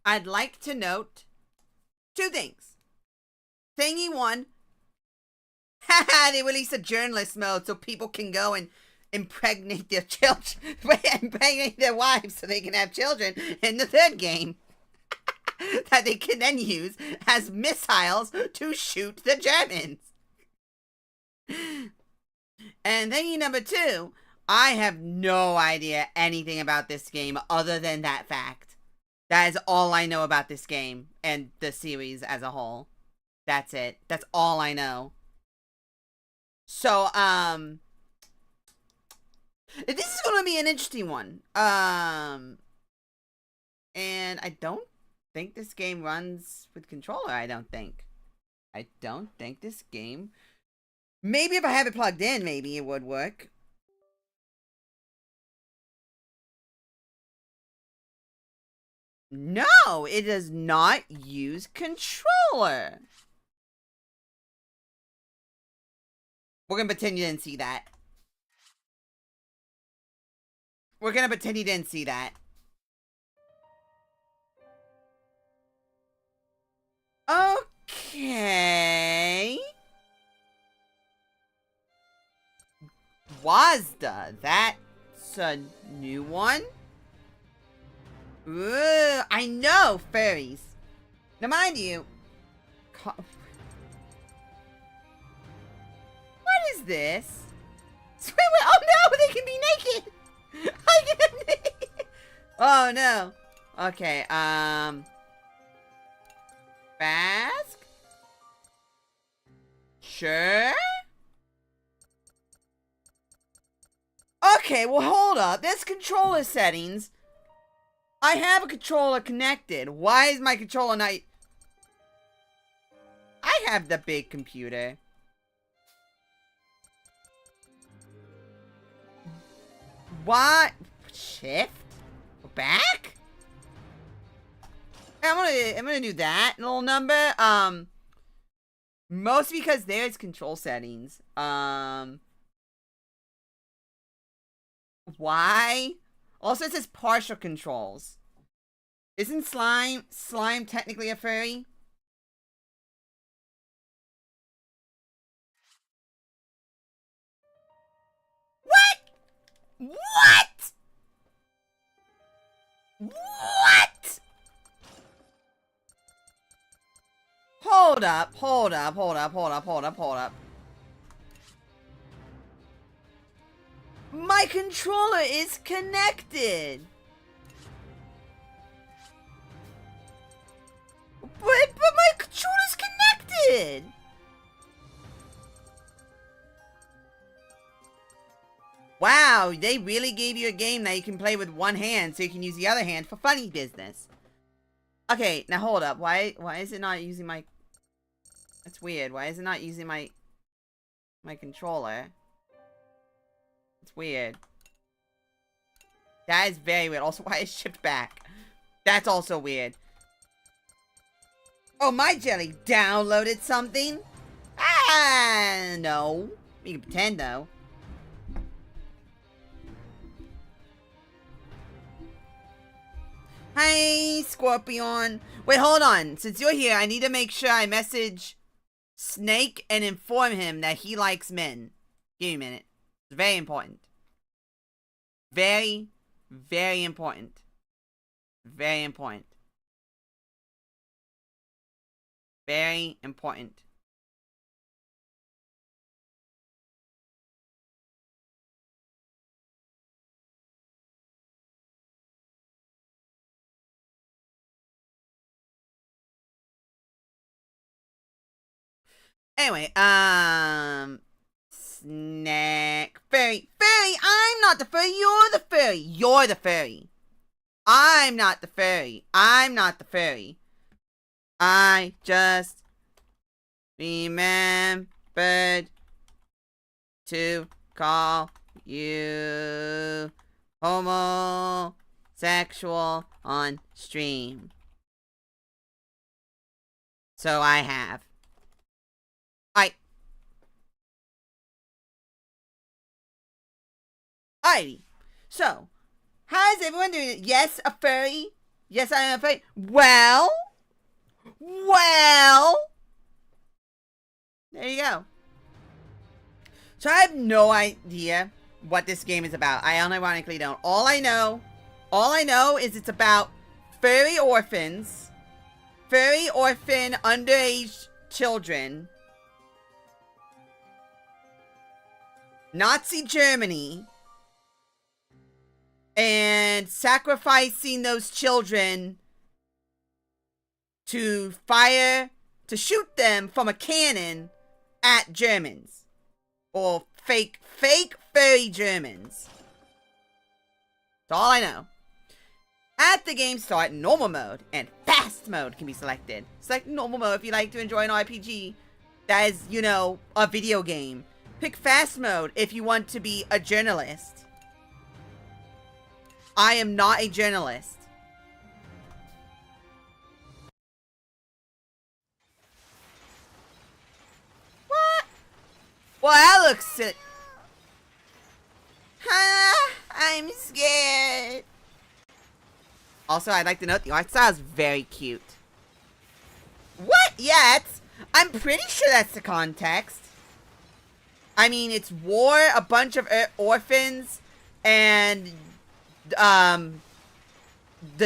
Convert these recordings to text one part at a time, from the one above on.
I'd like to note two things. Thingy one, they released a journalist mode so people can go and impregnate their children, impregnate their wives so they can have children in the third game that they can then use as missiles to shoot the Germans. And thingy number two, I have no idea anything about this game other than that fact. That is all I know about this game and the series as a whole. That's it. That's all I know. So, this is going to be an interesting one. And I don't think this game runs with controller, I don't think. I don't think this game... Maybe if I have it plugged in, maybe it would work. No, it does not use controller. We're gonna pretend you didn't see that. We're gonna pretend you didn't see that. Okay. Wazda, that's a new one. Ooh, I know furries. Now, mind you, what is this? Wait, oh no, they can be naked. I can be naked. Oh no. Okay, Bask? Sure. Okay, well hold up. There's controller settings. I have a controller connected. Why is my controller not... I have the big computer. What? Shift? Back? I'm gonna do that little number. Mostly because there's control settings. Why? Also, it says partial controls. Isn't slime technically a furry? What? What? What? Hold up, hold up, hold up, hold up, hold up, hold up. My controller is connected. But my controller's connected. Wow, they really gave you a game that you can play with one hand so you can use the other hand for funny business. Okay, now hold up. Why is it not using my... That's weird. Why is it not using my controller? It's weird. That is very weird. Also, why is shipped back? That's also weird. Oh, my jelly downloaded something? Ah, no. You can pretend, though. Hi, Scorpion. Wait, hold on. Since you're here, I need to make sure I message Snake and inform him that he likes men. Give me a minute. It's very important. Very, very important. Very important. Very important. Anyway, Snack. Furry. Furry, I'm not the furry, you're the furry. You're the furry. I'm not the furry. I'm not the furry. I just remembered to call you homosexual on stream. So I have. Alrighty. So, how's everyone doing? Yes, a furry? Yes, I am a furry. Well, there you go. So I have no idea what this game is about. I unironically don't. All I know is it's about furry orphan underage children, Nazi Germany, and sacrificing those children to shoot them from a cannon at Germans. Or fake furry Germans. That's all I know. At the game start, normal mode and fast mode can be selected. Select normal mode if you like to enjoy an RPG that is, you know, a video game. Pick fast mode if you want to be a journalist. I am not a journalist. What? Well, that looks sick. I'm scared. Also, I'd like to note the art style is very cute. What? Yeah, I'm pretty sure that's the context. I mean, it's war, a bunch of orphans, and the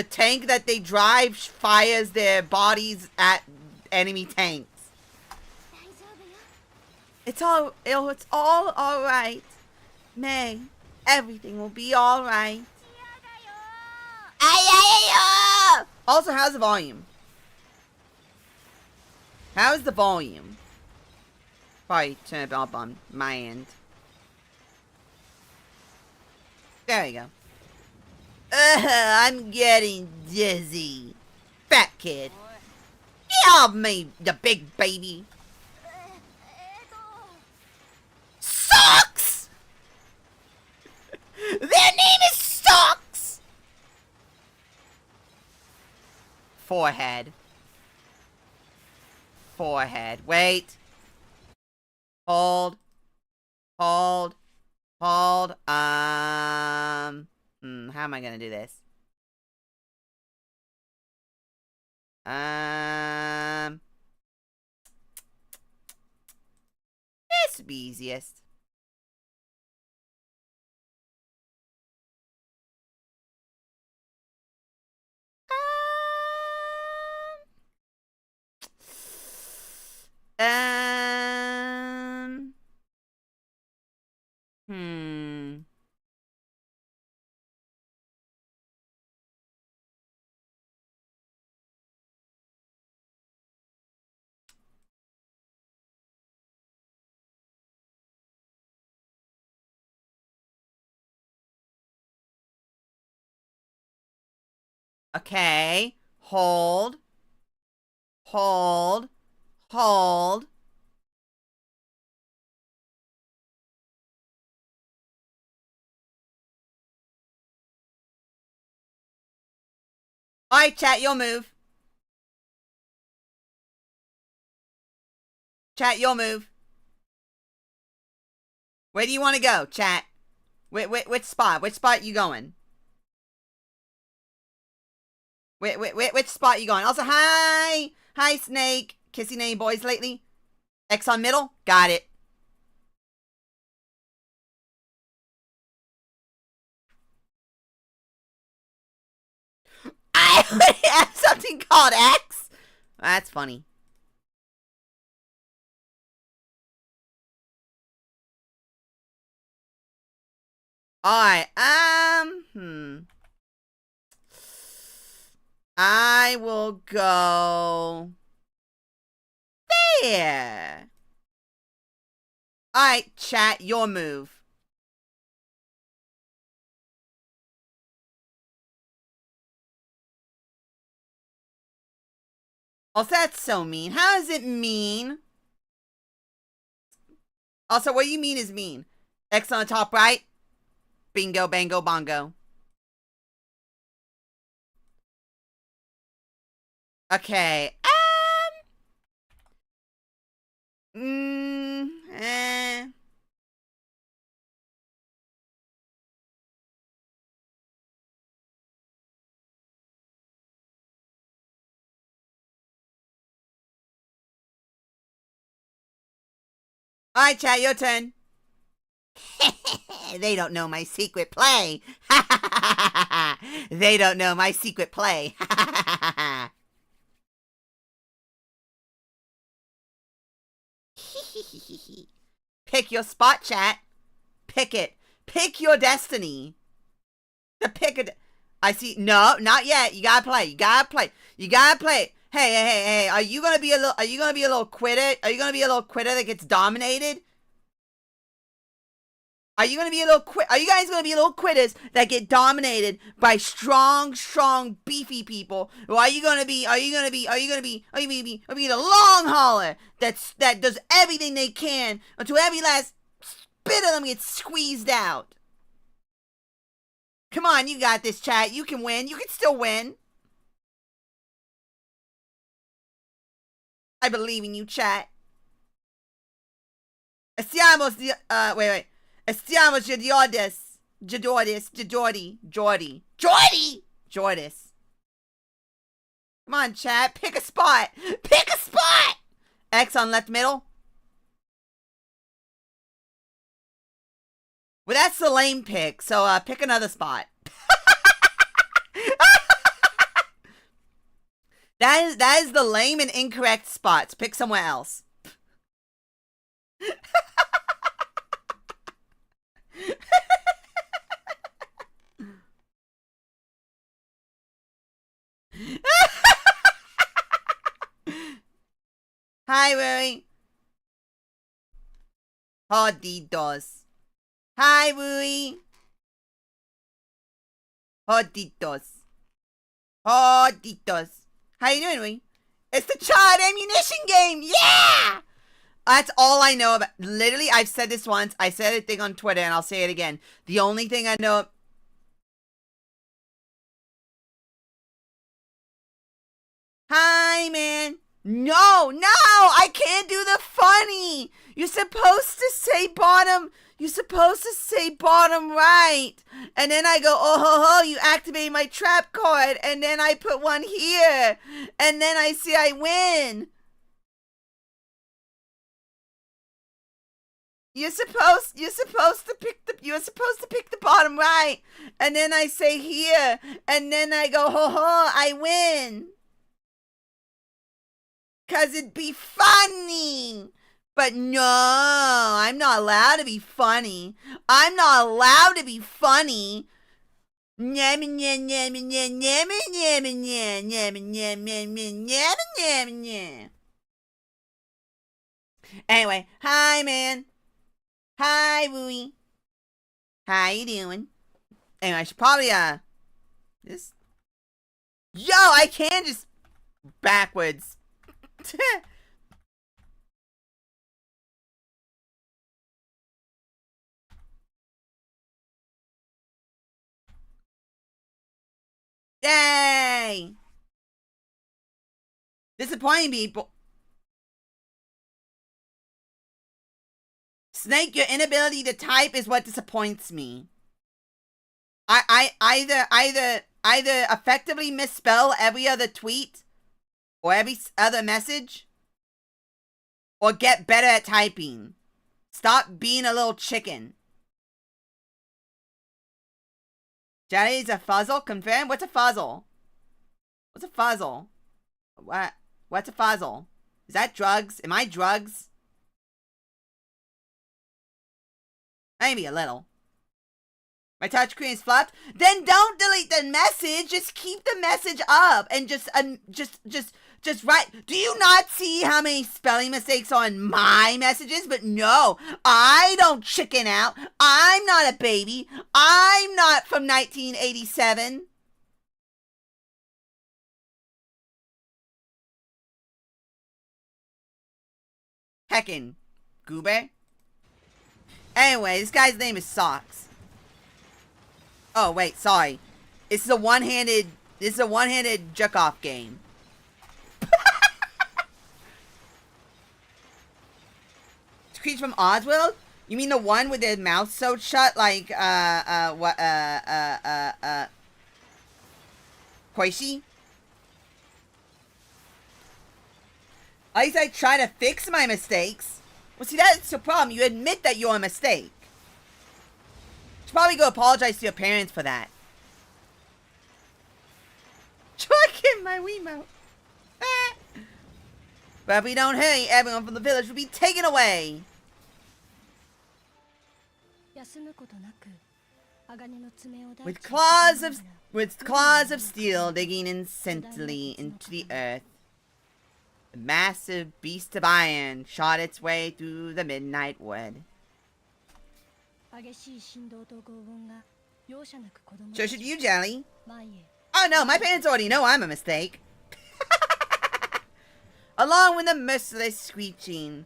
tank that they drive fires their bodies at enemy tanks. It's all alright. May, everything will be alright. Also, how's the volume? How's the volume? Probably turn it up on my end. There you go. I'm getting dizzy. Fat kid. Get off me, the big baby. Socks! Their name is Socks! Forehead. Wait. Hold. How am I gonna do this? This would be easiest. Hmm. Okay. Hold. Alright, chat, you'll move. Chat, you'll move. Where do you want to go, chat? Which spot? Which spot you going? Which spot you going? Also, hi! Hi, Snake. Kissing any boys lately? X on middle? Got it. I already have something called X? That's funny. Alright, I will go there. Alright, chat, your move. Also, that's so mean. How is it mean? Also, what you mean is mean. X on the top right. Bingo, bango, bongo. Okay. Eh. Alright, chat, your turn. They don't know my secret play. They don't know my secret play. Pick your spot, chat. Pick it. Pick your destiny. Pick it. I see. No, not yet. You gotta play. You gotta play. You gotta play. Hey. Are you gonna be a little? Are you gonna be a little quitter? Are you gonna be a little quitter that gets dominated? Are you gonna be a little Are you guys gonna be little quitters that get dominated by strong, beefy people? Or are you gonna be the long hauler that does everything they can until every last bit of them gets squeezed out? Come on, you got this, chat. You can win. You can still win. I believe in you, chat. Estiamos wait. Estiamos Jordis. Come on, chat. Pick a spot. Pick a spot. X on left middle. Well, that's the lame pick. So pick another spot. That is the lame and incorrect spots. Pick somewhere else. Hi, Wooey. Jodidos. Hi, Wooey. Joditos. How you doing, Wooey? It's the child ammunition game. Yeah! That's all I know about. Literally, I've said this once. I said a thing on Twitter, and I'll say it again. The only thing I know. Hi, man. No, I can't do the funny. You're supposed to say bottom. You're supposed to say bottom right. And then I go, oh, ho, you activate my trap card. And then I put one here. And then I see I win. You're supposed to pick the bottom right. And then I say here. And then I go, ho, I win. 'Cause it'd be funny. But no, I'm not allowed to be funny. I'm not allowed to be funny. Anyway, hi, man. Hi, Wooey. How you doing? Anyway, I should probably, just... Yo, I can just... backwards. Yay! Disappointing people. Snake, your inability to type is what disappoints me. I either effectively misspell every other tweet or every other message, or get better at typing. Stop being a little chicken. Jelly's a fuzzle? Confirm? What's a fuzzle? What's a fuzzle? What's a fuzzle? Is that drugs? Am I drugs? Maybe a little. My touchscreen is flopped? Then don't delete the message. Just keep the message up and just write. Do you not see how many spelling mistakes are on my messages? But no, I don't chicken out. I'm not a baby. I'm not from 1987. Heckin' goober. Anyway, this guy's name is Socks. Oh wait, sorry. This is a one-handed jerk-off game. Creature from Oswald? You mean the one with their mouth sewed shut like Koishi? At least I try to fix my mistakes. Well, see, that's the problem. You admit that you're a mistake. You should probably go apologize to your parents for that. Joking my Wiimote. But if we don't hurry, everyone from the village will be taken away. With claws of steel digging incessantly into the earth, the massive beast of iron shot its way through the midnight wood. So should you, Jelly? Oh no, my parents already know I'm a mistake. Along with the merciless screeching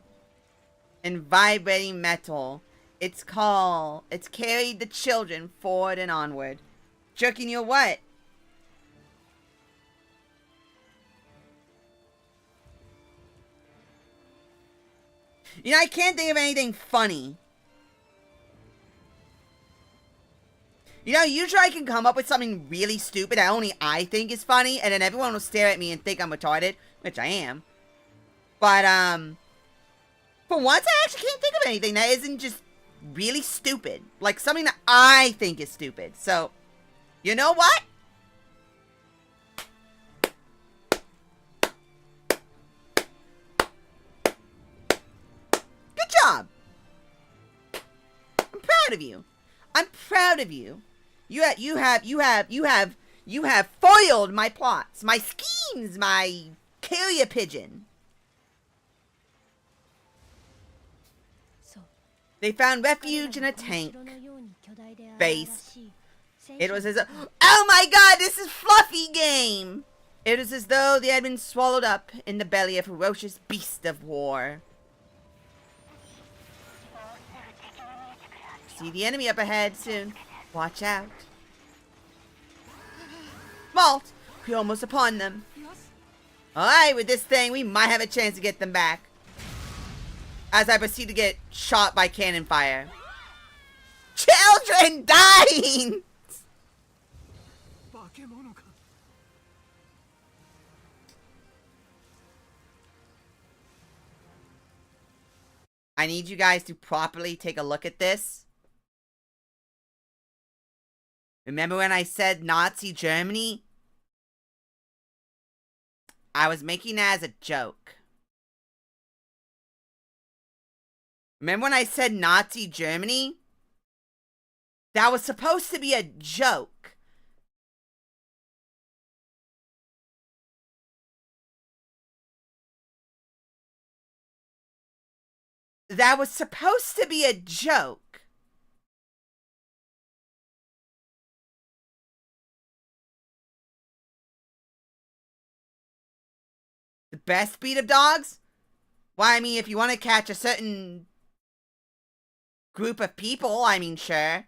and vibrating metal, it's carried the children forward and onward. Jerking your what? You know, I can't think of anything funny. You know, usually I can come up with something really stupid that only I think is funny, and then everyone will stare at me and think I'm retarded, which I am. But, for once I actually can't think of anything that isn't just really stupid. Like, something that I think is stupid. So, you know what? Good job! I'm proud of you. I'm proud of you. You have foiled my plots, my schemes, my carrier pigeon. They found refuge in a tank base. It was as though, oh my god, this is Fluffy Game! It was as though they had been swallowed up in the belly of a ferocious beast of war. See the enemy up ahead soon. Watch out. Malt, we're almost upon them. Alright, with this thing, we might have a chance to get them back. As I proceed to get shot by cannon fire. Children dying! I need you guys to properly take a look at this. Remember when I said Nazi Germany? I was making that as a joke. Remember when I said Nazi Germany? That was supposed to be a joke. That was supposed to be a joke. The best breed of dogs? Why, I mean, if you want to catch a certain group of people, I mean, sure.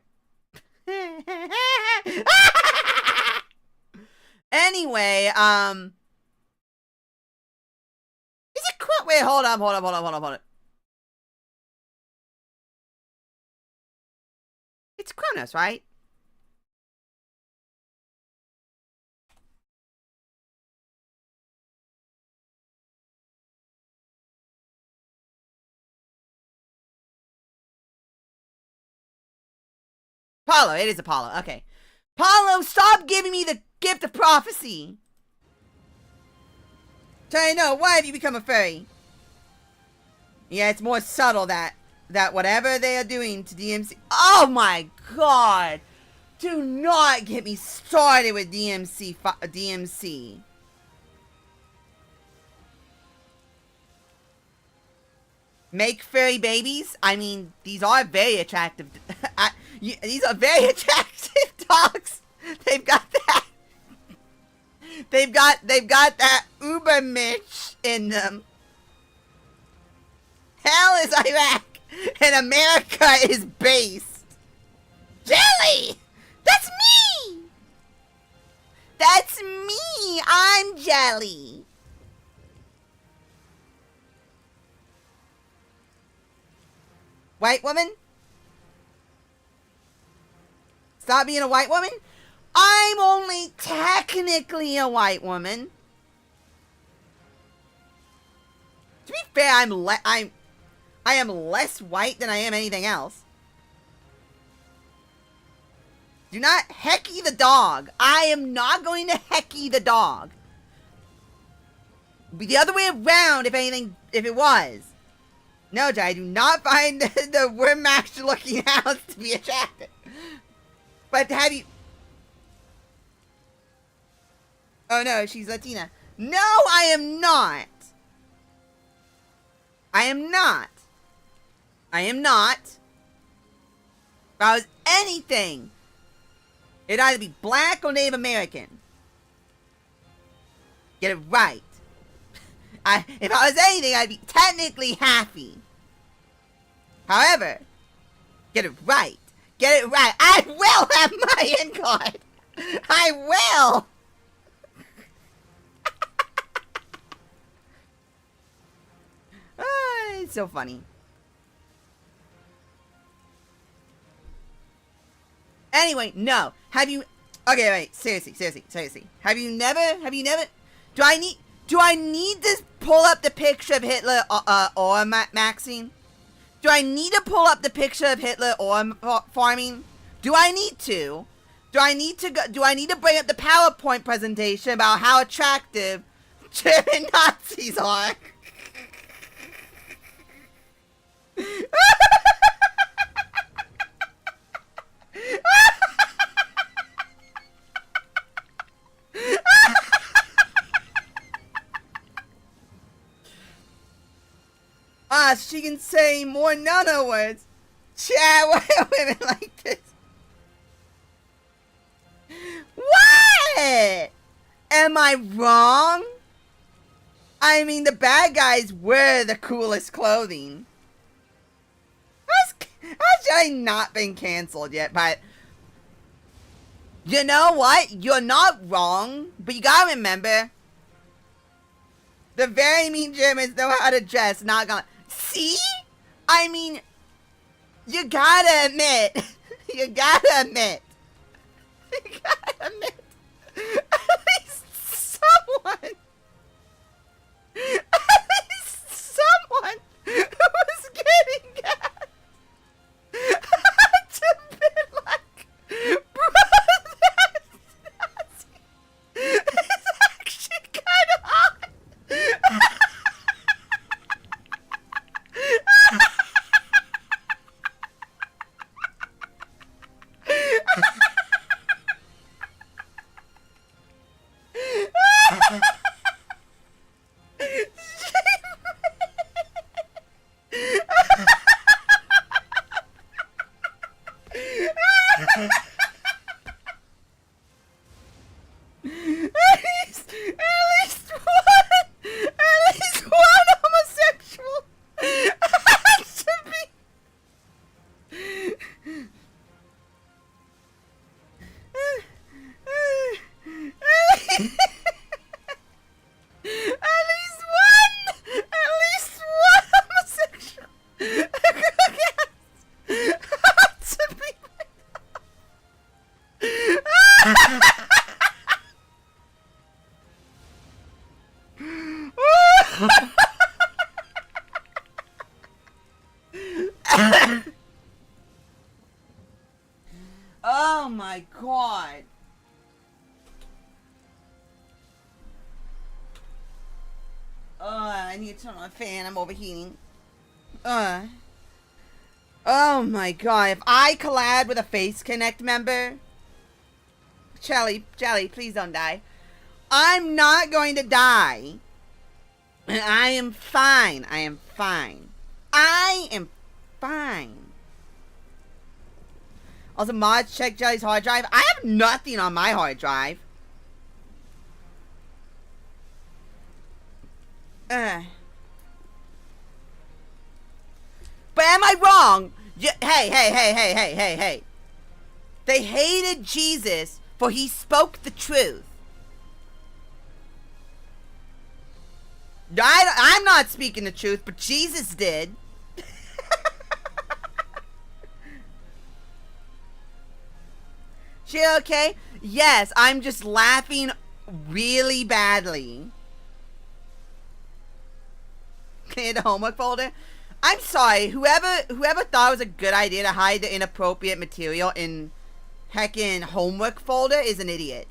Anyway, Wait, hold on. It's Kronos, right? Apollo. It is Apollo. Okay. Apollo, stop giving me the gift of prophecy. Tell you no, why have you become a furry? Yeah, it's more subtle that whatever they are doing to DMC. Oh my god! Do not get me started with DMC. Make furry babies? I mean, these are very attractive. These are very attractive dogs. They've got that. They've got that uber mitch in them. Hell is Iraq, and America is based. Jelly! That's me! That's me! I'm Jelly! White woman? Stop being a white woman? I'm only technically a white woman. To be fair, I am less white than I am anything else. Do not hecky the dog. I am not going to hecky the dog. It'd be the other way around if it was. No, Jai, I do not find the worm master looking house to be attractive. But have you... Oh no, she's Latina. No, I am not. I am not. If I was anything, it'd either be black or Native American. Get it right. If I was anything, I'd be technically happy. However, get it right. Get it right. I will have my in card. I will. It's so funny. Anyway, no. Have you... Okay, wait. Seriously. Have you never... Do I need to pull up the picture of Hitler or Maxine? Do I need to pull up the picture of Hitler or farming? Do I need to? Do I need to bring up the PowerPoint presentation about how attractive German Nazis are? She can say more nano words. Chat, why are women like this? What? Am I wrong? I mean, the bad guys wear the coolest clothing. How's Jelly not been canceled yet? But you know what? You're not wrong. But you gotta remember, the very mean Germans know how to dress. Not gonna... See? I mean, you gotta admit. At least someone who was getting gas to be like, bro, it's actually kind of hot. At least one homosexual has to be. At least Oh my god. I need to turn on a fan. I'm overheating. Oh my god. If I collab with a Face Connect member, Jelly, please don't die. I'm not going to die. I am fine. I am fine. I am fine. Also, mods, check Jelly's hard drive. I have nothing on my hard drive. But am I wrong? Hey. They hated Jesus for he spoke the truth. I'm not speaking the truth, but Jesus did. She okay? Yes, I'm just laughing really badly. Clear the homework folder. I'm sorry, whoever thought it was a good idea to hide the inappropriate material in heckin' homework folder is an idiot.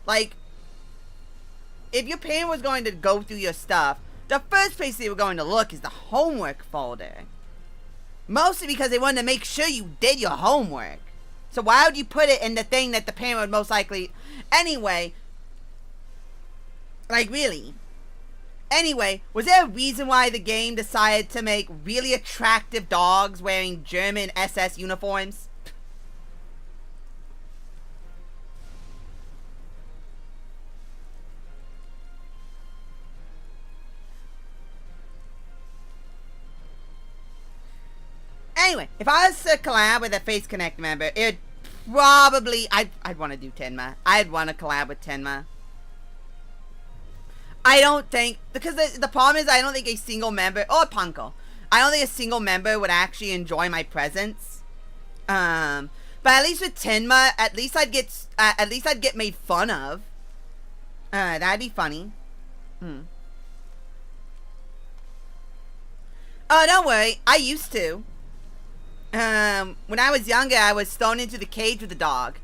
Like, if your parent was going to go through your stuff, the first place they were going to look is the homework folder. Mostly because they wanted to make sure you did your homework. So why would you put it in the thing that the parent would most likely... Anyway. Like, really? Anyway, was there a reason why the game decided to make really attractive dogs wearing German SS uniforms? Anyway, if I was to collab with a Face Connect member, it'd probably... I'd want to do Tenma. I'd want to collab with Tenma. I don't think... Because the problem is I don't think a single member... Or Punko. I don't think a single member would actually enjoy my presence. But at least with Tenma, at least I'd get made fun of. That'd be funny. Oh, don't worry. I used to. When I was younger, I was thrown into the cage with a dog.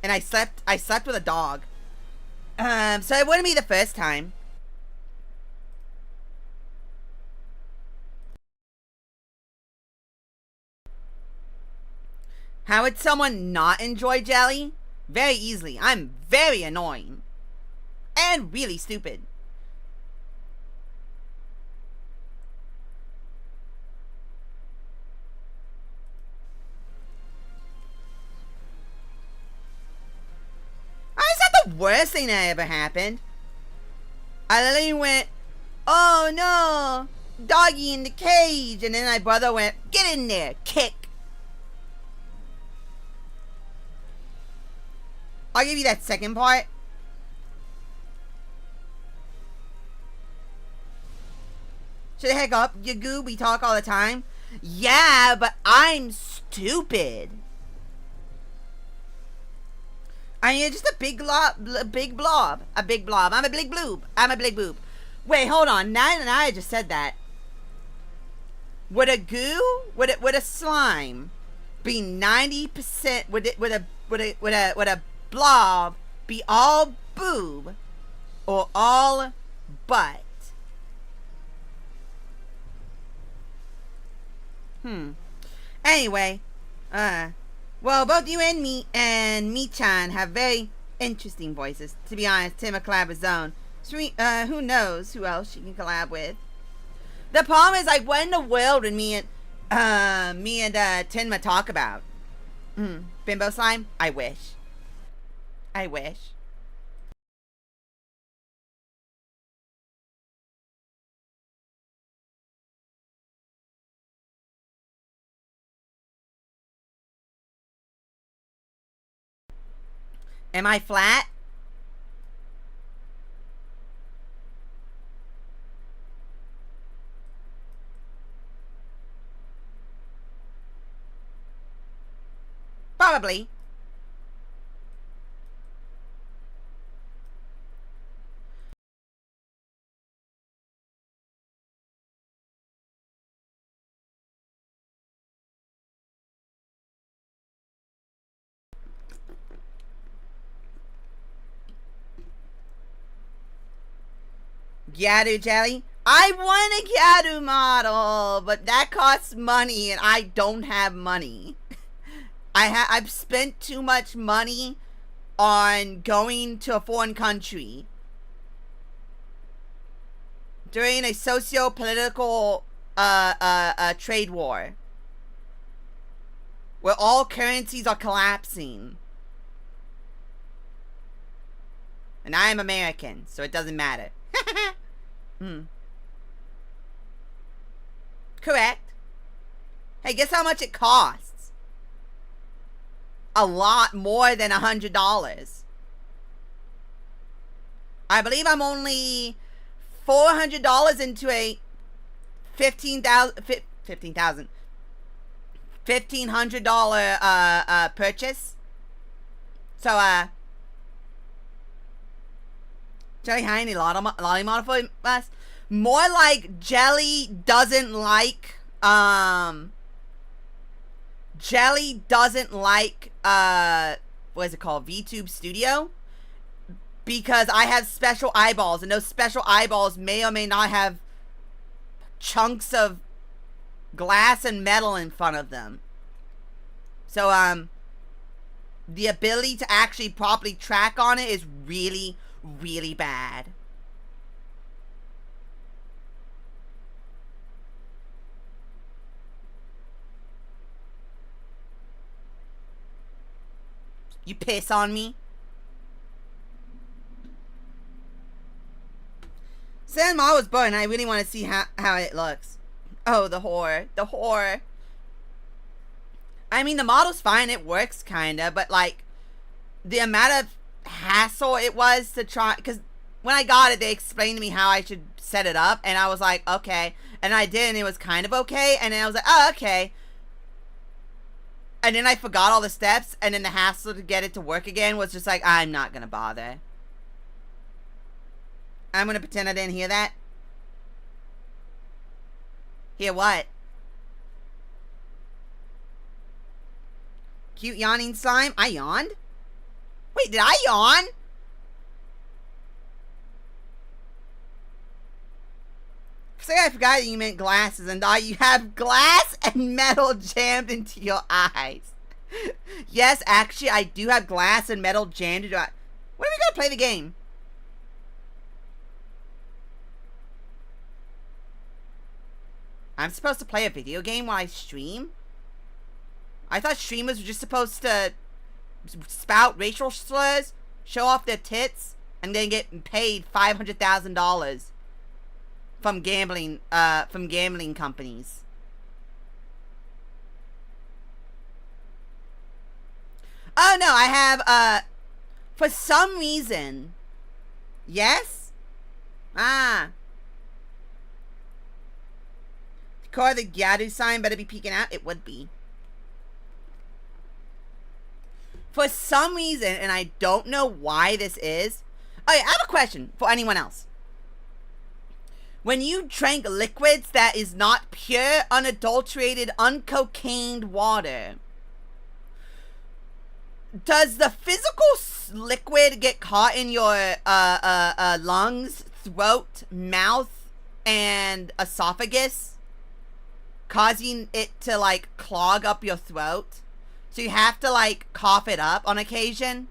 And I slept with a dog. So it wouldn't be the first time. How would someone not enjoy Jelly? Very easily. I'm very annoying. And really stupid. It's not the worst thing that ever happened. I literally went, oh no, doggy in the cage. And then my brother went, get in there, kick. I'll give you that second part. Shut the heck up, you goob. We talk all the time. Yeah, but I'm stupid. I am just a big blob. I'm a big bloob. I'm a big boob. Wait, hold on. Now I just said that. Would a goo? Would a slime be 90%? Would a blob be all boob or all butt? Anyway, well, both you and me-chan have very interesting voices. To be honest, Tim a collab with Zone. Who knows who else she can collab with? The problem is, like, what in the world would me and Tenma talk about? Bimbo slime? I wish. Am I flat? Probably. Gyadu jelly. I want a Gyadu model, but that costs money, and I don't have money. I've spent too much money on going to a foreign country during a socio-political trade war where all currencies are collapsing. And I am American, so it doesn't matter. Correct. Hey, guess how much it costs? A lot more than $100. I believe I'm only $400 into a $1,500 purchase. So Jelly Heine lottie model for us. More like Jelly doesn't like what is it called? VTube Studio, because I have special eyeballs, and those special eyeballs may or may not have chunks of glass and metal in front of them. So the ability to actually properly track on it is really, really bad. You piss on me? Sanma was born. I really want to see how it looks. Oh, the horror. The horror. I mean, the model's fine. It works, kind of. But, like, the amount of hassle it was to try... Because when I got it, they explained to me how I should set it up. And I was like, okay. And I did, and it was kind of okay. And then I was like, oh, okay. And then I forgot all the steps. And then the hassle to get it to work again was just like, I'm not going to bother. I'm going to pretend I didn't hear that. Hear what? Cute yawning slime? I yawned? Wait, did I yawn? For a second I forgot that you meant glasses and thought you have glass and metal jammed into your eyes. Yes, actually, I do have glass and metal jammed into my... When are we gonna play the game? I'm supposed to play a video game while I stream? I thought streamers were just supposed to spout racial slurs, show off their tits, and then get paid $500,000 from gambling companies. Oh no, I have for some reason. Yes? Ah. The Gyadu sign better be peeking out. It would be. For some reason, and I don't know why this is. Oh yeah, I have a question for anyone else. When you drank liquids that is not pure, unadulterated, uncocained water, does the physical liquid get caught in your lungs, throat, mouth, and esophagus, causing it to like clog up your throat? So you have to like cough it up on occasion?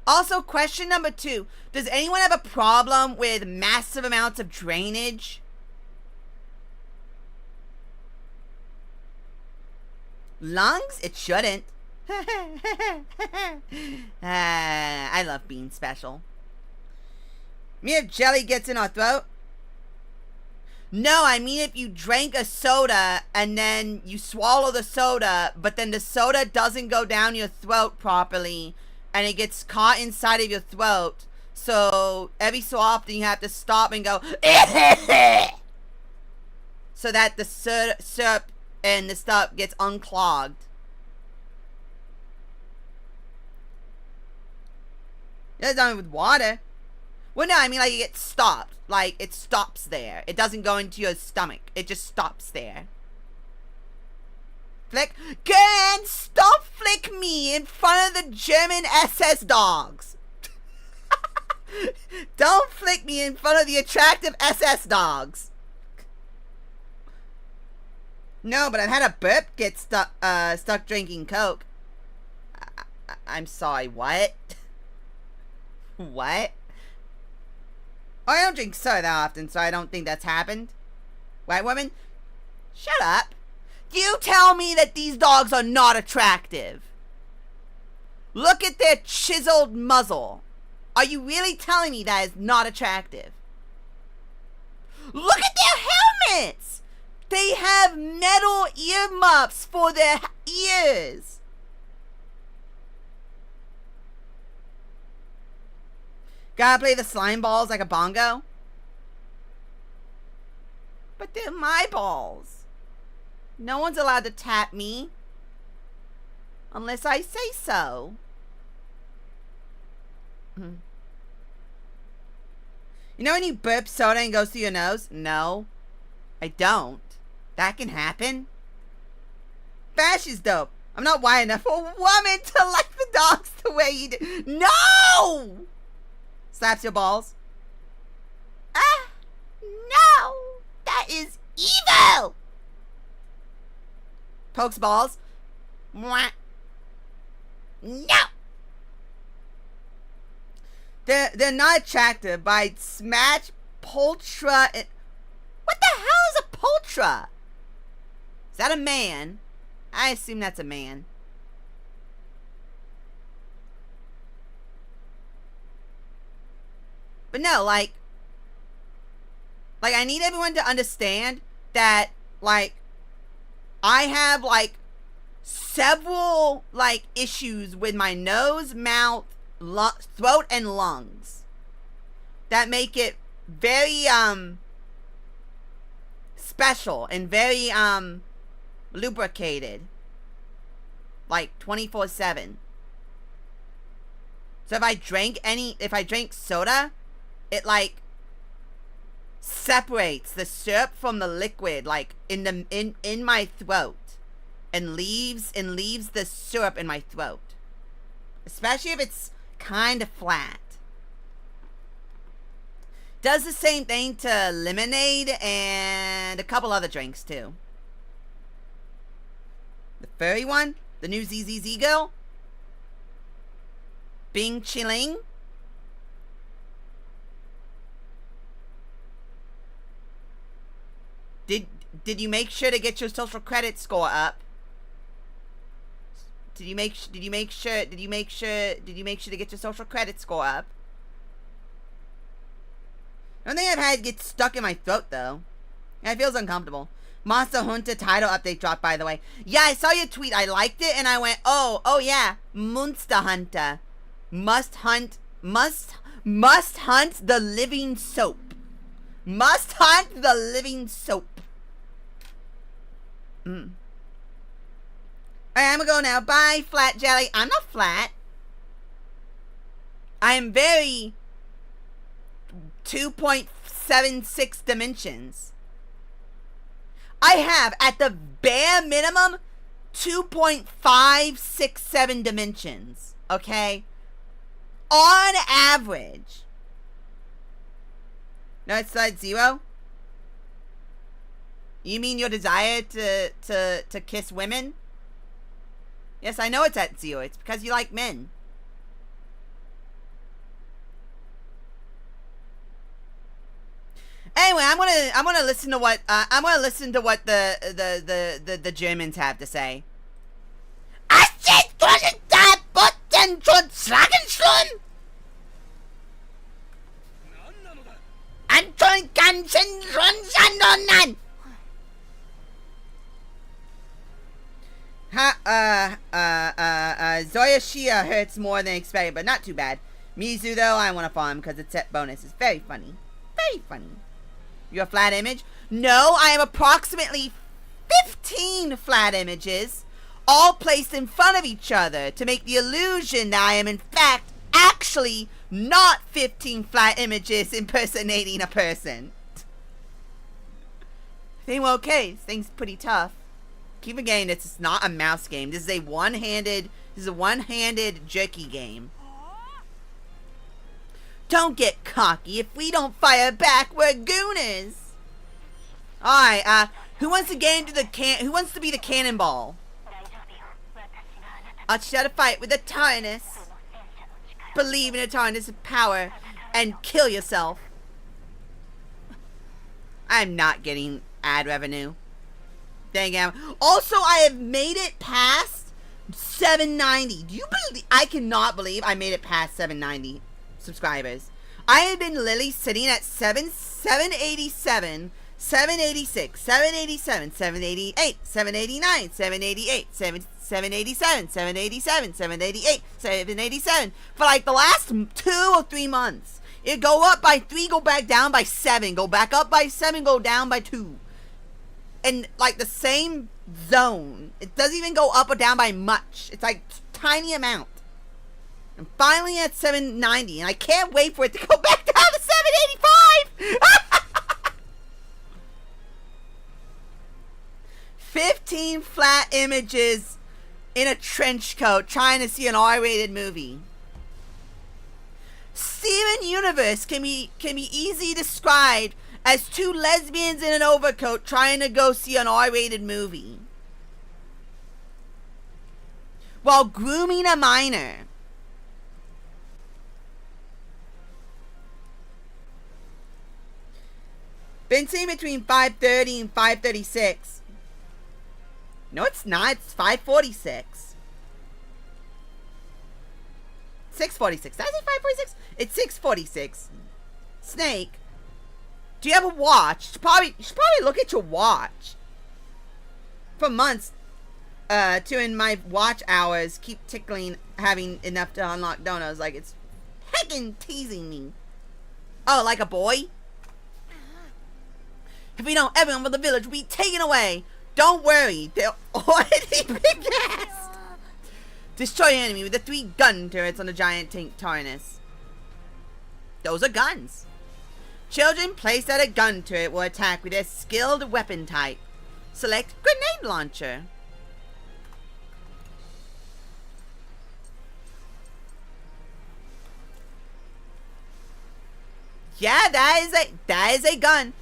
Also, question number 2. Does anyone have a problem with massive amounts of drainage? Lungs? It shouldn't. I love being special. Me if jelly gets in our throat? No, I mean if you drank a soda and then you swallow the soda, but then the soda doesn't go down your throat properly and it gets caught inside of your throat. So every so often you have to stop and go so that the syrup and the stuff gets unclogged. That's done with water. Well, no, I mean like it gets stopped. Like it stops there. It doesn't go into your stomach. It just stops there. Flick. Gan, stop flick me in front of the German SS dogs. Don't flick me in front of the attractive SS dogs. No, but I've had a burp get stuck drinking Coke. I'm sorry, what? What? Oh, I don't drink soda that often, so I don't think that's happened. White woman? Shut up. You tell me that these dogs are not attractive. Look at their chiseled muzzle. Are you really telling me that is not attractive? Look at their helmets! They have metal earmuffs for their ears. Gotta play the slime balls like a bongo? But they're my balls. No one's allowed to tap me. Unless I say so. You know when you burp soda and goes through your nose? No, I don't. That can happen. Bash is dope. I'm not white enough for a woman to like the dogs the way you do. No! Slaps your balls. Ah! No! That is evil! Pokes balls. Mwah. No! They're not attractive, but I'd smash Poltra and... What the hell is a Poltra? Is that a man? I assume that's a man. But no, like I need everyone to understand that, like, I have, like, several, like, issues with my nose, mouth, throat, and lungs that make it very, special and very, lubricated. Like, 24/7. So if I drank soda, it, like, separates the syrup from the liquid, like, in my throat, and leaves the syrup in my throat, especially if it's kind of flat. Does the same thing to lemonade and a couple other drinks too. The furry one, the new ZZZ girl, Bing Chiling. Did you make sure to get your social credit score up? Did you make sure to get your social credit score up? I don't think I've had it get stuck in my throat though. Yeah, it feels uncomfortable. Monster Hunter title update dropped, by the way. Yeah, I saw your tweet. I liked it and I went, oh yeah, Monster Hunter. Must hunt the living soap. Must hunt the living soap. Alright, I'm gonna go now. Bye, Flat Jelly. I'm not flat. I am very 2.76 dimensions. I have, at the bare minimum, 2.567 dimensions. Okay? On average. No, it's like 0? You mean your desire to kiss women? Yes, I know it's at 0. It's because you like men. Anyway, I'm gonna listen to what the Germans have to say. Zoya Shia hurts more than expected, but not too bad. Mizu, though, I want to follow him because it's set bonus. It's very funny. Very funny. You're a flat image? No, I am approximately 15 flat images, all placed in front of each other to make the illusion that I am, in fact, actually not 15 flat images impersonating a person. I think we're okay. This thing's pretty tough. keep forgetting this is not a mouse game. This is a one-handed jerky game. Don't get cocky. If we don't fire back, we're gooners. Alright, who wants to get into who wants to be the cannonball? I'll teach you how to fight with the Tyrannus. Believe in the Tyrannus' power and kill yourself. I'm not getting ad revenue. Dang it. Also, I have made it past 790. Do you believe? I cannot believe I made it past 790 subscribers. I have been literally sitting at 787, 786, 787, 788, 789, 788, 787, 787, 788, 787 for like the last 2 or 3 months. It go up by 3, go back down by 7, go back up by 7, go down by 2. And like the same zone. It doesn't even go up or down by much. It's like tiny amount. I'm finally at 790 and I can't wait for it to go back down to 785. 15 flat images in a trench coat trying to see an R-rated movie. Steven Universe can be easily described as 2 lesbians in an overcoat trying to go see an R-rated movie while grooming a minor. Been seen between 5:30 and 5:36. No, it's not. It's 5:46. 6:46. Did I say 5:46? It's 6:46. Snake, do you have a watch? You should probably look at your watch. For months, in my watch hours keep tickling having enough to unlock donuts. Like it's heckin' teasing me. Oh, like a boy? If we don't, everyone from the village will be taken away. Don't worry, they'll already be gassed. Destroy your enemy with the 3 gun turrets on the giant tank Tyrannus. Those are guns. Children placed at a gun turret will attack with their skilled weapon type. Select grenade launcher. Yeah, that is a gun.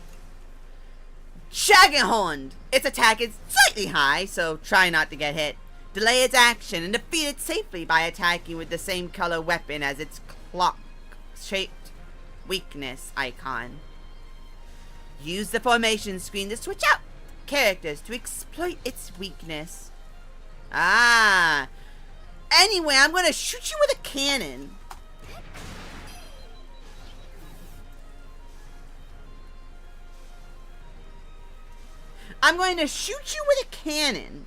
Dragonhorn. Its attack is slightly high, so try not to get hit. Delay its action and defeat it safely by attacking with the same color weapon as its clock-shaped weakness icon. Use the formation screen to switch out characters to exploit its weakness. Ah. Anyway, I'm gonna shoot you with a cannon. I'm going to shoot you with a cannon.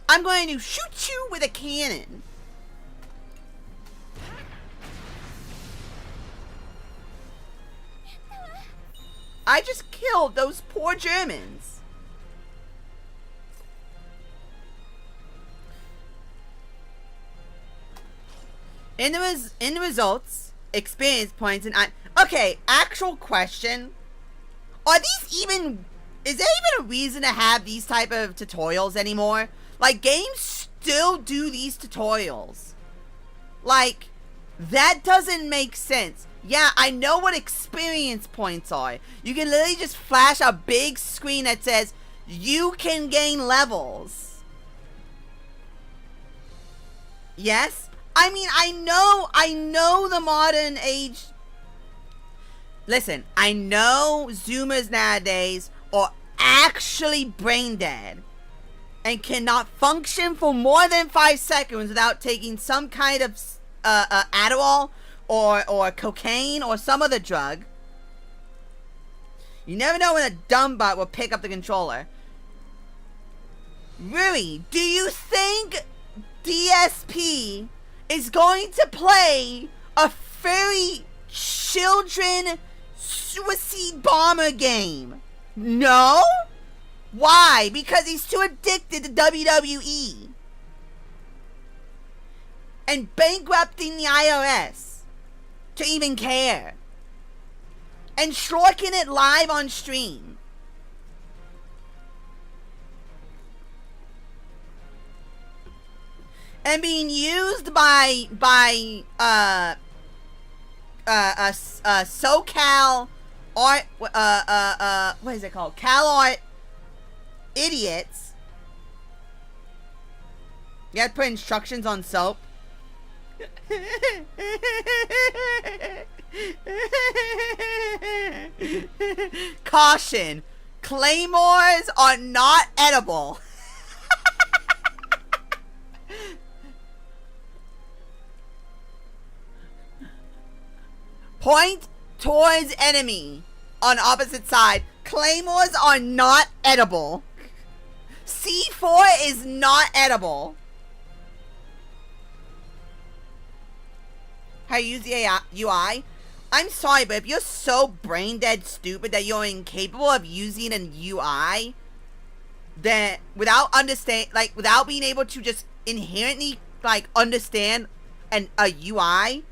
I'm going to shoot you with a cannon. I just killed those poor Germans. In the results, experience points and okay, actual question. Are these even, is there even a reason to have these type of tutorials anymore? Like, games still do these tutorials. Like, that doesn't make sense. Yeah, I know what experience points are. You can literally just flash a big screen that says, you can gain levels. Yes? I mean, I know the modern age. Listen, I know Zoomers nowadays are actually brain dead and cannot function for more than 5 seconds without taking some kind of Adderall or cocaine or some other drug. You never know when a dumb butt will pick up the controller. Rui, do you think DSP is going to play a furry children suicide bomber game? No? Why? Because he's too addicted to WWE and bankrupting the IRS to even care. and shorking it live on stream. And being used by SoCal art, what is it called? Cal Art idiots. You have to put instructions on soap. Caution, claymores are not edible. Point towards enemy on opposite side. Claymores are not edible. C4 is not edible. How you use the UI? I'm sorry, but if you're so brain dead stupid that you're incapable of using an UI, then without being able to just inherently understand a UI,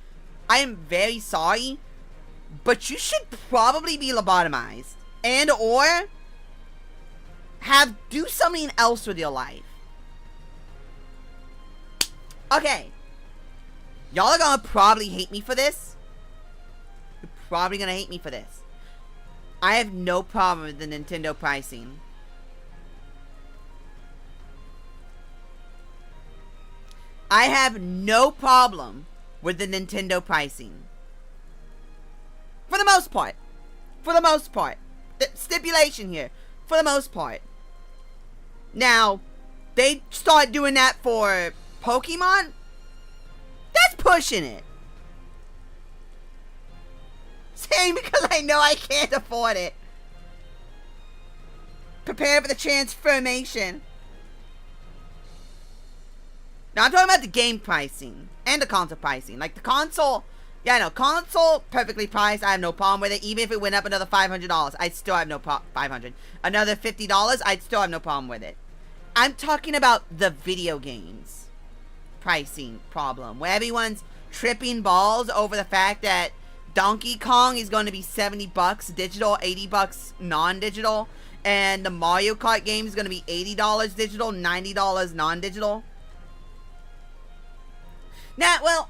I am very sorry, but you should probably be lobotomized and or do something else with your life. Okay. Y'all are gonna probably hate me for this. You're probably gonna hate me for this. I have no problem with the Nintendo pricing. I have no problem with the Nintendo pricing. For the most part. For the most part. The stipulation here. For the most part. Now, they start doing that for Pokemon? That's pushing it. Saying because I know I can't afford it. Prepare for the transformation. Now I'm talking about the game pricing and the console pricing. Like the console, yeah, I know, console perfectly priced. I have no problem with it. Even if it went up another $500, I'd still have no problem. Another $50, I'd still have no problem with it. I'm talking about the video games pricing problem, where everyone's tripping balls over the fact that Donkey Kong is going to be $70 digital, $80 non-digital, and the Mario Kart game is going to be $80 digital, $90 non-digital. Now, well,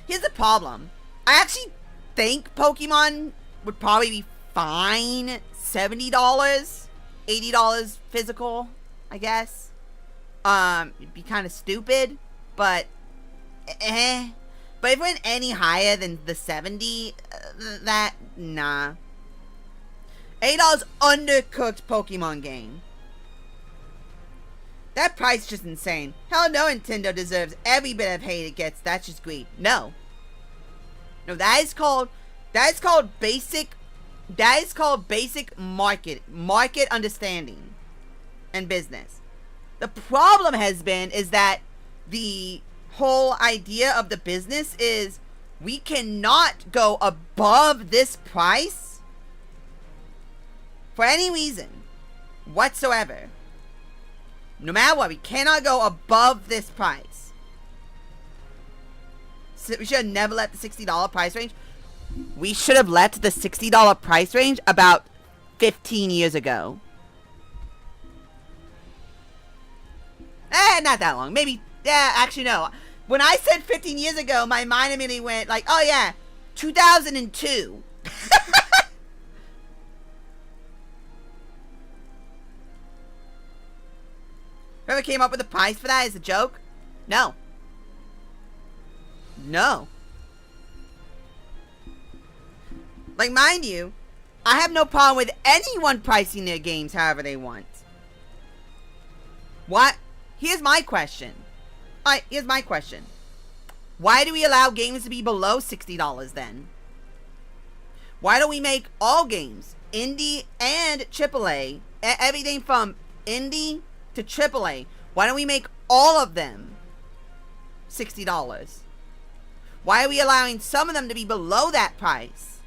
here's the problem. I actually think Pokemon would probably be fine $70, $80 physical, I guess. It'd be kind of stupid, but But if it went any higher than the 70, nah. $8 undercooked Pokemon game. That price is just insane. Hell no, Nintendo deserves every bit of hate it gets. That's just greed. No. No, that is called basic market understanding and business. The problem is that the whole idea of the business is we cannot go above this price for any reason whatsoever. No matter what, we cannot go above this price. So we should have never let the $60 price range. We should have let the $60 price range about 15 years ago. Not that long. Maybe, actually no. When I said 15 years ago, my mind immediately went like, oh yeah, 2002. Whoever came up with the price for that is a joke? No. No. Like, mind you, I have no problem with anyone pricing their games however they want. What? Here's my question. Alright, here's my question. Why do we allow games to be below $60 then? Why don't we make all games, indie and AAA, everything from indie to AAA, why don't we make all of them $60? Why are we allowing some of them to be below that price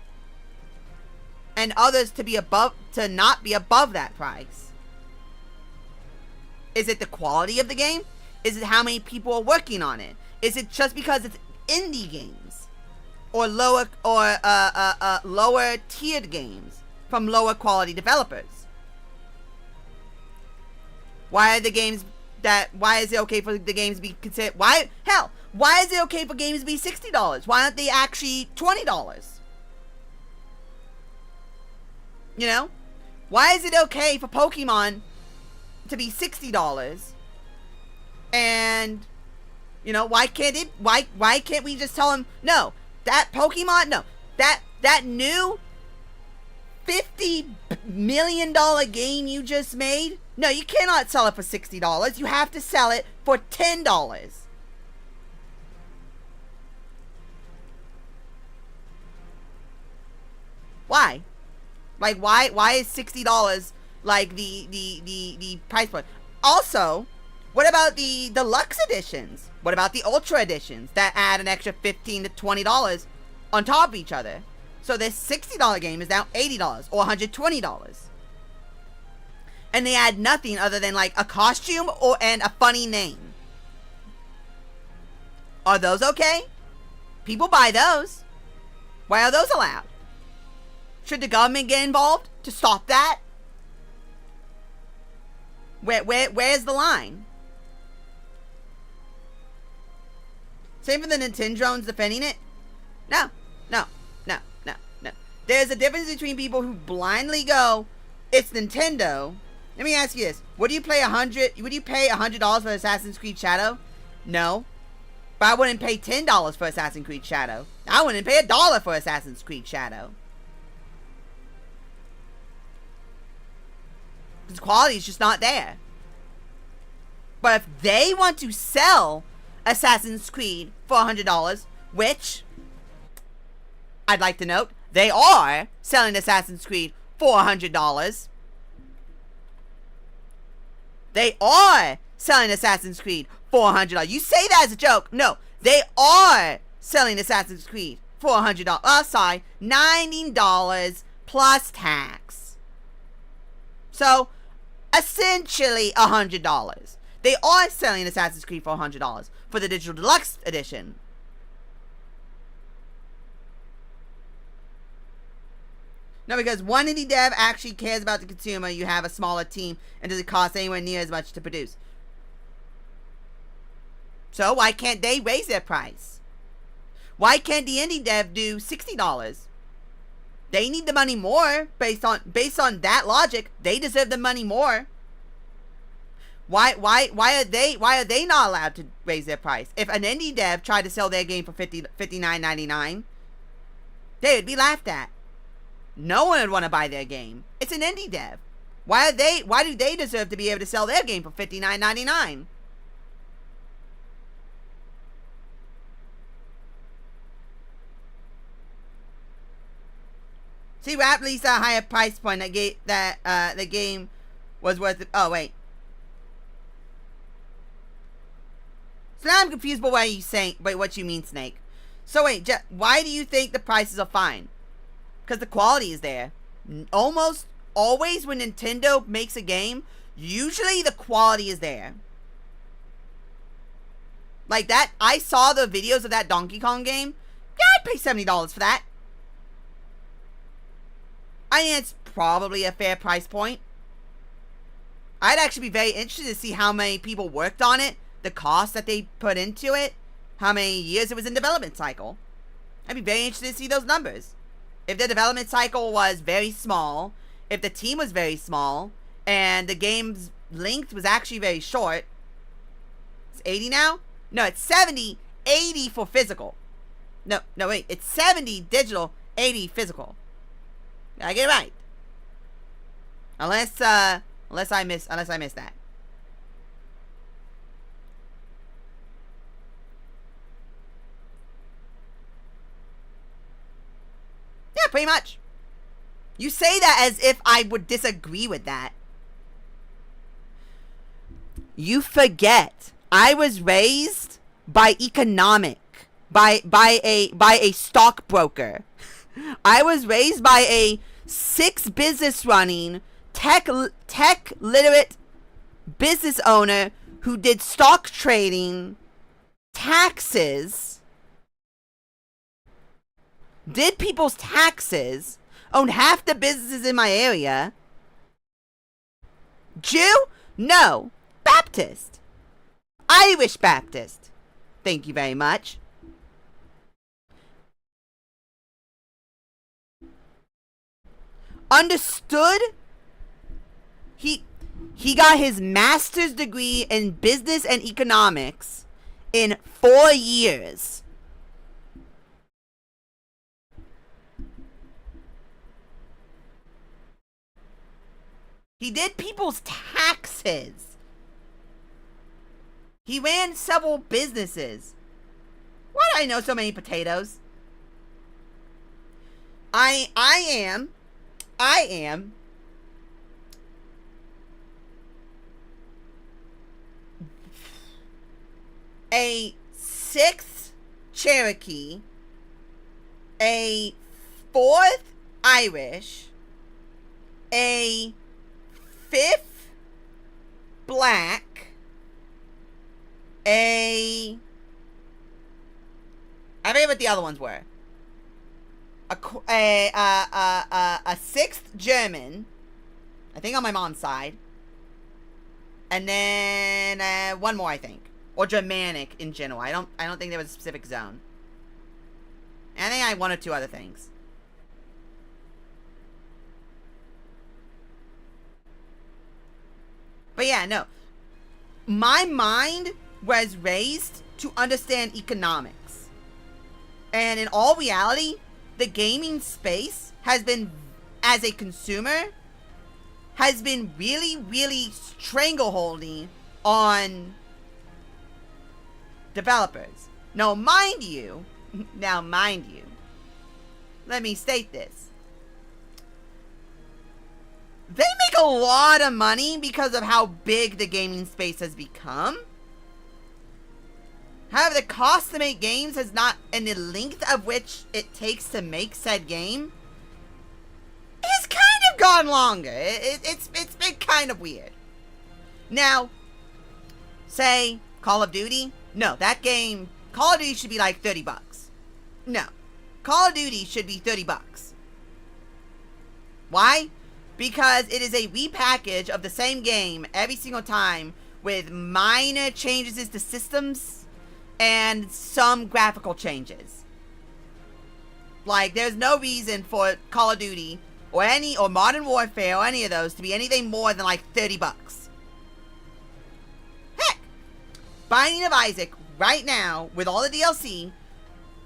and others to not be above that price? Is it the quality of the game? Is it how many people are working on it? Is it just because it's indie games? or lower tiered games from lower quality developers? Why is it okay for the games to be considered? Why is it okay for games to be $60? Why aren't they actually $20? You know? Why is it okay for Pokemon to be $60? And, you know, why can't we just tell them, no, that Pokemon, no, that new $50 million game you just made, no, you cannot sell it for $60. You have to sell it for $10. Why? Like, why is $60 like the price point? Also, what about the deluxe editions? What about the ultra editions that add an extra $15 to $20 on top of each other? So this $60 game is now $80 or $120. And they add nothing other than like a costume and a funny name. Are those okay? People buy those. Why are those allowed? Should the government get involved to stop that? Where's the line? Same for the Nintendo's defending it. No. There's a difference between people who blindly go, it's Nintendo. Let me ask you this: would you pay $100 for Assassin's Creed Shadow? No, but I wouldn't pay $10 for Assassin's Creed Shadow. I wouldn't pay $1 for Assassin's Creed Shadow. Because quality is just not there. But if they want to sell Assassin's Creed for $100, which I'd like to note, they are selling Assassin's Creed for $100. They are selling Assassin's Creed for $100. You say that as a joke. No, they are selling Assassin's Creed for $100. Oh, sorry, $90 plus tax. So, essentially $100. They are selling Assassin's Creed for $100 for the digital deluxe edition. No, because one indie dev actually cares about the consumer. You have a smaller team, and does it cost anywhere near as much to produce? So why can't they raise their price? Why can't the indie dev do $60? They need the money more. Based on that logic, they deserve the money more. Why are they not allowed to raise their price? If an indie dev tried to sell their game for $59.99, they would be laughed at. No one would want to buy their game. It's an indie dev. Why do they deserve to be able to sell their game for $59.99? See, at least a higher price point that the game was worth it. Oh wait. So now I'm confused by what you mean, Snake. So wait, why do you think the prices are fine? Because the quality is there. Almost always when Nintendo makes a game, usually the quality is there. Like that, I saw the videos of that Donkey Kong game. Yeah, I'd pay $70 for that. I think it's probably a fair price point. I'd actually be very interested to see how many people worked on it, the cost that they put into it, how many years it was in development cycle. I'd be very interested to see those numbers. If the development cycle was very small, if the team was very small, and the game's length was actually very short. It's 80 now? No, it's 70, 80 for physical. No, wait, it's 70 digital, 80 physical. I get it right. Unless I miss that. Yeah, pretty much. You say that as if I would disagree with that. You forget I was raised by a stockbroker. I was raised by a 6 business running tech literate business owner who did stock trading, taxes, did people's taxes, owned half the businesses in my area. Jew? No. Baptist. Irish Baptist. Thank you very much. Understood? He got his master's degree in business and economics in 4 years. He did people's taxes. He ran several businesses. Why do I know so many potatoes? I am a 6th Cherokee, a 4th Irish, a 5th Black, I forget what the other ones were. A 6th German, I think on my mom's side, and then one more, I think, or Germanic in general. I don't think there was a specific zone. And I think I had 1 or 2 other things. But yeah, no. My mind was raised to understand economics. And in all reality, the gaming space has been, as a consumer, has been really, really strangleholding on developers. Now, mind you, let me state this. They make a lot of money because of how big the gaming space has become. However, the cost to make games has not, and the length of which it takes to make said game, has kind of gone longer. It's been kind of weird. Now, say Call of Duty. No, that game, Call of Duty should be like $30. No, Call of Duty should be $30. Why? Because it is a repackage of the same game every single time with minor changes to systems and some graphical changes. Like, there's no reason for Call of Duty or Modern Warfare or any of those to be anything more than like $30. Heck, Binding of Isaac right now with all the DLC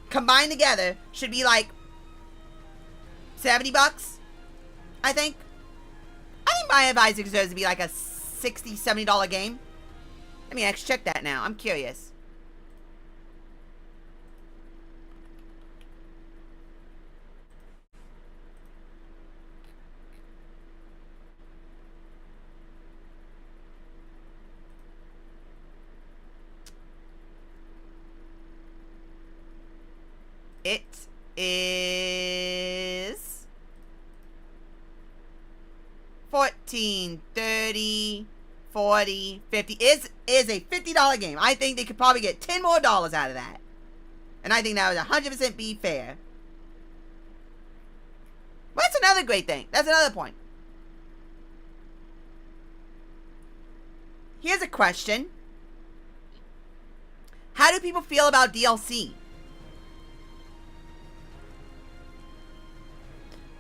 combined together should be like $70, I think. I think Binding of Isaac deserves to be like a $60, $70 game. Let me actually check that now. I'm curious. It is 14, 30, 40, 50. Is a $50 game. I think they could probably get $10 more out of that. And I think that would 100% be fair. Well, that's another great thing. That's another point. Here's a question. How do people feel about DLC?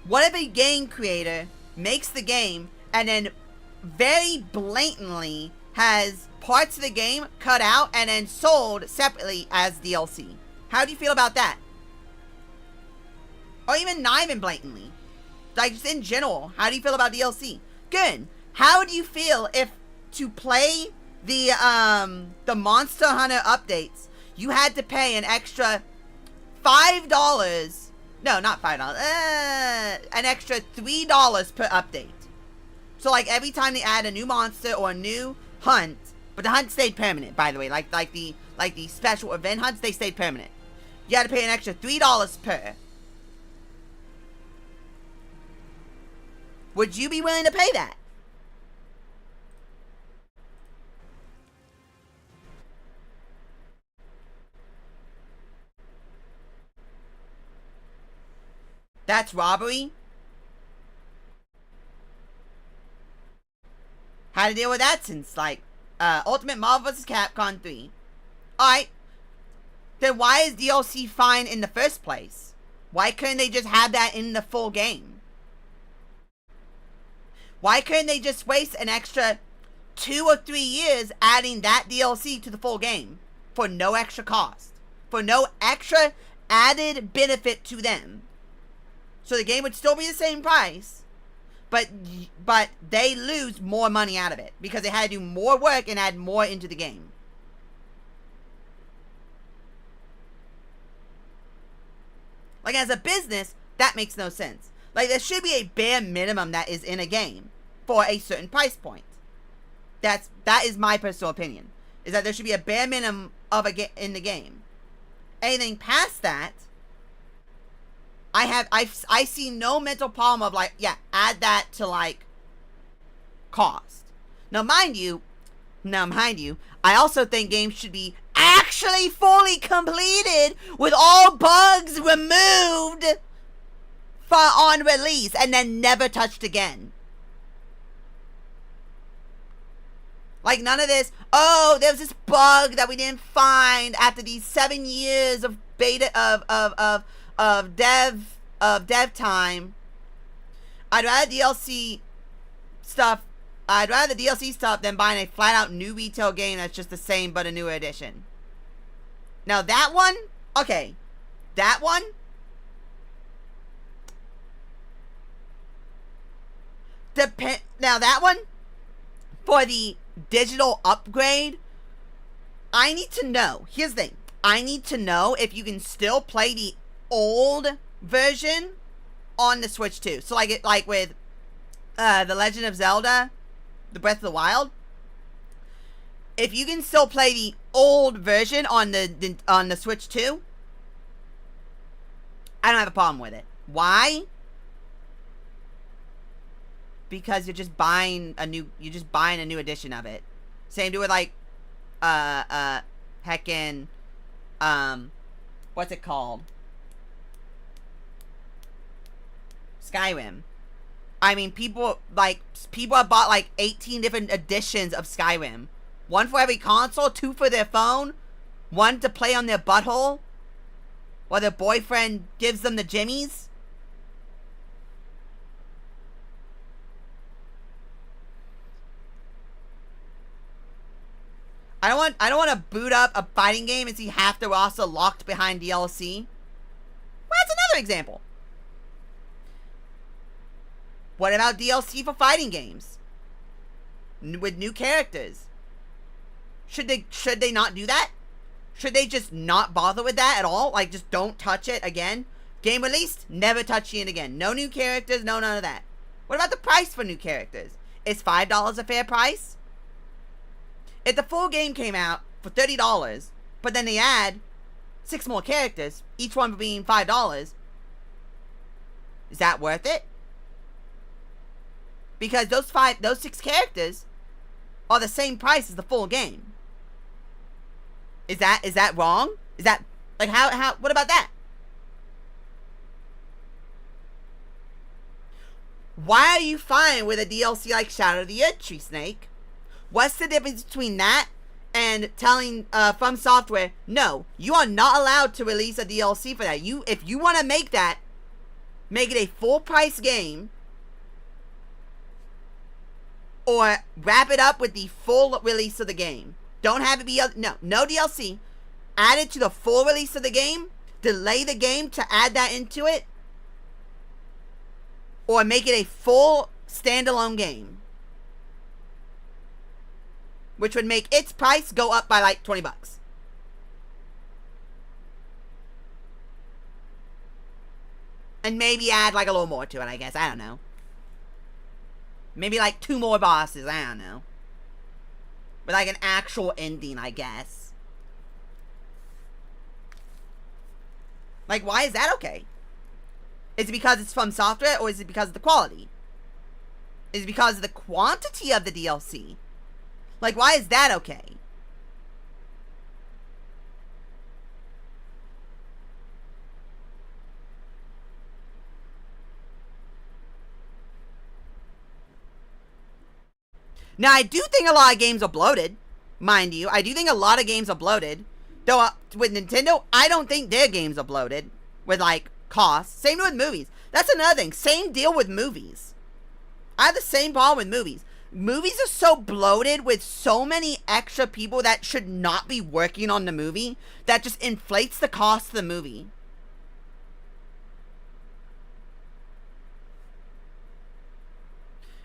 What if a game creator makes the game and then very blatantly has parts of the game cut out and then sold separately as DLC? How do you feel about that? Or even not even blatantly. Like, just in general, how do you feel about DLC? Good. How do you feel if to play the Monster Hunter updates, you had to pay an extra $5? No, not $5. An extra $3 per update. So, like, every time they add a new monster or a new hunt, but the hunt stayed permanent, by the way. Like the special event hunts, they stayed permanent. You had to pay an extra $3 per. Would you be willing to pay that? That's robbery. How to deal with that since, like, Ultimate Marvel vs. Capcom 3. Alright. Then why is DLC fine in the first place? Why couldn't they just have that in the full game? Why couldn't they just waste an extra 2 or 3 years adding that DLC to the full game for no extra cost? For no extra added benefit to them. So the game would still be the same price, but they lose more money out of it because they had to do more work and add more into the game. Like, as a business, that makes no sense. Like, there should be a bare minimum that is in a game for a certain price point. That is my personal opinion. Is that there should be a bare minimum of in the game. Anything past that, I see no mental problem of, like, yeah, add that to, like, cost. Now mind you, I also think games should be actually fully completed with all bugs removed on release and then never touched again. Like, none of this, oh, there was this bug that we didn't find after these 7 years of beta of dev time. I'd rather the DLC stuff than buying a flat out new retail game that's just the same but a newer edition. Now that one, okay, that one, now that one, for the digital upgrade, I need to know, here's the thing, I need to know if you can still play the old version on the Switch too. So like with The Legend of Zelda, The Breath of the Wild, if you can still play the old version on the Switch too, I don't have a problem with it. Why? Because you're just buying a new edition of it. Same do with like heckin' what's it called? Skyrim. I mean, people have bought like 18 different editions of Skyrim. One for every console, 2 for their phone, 1 to play on their butthole while their boyfriend gives them the jimmies. I don't want to boot up a fighting game and see half the roster locked behind DLC. Well, that's another example. What about DLC for fighting games with new characters? Should they not do that? Should they just not bother with that at all? Like, just don't touch it again? Game released, never touching it again. No new characters, no none of that. What about the price for new characters? Is $5 a fair price? If the full game came out for $30, but then they add 6 more characters, each one being $5, is that worth it? Because those 6 characters are the same price as the full game. Is that wrong? Is that, like, how what about that? Why are you fine with a DLC like Shadow of the Erdtree Snake? What's the difference between that and telling From Software, no, you are not allowed to release a DLC for that. If you want to make that, make it a full price game, or wrap it up with the full release of the game. Don't have it be no DLC. Add it to the full release of the game. Delay the game to add that into it, or make it a full standalone game, which would make its price go up by like $20. And maybe add like a little more to it, I guess. I don't know. Maybe like 2 more bosses, I don't know. With like an actual ending, I guess. Like, why is that okay? Is it because it's From Software, or is it because of the quality? Is it because of the quantity of the DLC? Like, why is that okay? Now, I do think a lot of games are bloated, mind you. I do think a lot of games are bloated. Though, with Nintendo, I don't think their games are bloated with, like, costs. Same with movies. That's another thing. Same deal with movies. I have the same problem with movies. Movies are so bloated with so many extra people that should not be working on the movie that just inflates the cost of the movie.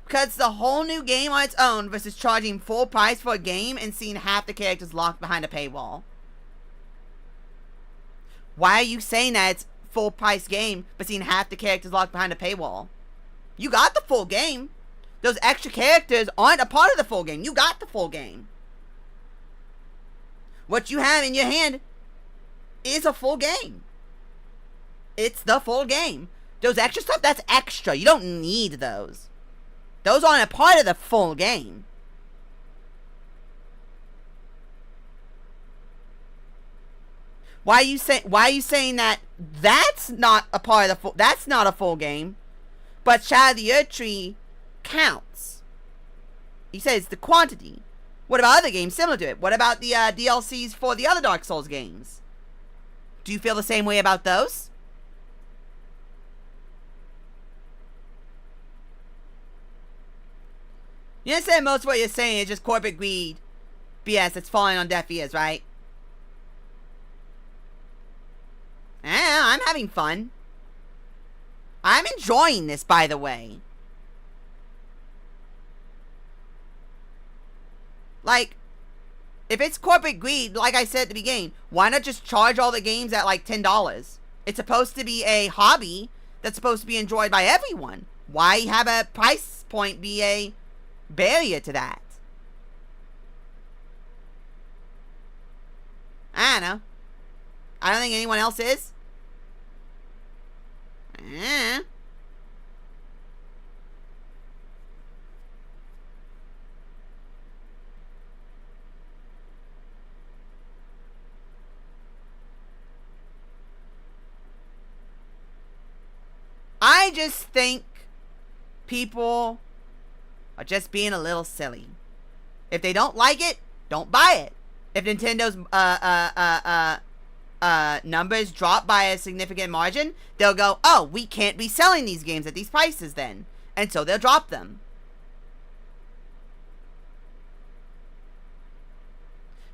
Because it's a whole new game on its own versus charging full price for a game and seeing half the characters locked behind a paywall. Why are you saying that it's full price game but seeing half the characters locked behind a paywall? You got the full game. Those extra characters aren't a part of the full game. You got the full game. What you have in your hand is a full game. It's the full game. Those extra stuff, that's extra. You don't need those. Those aren't a part of the full game. Why are you saying that that's not a part of the full, that's not a full game, but Shadow of the Earth Tree counts? He says the quantity. What about other games similar to it? What about the DLCs for the other Dark Souls games? Do you feel the same way about those? You understand most of what you're saying is just corporate greed BS that's falling on deaf ears, right? I'm having fun. I'm enjoying this, by the way. Like, if it's corporate greed, like I said at the beginning, why not just charge all the games at like $10? It's supposed to be a hobby that's supposed to be enjoyed by everyone. Why have a price point be a barrier to that? I don't know. I don't think anyone else is. I just think people are just being a little silly. If they don't like it, don't buy it. If Nintendo's numbers drop by a significant margin, they'll go, oh, we can't be selling these games at these prices then. And so they'll drop them.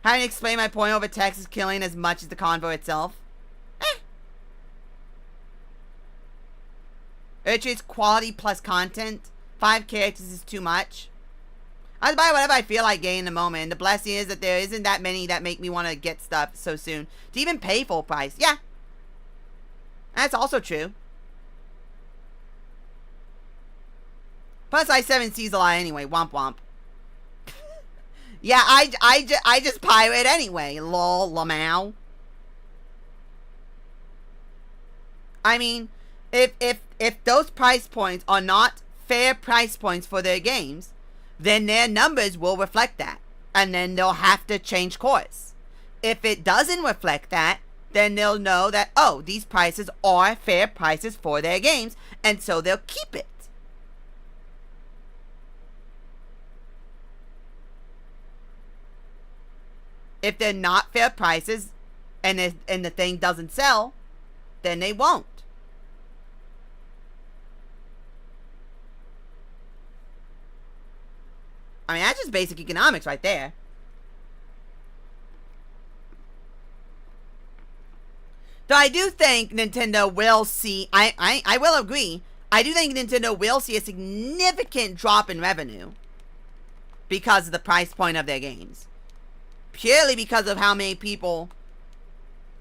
Having explained my point over text is killing as much as the convo itself. Urch's quality plus content. 5 characters is too much. I buy whatever I feel like getting in the moment. The blessing is that there isn't that many that make me want to get stuff so soon. To even pay full price. Yeah. That's also true. Plus, I7 sees a lot anyway. Womp womp. Yeah, I just pirate anyway. Lol, lamau. I mean, if those price points are not fair price points for their games, then their numbers will reflect that. And then they'll have to change course. If it doesn't reflect that, then they'll know that, oh, these prices are fair prices for their games, and so they'll keep it. If they're not fair prices and the thing doesn't sell, then they won't. I mean, that's just basic economics right there. Though I do think Nintendo will see, I will agree, I do think Nintendo will see a significant drop in revenue because of the price point of their games. Purely because of how many people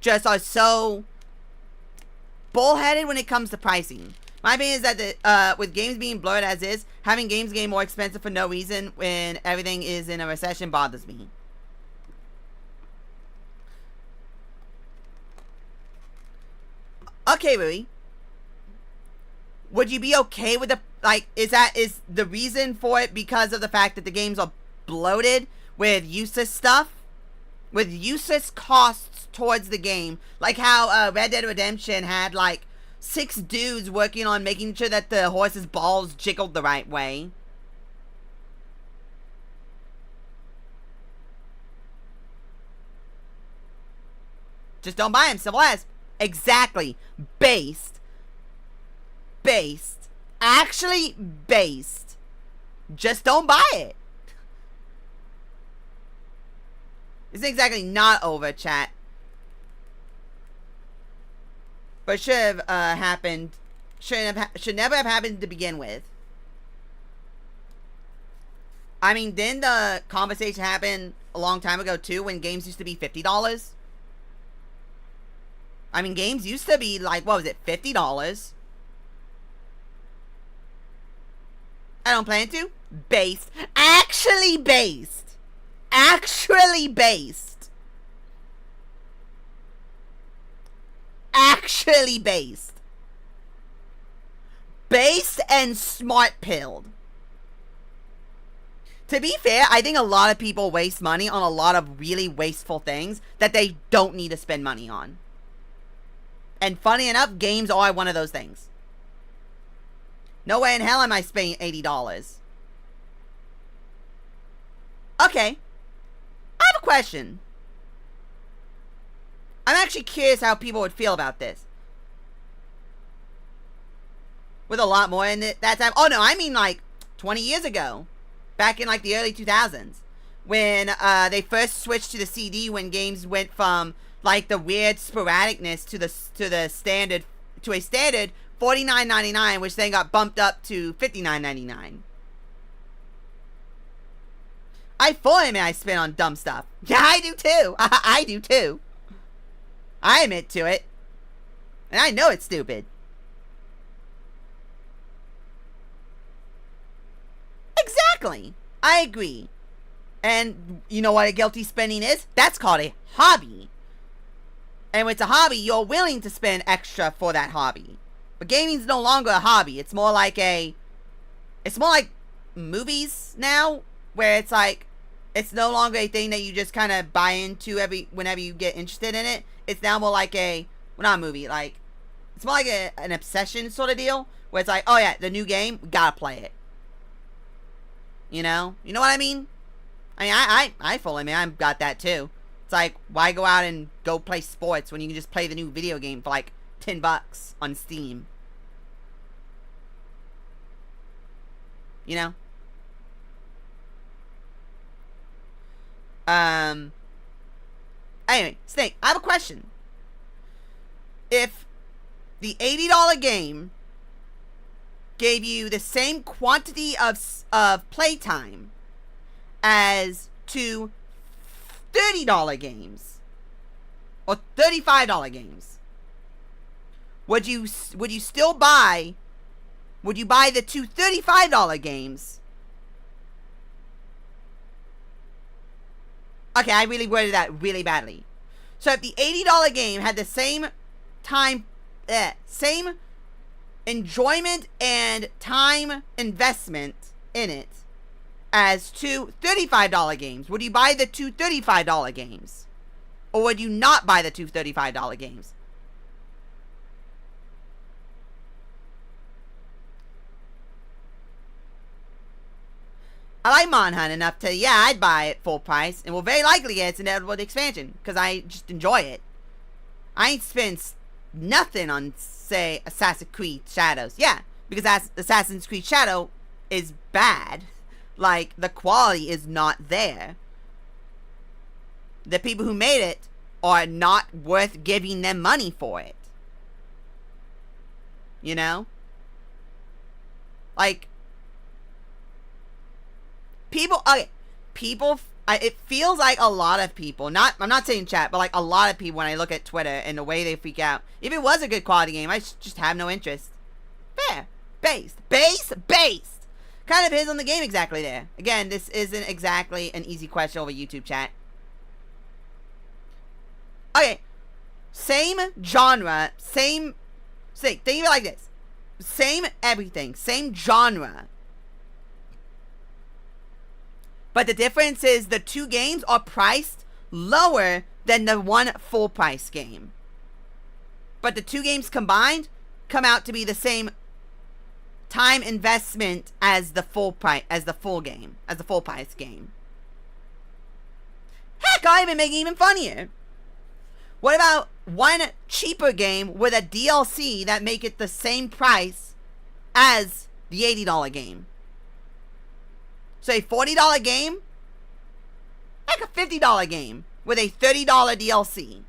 just are so bullheaded when it comes to pricing. My opinion is that with games being blurred as is, having games getting more expensive for no reason when everything is in a recession bothers me. Okay, Rui. Would you be okay with the, like, is the reason for it because of the fact that the games are bloated with useless stuff? With useless costs towards the game? Like how Red Dead Redemption had, like, 6 dudes working on making sure that the horse's balls jiggled the right way. Just don't buy them. Simple as. Exactly. Based. Actually based. Just don't buy it. It's exactly not over, chat. But should have happened. Should never have happened to begin with. I mean, didn't the conversation happen a long time ago too, when games used to be $50? I mean, games used to be like, what was it, $50? I don't plan to. Based. Actually based. Actually based. Actually based. Based and smart pilled. To be fair, I think a lot of people waste money on a lot of really wasteful things that they don't need to spend money on. And funny enough, games are one of those things. No way in hell am I spending $80. Okay. I have a question. I'm actually curious how people would feel about this. With a lot more in it that time. Oh no, I mean like 20 years ago. Back in like the early 2000s. When they first switched to the CD, when games went from like the weird sporadicness to a standard $49.99, which then got bumped up to $59.99. I fully admit I spend on dumb stuff. Yeah, I do too. I do too. I admit to it. And I know it's stupid. Exactly. I agree. And you know what a guilty spending is? That's called a hobby. And when it's a hobby, you're willing to spend extra for that hobby. But gaming's no longer a hobby. It's more like movies now, where it's like, it's no longer a thing that you just kind of buy into whenever you get interested in it. It's now more like not a movie, like, it's more like an obsession sort of deal, where it's like, oh yeah, the new game, we gotta play it. You know what I mean? I mean, I fully admit I've got that too. It's like, why go out and go play sports when you can just play the new video game for like $10 on Steam? You know? Anyway, Snake, I have a question. If the $80 game gave you the same quantity of playtime as two $30 games or $35 games, would you buy the two $35 games? Okay, I really worded that really badly. So if the $80 game had the same same enjoyment and time investment in it as two $35 games, would you buy the two $35 games? Or would you not buy the two $35 games? I like Monhunt enough to, yeah, I'd buy it full price, and will very likely get its inevitable expansion, because I just enjoy it. I ain't spent nothing on, say, Assassin's Creed Shadows. Yeah, because Assassin's Creed Shadow is bad. Like, the quality is not there. The people who made it are not worth giving them money for it. You know? Like, it feels like a lot of people, I'm not saying chat, but like a lot of people, when I look at Twitter and the way they freak out, if it was a good quality game, I just have no interest. Fair. Based. Kind of is on the game exactly there. Again, this isn't exactly an easy question over YouTube chat. Okay. Same genre, think of it like this. Same everything, same genre. But the difference is the two games are priced lower than the one full price game. But the two games combined come out to be the same time investment as the full price game. Heck, I'll even make it even funnier. What about one cheaper game with a DLC that make it the same price as the $80 game? So a $40 game, like a $50 game with a $30 DLC.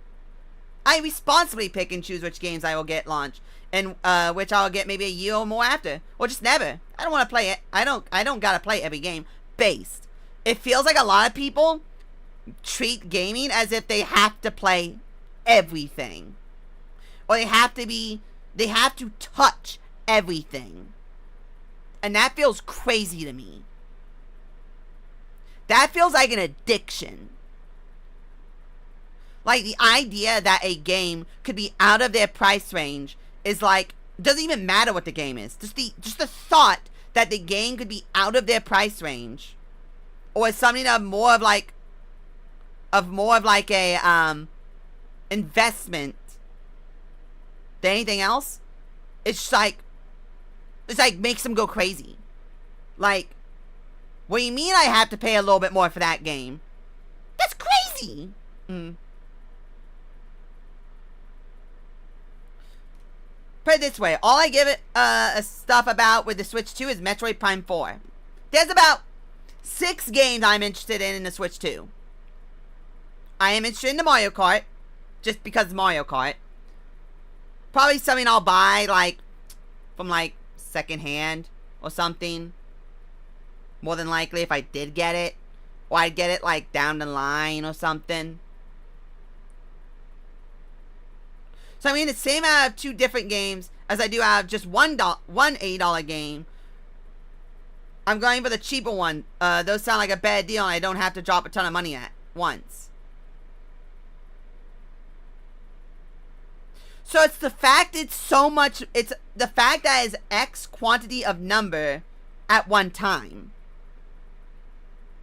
I responsibly pick and choose which games I will get launched, and which I'll get maybe a year or more after, or just never. I don't want to play it. I don't gotta play every game based. It feels like a lot of people treat gaming as if they have to play everything, or they have to touch everything, and that feels crazy to me. That feels like an addiction. Like, the idea that a game could be out of their price range is like, doesn't even matter what the game is. Just the thought that the game could be out of their price range, or something of more of like a investment than anything else. It's like makes them go crazy. Like, what do you mean I have to pay a little bit more for that game? That's crazy. Put it this way, all I give it stuff about with the Switch 2 is Metroid Prime 4. There's about 6 games I'm interested in the Switch 2. I am interested in the Mario Kart, just because it's Mario Kart. Probably something I'll buy, like, from, like, secondhand or something. More than likely, if I did get it. Or I'd get it, like, down the line or something. So, I mean, the same out of 2 different games as I do out of just one $80 game. I'm going for the cheaper one. Those sound like a bad deal, and I don't have to drop a ton of money at once. So it's the fact it's so much, it's the fact that it's X quantity of number at one time,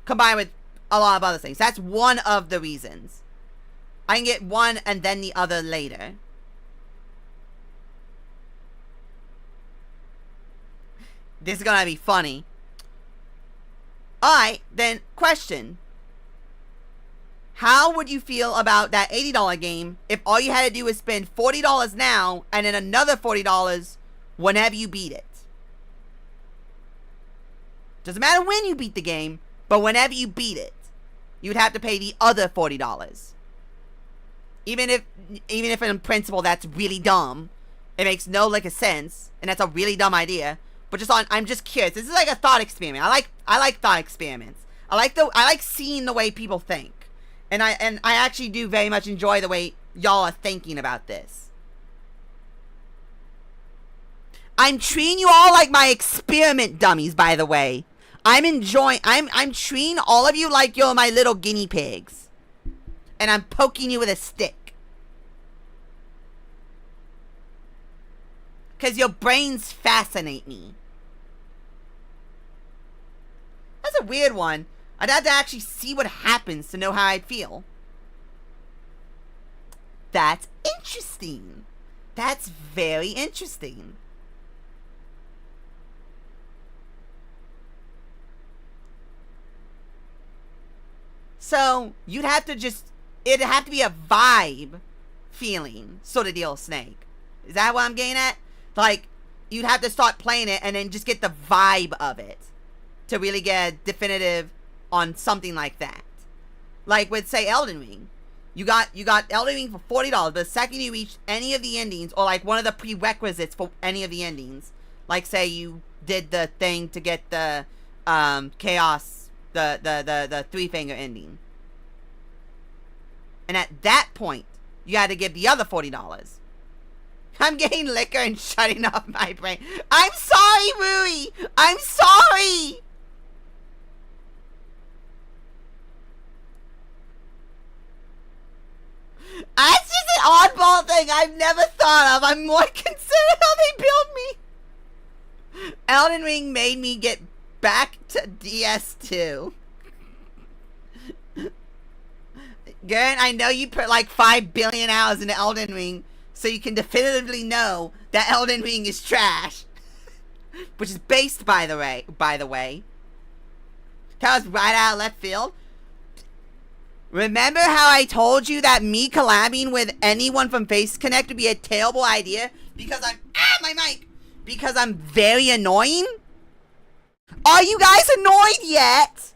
combined with a lot of other things. That's one of the reasons. I can get one and then the other later. This is gonna be funny. Alright, then question. How would you feel about that $80 game if all you had to do was spend $40 now and then another $40 whenever you beat it? Doesn't matter when you beat the game, but whenever you beat it, you'd have to pay the other $40. Even if in principle that's really dumb, it makes no lick of sense, and that's a really dumb idea. But I'm just curious. This is like a thought experiment. I like thought experiments. I like seeing the way people think. And I actually do very much enjoy the way y'all are thinking about this. I'm treating you all like my experiment dummies, by the way. I'm treating all of you like you're my little guinea pigs. And I'm poking you with a stick. 'Cause your brains fascinate me. That's a weird one. I'd have to actually see what happens to know how I'd feel. That's interesting. That's very interesting. So, it'd have to be a vibe feeling sort of deal, Snake. Is that what I'm getting at? Like, you'd have to start playing it and then just get the vibe of it to really get a definitive on something like that. Like with, say, Elden Ring. You got Elden Ring for $40, but the second you reach any of the endings, or like one of the prerequisites for any of the endings, like say you did the thing to get the chaos, the 3-finger ending. And at that point, you had to give the other $40. I'm getting liquor and shutting off my brain. I'm sorry, Rui! I'm sorry! That's just an oddball thing I've never thought of. I'm more concerned how they build me. Elden Ring made me get back to DS2. Garen, I know you put like 5 billion hours into Elden Ring, so you can definitively know that Elden Ring is trash. Which is based, by the way. That was right out of left field. Remember how I told you that me collabing with anyone from Face Connect would be a terrible idea? Because my mic! Because I'm very annoying? Are you guys annoyed yet?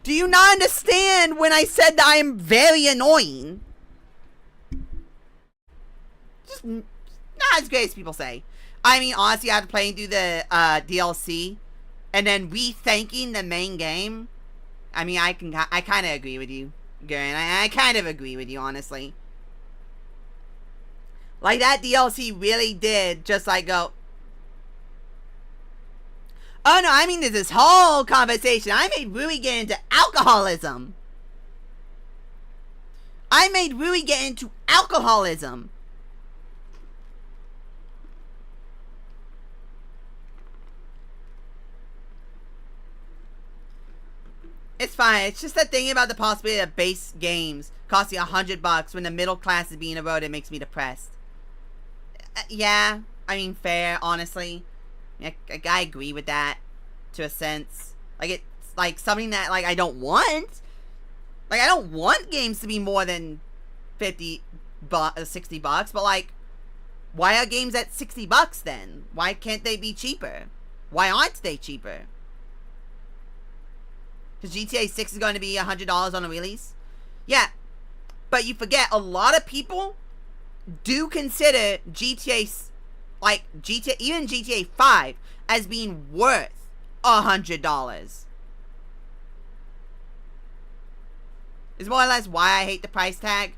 Do you not understand when I said that I am very annoying? Just not as great as people say. I mean, honestly, after playing through the DLC and then rethanking the main game, I mean, I kind of agree with you, Garen. I kind of agree with you, honestly. Like, that DLC really did just, like, go... Oh, no, I mean, there's this whole conversation. I made Rui get into alcoholism. I made Rui get into alcoholism. It's fine. It's just that thing about the possibility of base games costing $100 when the middle class is being eroded makes me depressed. Yeah, I mean, fair, honestly. I agree with that, to a sense. Like, it's, like, something that, like, I don't want. Like, I don't want games to be more than $60, but, like, why are games at $60 then? Why can't they be cheaper? Why aren't they cheaper? Because GTA 6 is going to be $100 on a release? Yeah, but you forget, a lot of people do consider GTA, like, even GTA 5 as being worth $100. Is more or less why I hate the price tag.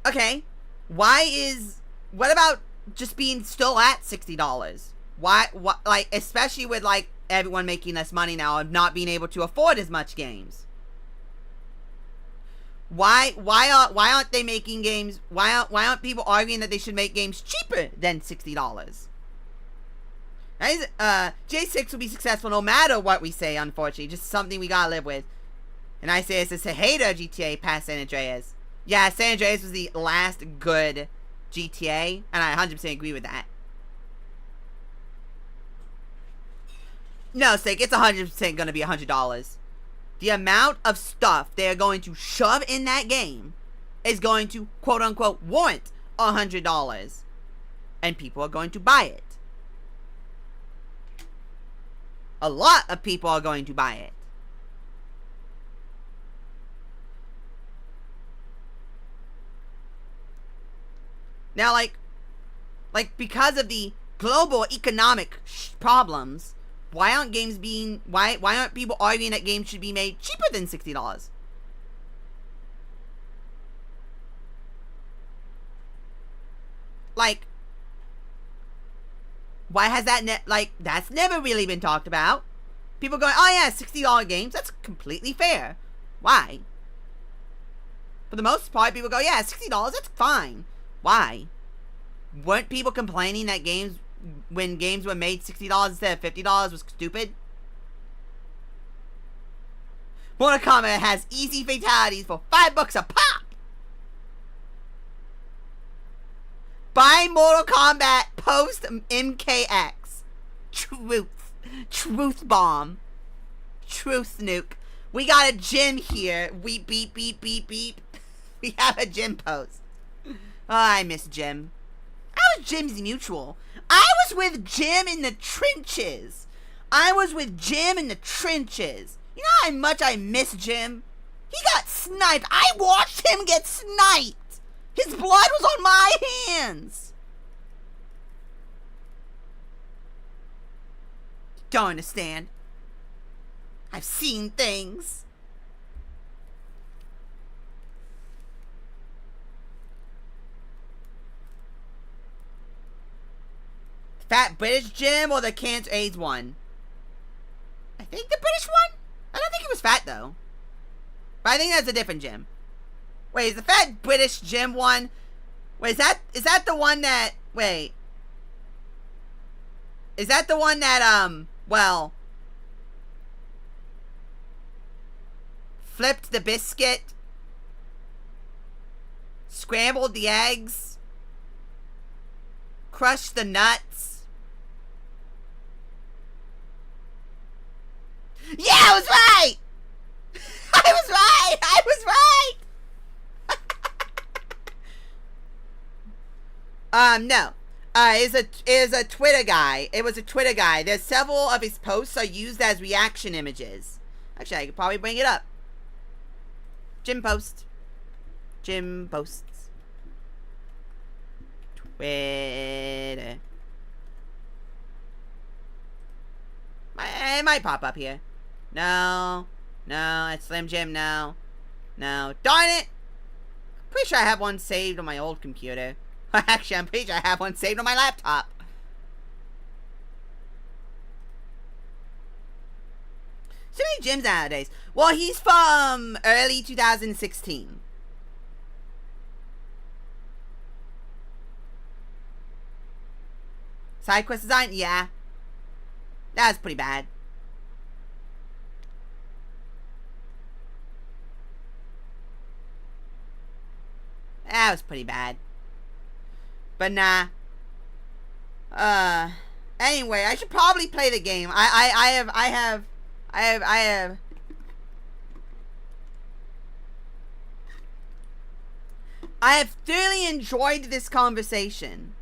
Okay, what about just being still at $60? Why, like, especially with, like, everyone making less money now and not being able to afford as much games. Why aren't they making games? Why aren't people arguing that they should make games cheaper than $60? J6 will be successful no matter what we say, unfortunately. Just something we gotta live with. And I say this as a hater of GTA past San Andreas. Yeah, San Andreas was the last good GTA, and I 100% agree with that. No, Steak, it's 100% gonna be $100. The amount of stuff they are going to shove in that game is going to, quote-unquote, warrant $100. And people are going to buy it. A lot of people are going to buy it. Now, like, because of the global economic problems, why aren't games being, why aren't people arguing that games should be made cheaper than $60? Like, why has that that's never really been talked about. People going, oh yeah, $60 games, that's completely fair. Why? For the most part, people go, yeah, $60, that's fine. Why? Weren't people complaining that games, when games were made $60 instead of $50, was stupid? Mortal Kombat has easy fatalities for $5 a pop! Buy Mortal Kombat post MKX. Truth bomb. Truth nuke. We got a gym here. We beep beep beep beep. We have a gym post. Oh, I miss Jim. I was Jim's mutual. I was with Jim in the trenches. I was with Jim in the trenches. You know how much I miss Jim? He got sniped. I watched him get sniped. His blood was on my hands. Don't understand. I've seen things. Fat British Jim or the Cancer AIDS one? I think the British one? I don't think he was fat though. But I think that's a different Jim. Wait, is the Fat British Jim one? Wait, is that the one that, wait. Is that the one that, well, flipped the biscuit, scrambled the eggs, crushed the nuts, Yeah, I was right! I was right! I was right! No. Is a Twitter guy. It was a Twitter guy. There's several of his posts are used as reaction images. Actually, I could probably bring it up. Jim posts. Twitter. It might pop up here. No, it's Slim Jim. No, darn it! Pretty sure I have one saved on my old computer. Actually, I'm pretty sure I have one saved on my laptop. So many Jims nowadays. Well, he's from early 2016. Side quest design? Yeah. That's pretty bad. That was pretty bad. But nah. Anyway, I should probably play the game. I have thoroughly enjoyed this conversation.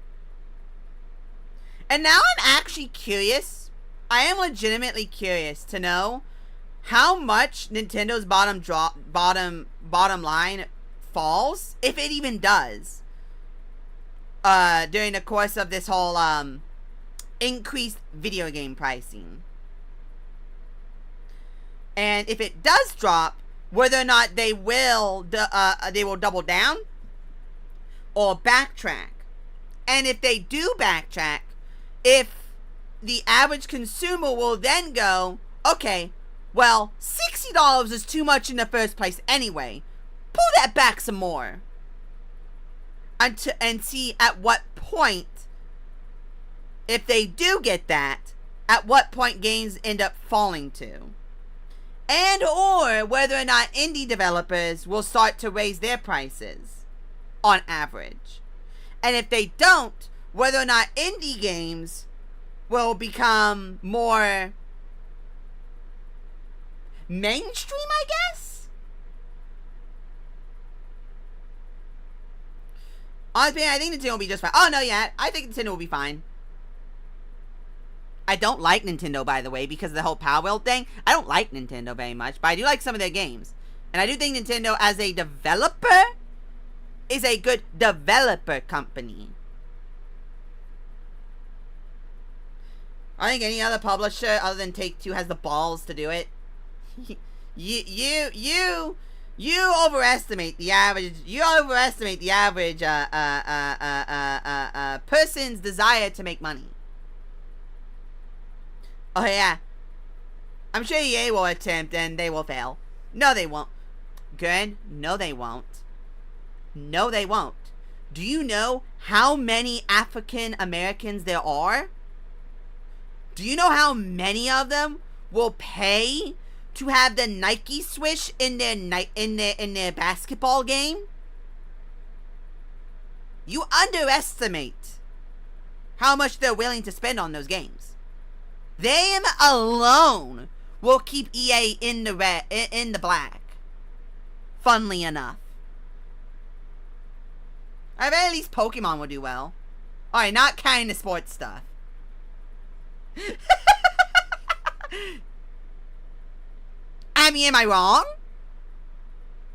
And now I'm actually curious. I am legitimately curious to know how much Nintendo's bottom line falls, if it even does, during the course of this whole increased video game pricing. And if it does drop, whether or not they will double down or backtrack. And if they do backtrack, if the average consumer will then go, okay, well, $60 is too much in the first place anyway. Pull that back some more. And see at what point, if they do get that, at what point games end up falling to. And or whether or not indie developers will start to raise their prices on average. And if they don't, whether or not indie games will become more mainstream, I guess? Honestly, I think Nintendo will be just fine. Oh, no, yeah. I think Nintendo will be fine. I don't like Nintendo, by the way, because of the whole Power Wheel thing. I don't like Nintendo very much, but I do like some of their games. And I do think Nintendo, as a developer, is a good developer company. I think any other publisher other than Take-Two has the balls to do it. You overestimate the average. You overestimate the average person's desire to make money. Oh yeah, I'm sure EA will attempt and they will fail. No, they won't. Good. No, they won't. No, they won't. Do you know how many African Americans there are? Do you know how many of them will pay to have the Nike swish in their basketball game? You underestimate how much they're willing to spend on those games. Them alone will keep EA in the black. Funnily enough. I bet at least Pokemon will do well. Alright, not counting the sports stuff. I mean, am I wrong?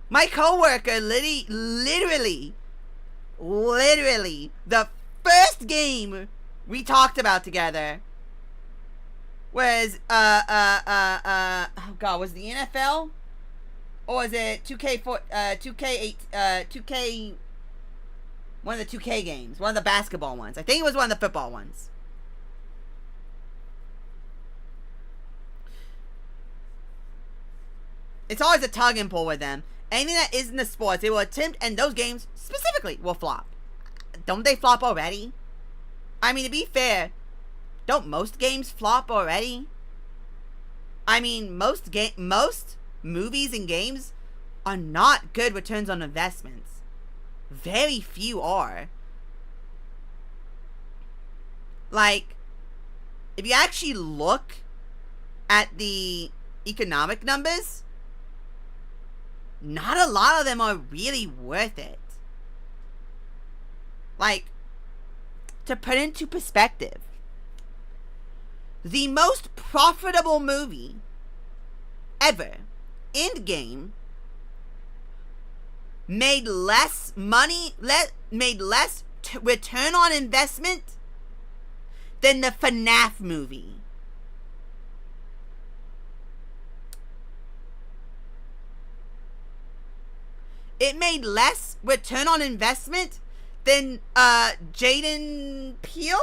My coworker literally, the first game we talked about together was oh god, was it the NFL? Or was it 2K one of the 2K games, one of the basketball ones. I think it was one of the football ones. It's always a tug and pull with them. Anything that isn't the sports, they will attempt, and those games specifically will flop. Don't they flop already? I mean, to be fair, don't most games flop already? I mean, most movies and games are not good returns on investments. Very few are. Like, if you actually look at the economic numbers, not a lot of them are really worth it. Like, to put into perspective, the most profitable movie ever, Endgame, made less money, made less return on investment than the FNAF movie. It made less return on investment than Jordan Peele?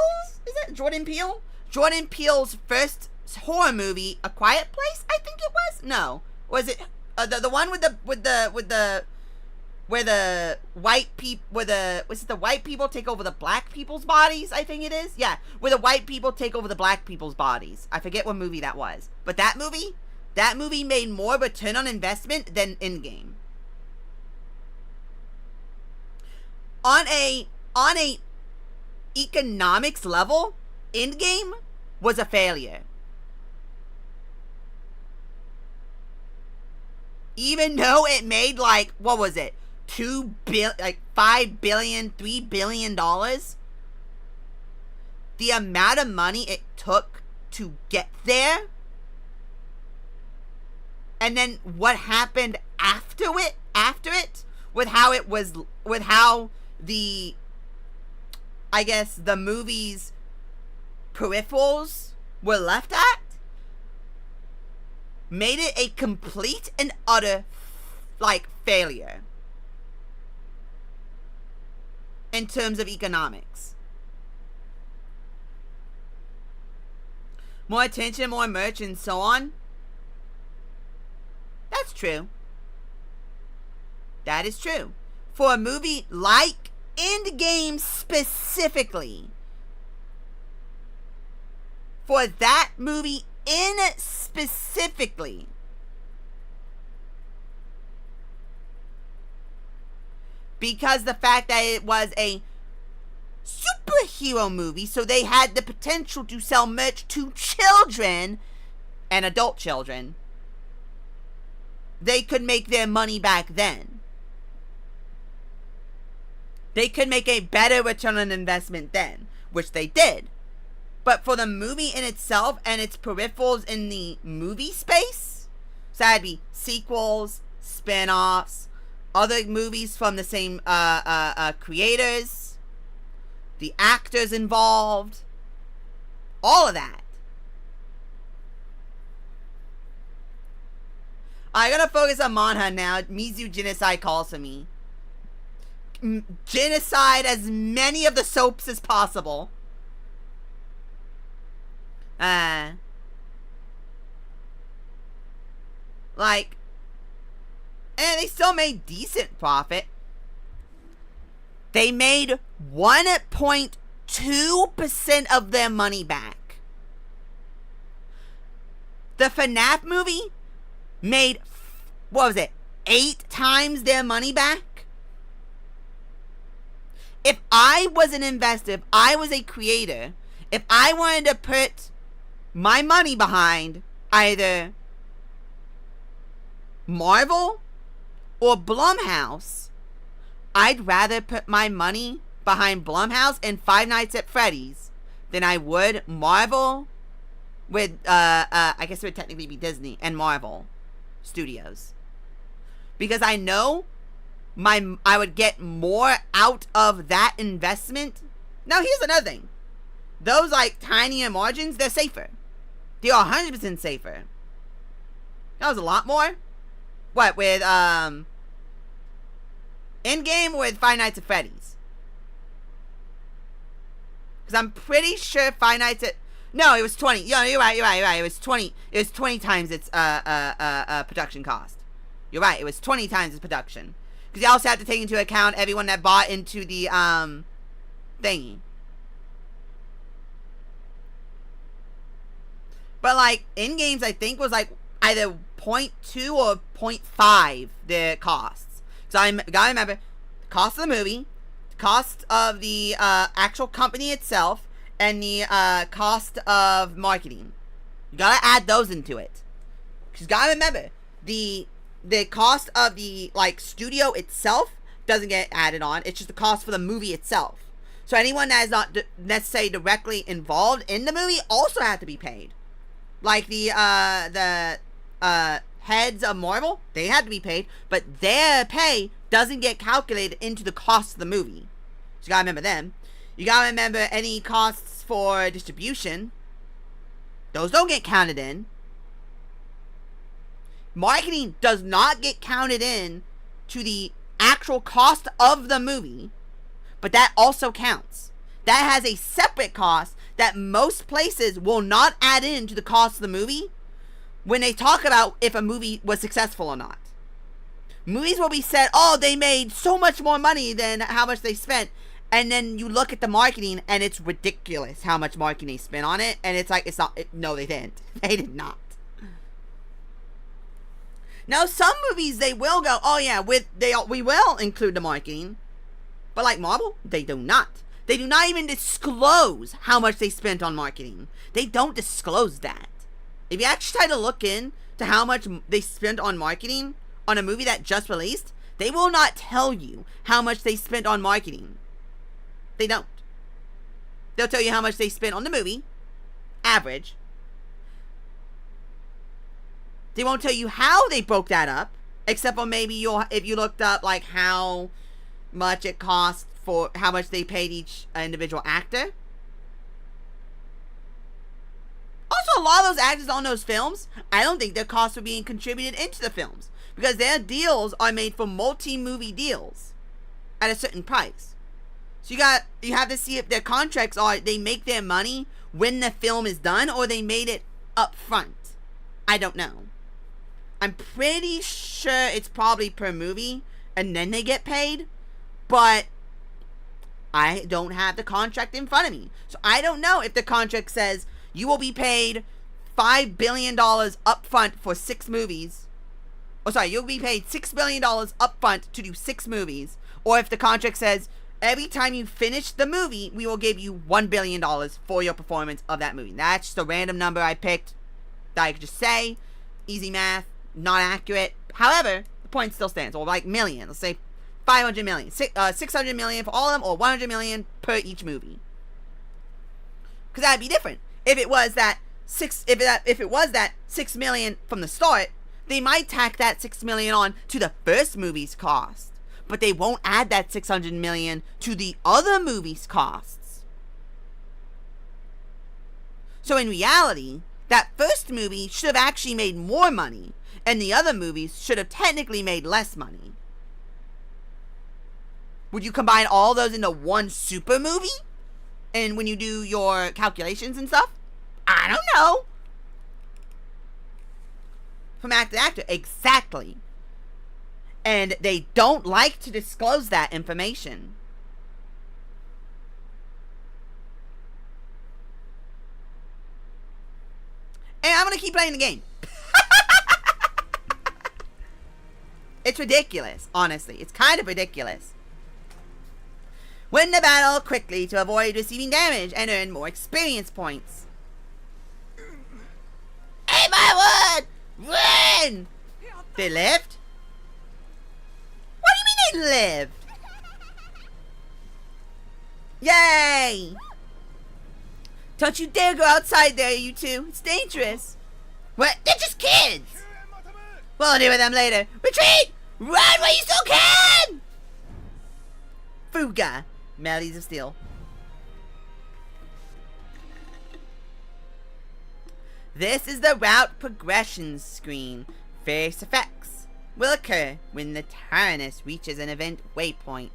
Jordan Peele's first horror movie, A Quiet Place, I think it was? No. Was it the one with the where the white people, was it the white people take over the black people's bodies? I think it is. Yeah, where the white people take over the black people's bodies. I forget what movie that was, but that movie made more return on investment than Endgame. On a economics level, Endgame was a failure. Even though it made like, what was it? $5 billion, $3 billion. The amount of money it took to get there, and then what happened after it, with how the, I guess, the movie's peripherals were left at, made it a complete and utter, like, failure in terms of economics. More attention, more merch, and so on. That's true. That is true. For a movie like Endgame specifically, for that movie specifically, because the fact that it was a superhero movie, so they had the potential to sell merch to children and adult children, they could make their money back then. They could make a better return on investment then, which they did. But for the movie in itself and its peripherals in the movie space, so that'd be sequels, spin-offs, other movies from the same creators, the actors involved, all of that. I'm gonna focus on Monha now. Mizu Genocide calls for me. Genocide as many of the soaps as possible. Like, and they still made decent profit. They made 1.2% of their money back. The FNAF movie made, what was it, 8 times their money back? If I was an investor, if I was a creator, if I wanted to put my money behind either Marvel or Blumhouse, I'd rather put my money behind Blumhouse and Five Nights at Freddy's than I would Marvel with, I guess it would technically be Disney and Marvel Studios. Because I know I would get more out of that investment. Now, here's another thing. Those, like, tinier margins, they're safer. They are 100% safer. That was a lot more. What, with, Endgame with Five Nights at Freddy's? Because I'm pretty sure Five Nights at... No, it was 20. Yeah, you're right. It was 20 times its, production cost. You're right, it was 20 times its production. Because you also have to take into account everyone that bought into the, thingy. But, like, Endgame's, I think, was, like, either 0.2 or 0.5 the costs. So I gotta remember, the cost of the movie, the cost of the, actual company itself, and the, cost of marketing. You gotta add those into it. Because you gotta remember, the cost of the, like, studio itself doesn't get added on. It's just the cost for the movie itself. So anyone that is not necessarily directly involved in the movie also have to be paid. Like the heads of Marvel, they had to be paid, but their pay doesn't get calculated into the cost of the movie. So you gotta remember them. You gotta remember any costs for distribution. Those don't get counted in. Marketing does not get counted in to the actual cost of the movie, but that also counts. That has a separate cost that most places will not add in to the cost of the movie when they talk about if a movie was successful or not. Movies will be said, oh, they made so much more money than how much they spent. And then you look at the marketing and it's ridiculous how much marketing they spent on it. And it's like, it's not, no, they didn't. They did not. Now, some movies, they will go, oh yeah, we will include the marketing. But like Marvel, they do not. They do not even disclose how much they spent on marketing. They don't disclose that. If you actually try to look in to how much they spent on marketing on a movie that just released, they will not tell you how much they spent on marketing. They don't. They'll tell you how much they spent on the movie, average. They won't tell you how they broke that up, except for maybe if you looked up like how much it cost for how much they paid each individual actor. Also, a lot of those actors on those films, I don't think their costs were being contributed into the films, because their deals are made for multi-movie deals at a certain price. So you have to see if their contracts are, they make their money when the film is done, or they made it up front. I don't know. I'm pretty sure it's probably per movie and then they get paid, but I don't have the contract in front of me. So I don't know if the contract says you will be paid $5 billion upfront for 6 movies. Oh, sorry, you'll be paid $6 billion upfront to do 6 movies. Or if the contract says every time you finish the movie, we will give you $1 billion for your performance of that movie. That's just a random number I picked that I could just say. Easy math, not accurate. However, the point still stands. Or like million. Let's say 500 million. 600 million for all of them, or 100 million per each movie. Because that'd be different. If it was that 6 million from the start, they might tack that 6 million on to the first movie's cost, but they won't add that 600 million to the other movie's costs. So in reality, that first movie should have actually made more money, and the other movies should have technically made less money. Would you combine all those into one super movie? And when you do your calculations and stuff? I don't know. From actor to actor, exactly. And they don't like to disclose that information. And I'm going to keep playing the game. It's ridiculous, honestly. It's kind of ridiculous. Win the battle quickly to avoid receiving damage and earn more experience points. Hey, my word! Win! They lived? What do you mean they lived? Yay! Don't you dare go outside there, you two. It's dangerous. What? They're just kids! We'll deal with them later. Retreat! Run while you still can! Fuga Melodies of Steel. This is the route progression screen. Various effects will occur when the Tyrannus reaches an event waypoint.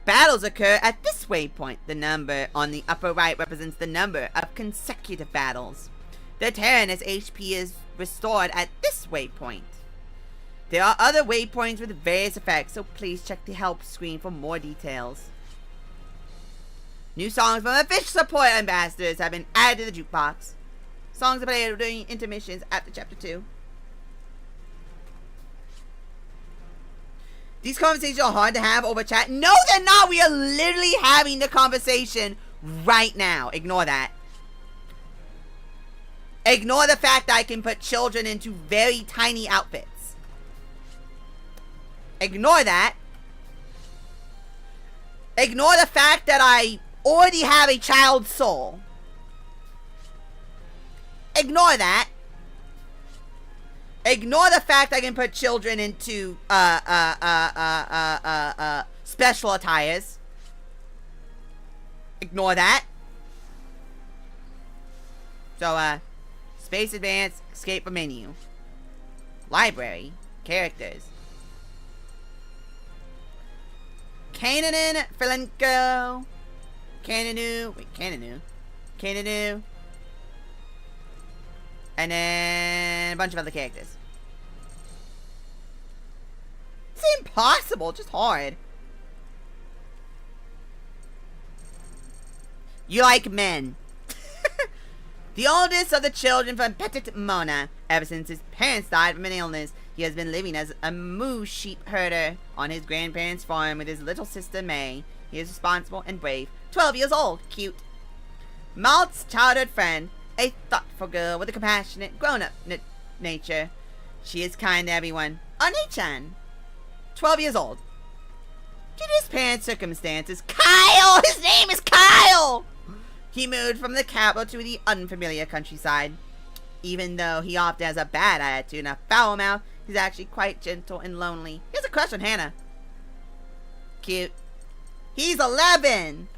Battles occur at this waypoint. The number on the upper right represents the number of consecutive battles. The Tyrannus HP is restored at this waypoint. There are other waypoints with various effects, so please check the help screen for more details. New songs from official support ambassadors have been added to the jukebox. Songs are played during intermissions after Chapter 2. These conversations are hard to have over chat. No, they're not. We are literally having the conversation right now. Ignore that. Ignore the fact that I can put children into very tiny outfits. Ignore that. Ignore the fact that I already have a child's soul. Ignore that. Ignore the fact I can put children into special attires. Ignore that. So, Space Advance, escape from menu. Library, characters. Kanan, Felenko, Kananu, and then a bunch of other characters. It's impossible, just hard. You like men. The oldest of the children from Petit Mona. Ever since his parents died from an illness, he has been living as a moose sheep herder on his grandparents' farm with his little sister May. He is responsible and brave. 12 years old. Cute. Malt's childhood friend. A thoughtful girl with a compassionate, grown-up nature. She is kind to everyone. Oni-chan. 12 years old. Due to his parents' circumstances, Kyle! His name is Kyle! He moved from the capital to the unfamiliar countryside. Even though he often has a bad attitude and a foul mouth, he's actually quite gentle and lonely. He has a crush on Hannah. Cute. He's 11!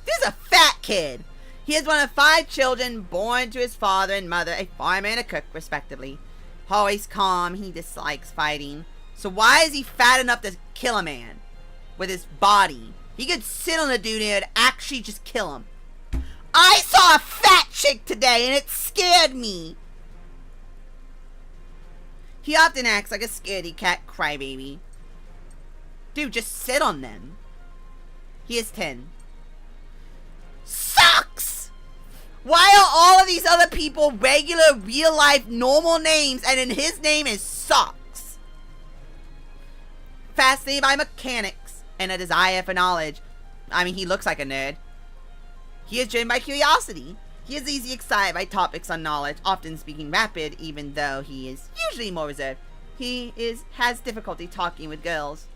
This is a fat kid. He is one of 5 children born to his father and mother, a farmer and a cook, respectively. Always calm, he dislikes fighting. So why is he fat enough to kill a man? With his body. He could sit on a dude and it'd actually just kill him. I saw a fat chick today and it scared me. He often acts like a scaredy cat crybaby. Dude, just sit on them. He is 10. Sucks! Why are all of these other people regular, real-life, normal names and then his name is Sucks? Fascinated by mechanics and a desire for knowledge. I mean, he looks like a nerd. He is driven by curiosity. He is easily excited by topics on knowledge, often speaking rapid, even though he is usually more reserved. He has difficulty talking with girls.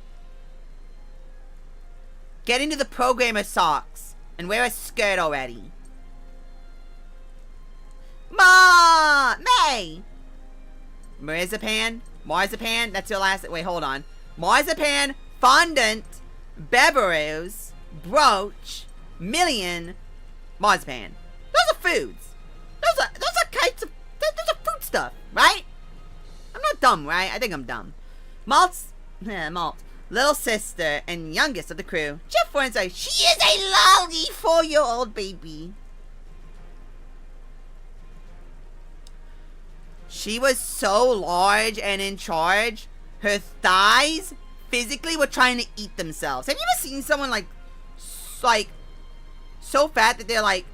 Get into the programmer socks and wear a skirt already. May! Marzipan, that's your last, wait, hold on. Marzipan, fondant, beverage, brooch, million, marzipan. Those are foods. Those are kinds of, those are food stuff, right? I'm not dumb, right? I think I'm dumb. Malt, little sister and youngest of the crew. Jeff Warren's like, she is a lovely 4-year-old baby. She was so large and in charge, her thighs physically were trying to eat themselves. Have you ever seen someone like so fat that they're like,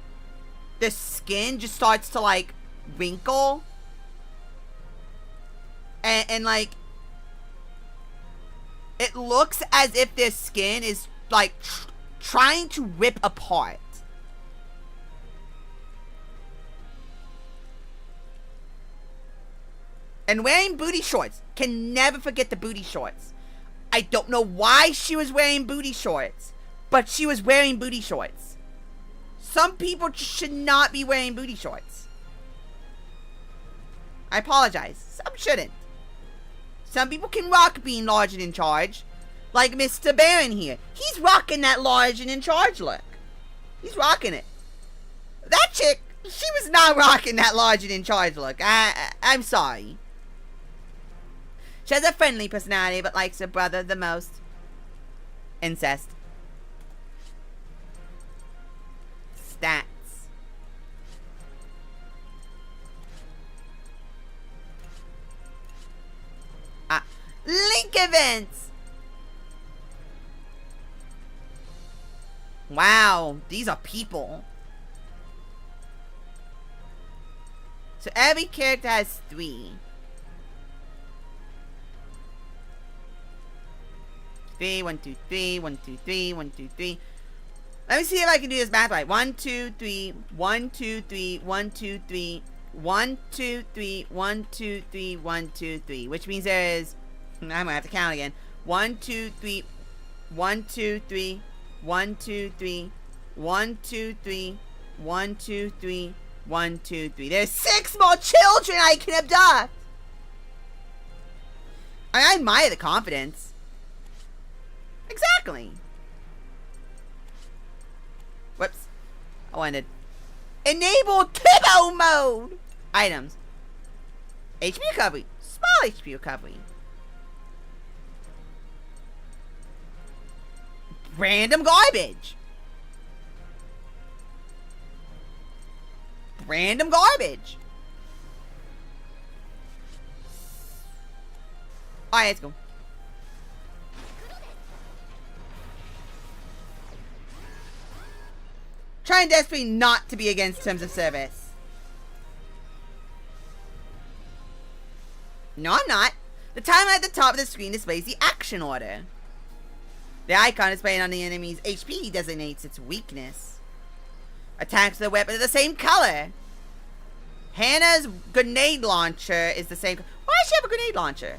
their skin just starts to like wrinkle? And like, it looks as if their skin is like trying to rip apart. And wearing booty shorts. Can never forget the booty shorts. I don't know why she was wearing booty shorts, but she was wearing booty shorts. Some people should not be wearing booty shorts. I apologize. Some shouldn't. Some people can rock being large and in charge. Like Mr. Baron here. He's rocking that large and in charge look. He's rocking it. That chick, she was not rocking that large and in charge look. I'm sorry. She has a friendly personality, but likes her brother the most. Incest. Stats. Link events! Wow, these are people. So every character has 3. 3, 1, 2, 3, 1, 2, 3, 1, 2, 3. Let me see if I can do this math right. 1, 2, 3, 1, 2, 3, 1, 2, 3, 1, 2, 3, 1, 2, 3, 1, 2, 3. Which means there is, I'm gonna have to count again. 1, 2, 3, 1, 2, 3, 1, 2, 3, 1, 2, 3, 1, 2, 3, 1, 2, 3. There's 6 more children I can abduct. I admire the confidence. Exactly. Whoops. I wanted enable turbo mode. Items. HP recovery. Small HP recovery. Random garbage. Random garbage. Alright, let's go. Trying desperately not to be against terms of service. No, I'm not. The timer at the top of the screen displays the action order. The icon displayed on the enemy's HP designates its weakness. Attacks with the weapon are the same color. Hannah's grenade launcher is the same. Why does she have a grenade launcher?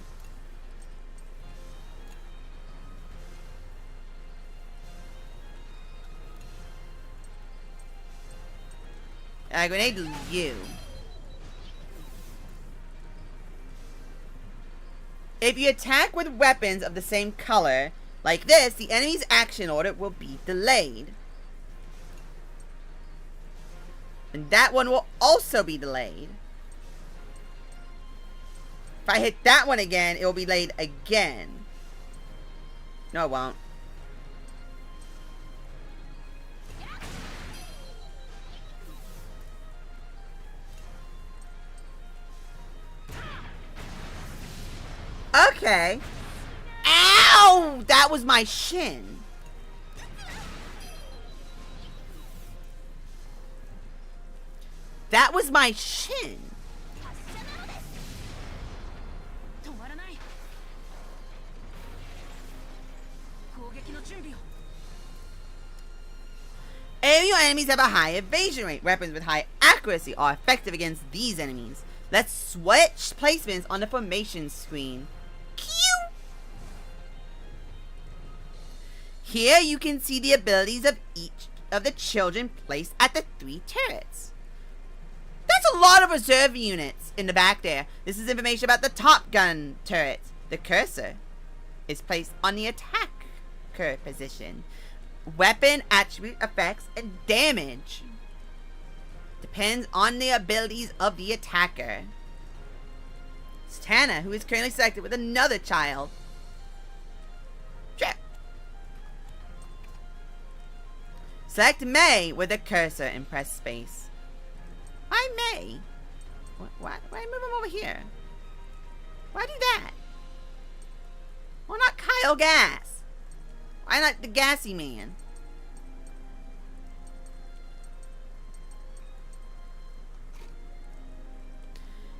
Grenade you. If you attack with weapons of the same color, like this, the enemy's action order will be delayed. And that one will also be delayed. If I hit that one again, it will be delayed again. No, it won't. Okay. Ow! That was my shin. That was my shin. Aerial enemies have a high evasion rate. Weapons with high accuracy are effective against these enemies. Let's switch placements on the formation screen. Here you can see the abilities of each of the children placed at the 3 turrets. That's a lot of reserve units in the back there. This is information about the Top Gun turret. The cursor is placed on the attacker position. Weapon attribute effects and damage depends on the abilities of the attacker. It's Tana, who is currently selected with another child. Check. Select May with a cursor and press space. Why May? Why move him over here? Why do that? Why not Kyle Gass? Why not the gassy man?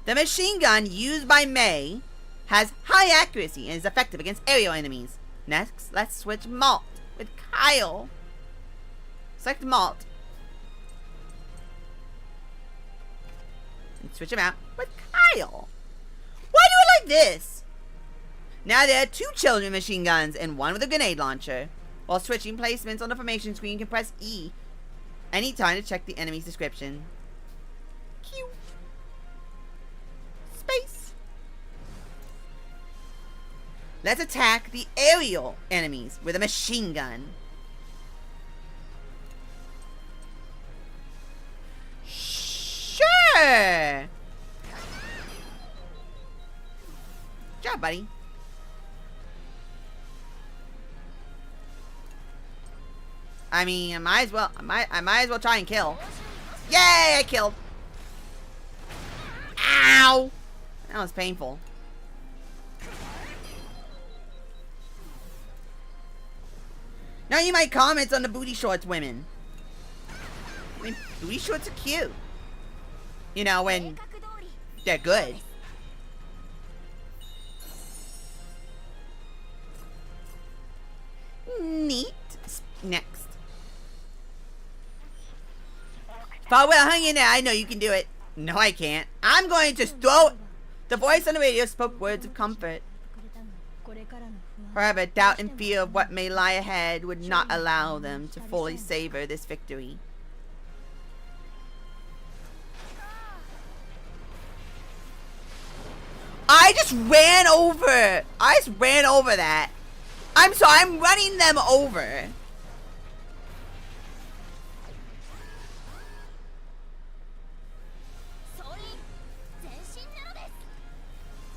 The machine gun used by May has high accuracy and is effective against aerial enemies. Next, let's switch Malt with Kyle. Select Malt. And switch him out with Kyle. Why do it like this? Now there are 2 children machine guns and 1 with a grenade launcher. While switching placements on the formation screen, you can press E anytime to check the enemy's description. Q. Space. Let's attack the aerial enemies with a machine gun. Sure. Good job, buddy. I mean, I might as well try and kill. Yay, I killed. Ow! That was painful. Now you might comment on the booty shorts women. I mean, booty shorts are cute. You know, when they're good. Neat. Next. Farewell, hang in there. I know you can do it. No, I can't. I'm going to throw... The voice on the radio spoke words of comfort. However, doubt and fear of what may lie ahead would not allow them to fully savor this victory. I just ran over that. I'm sorry, I'm running them over.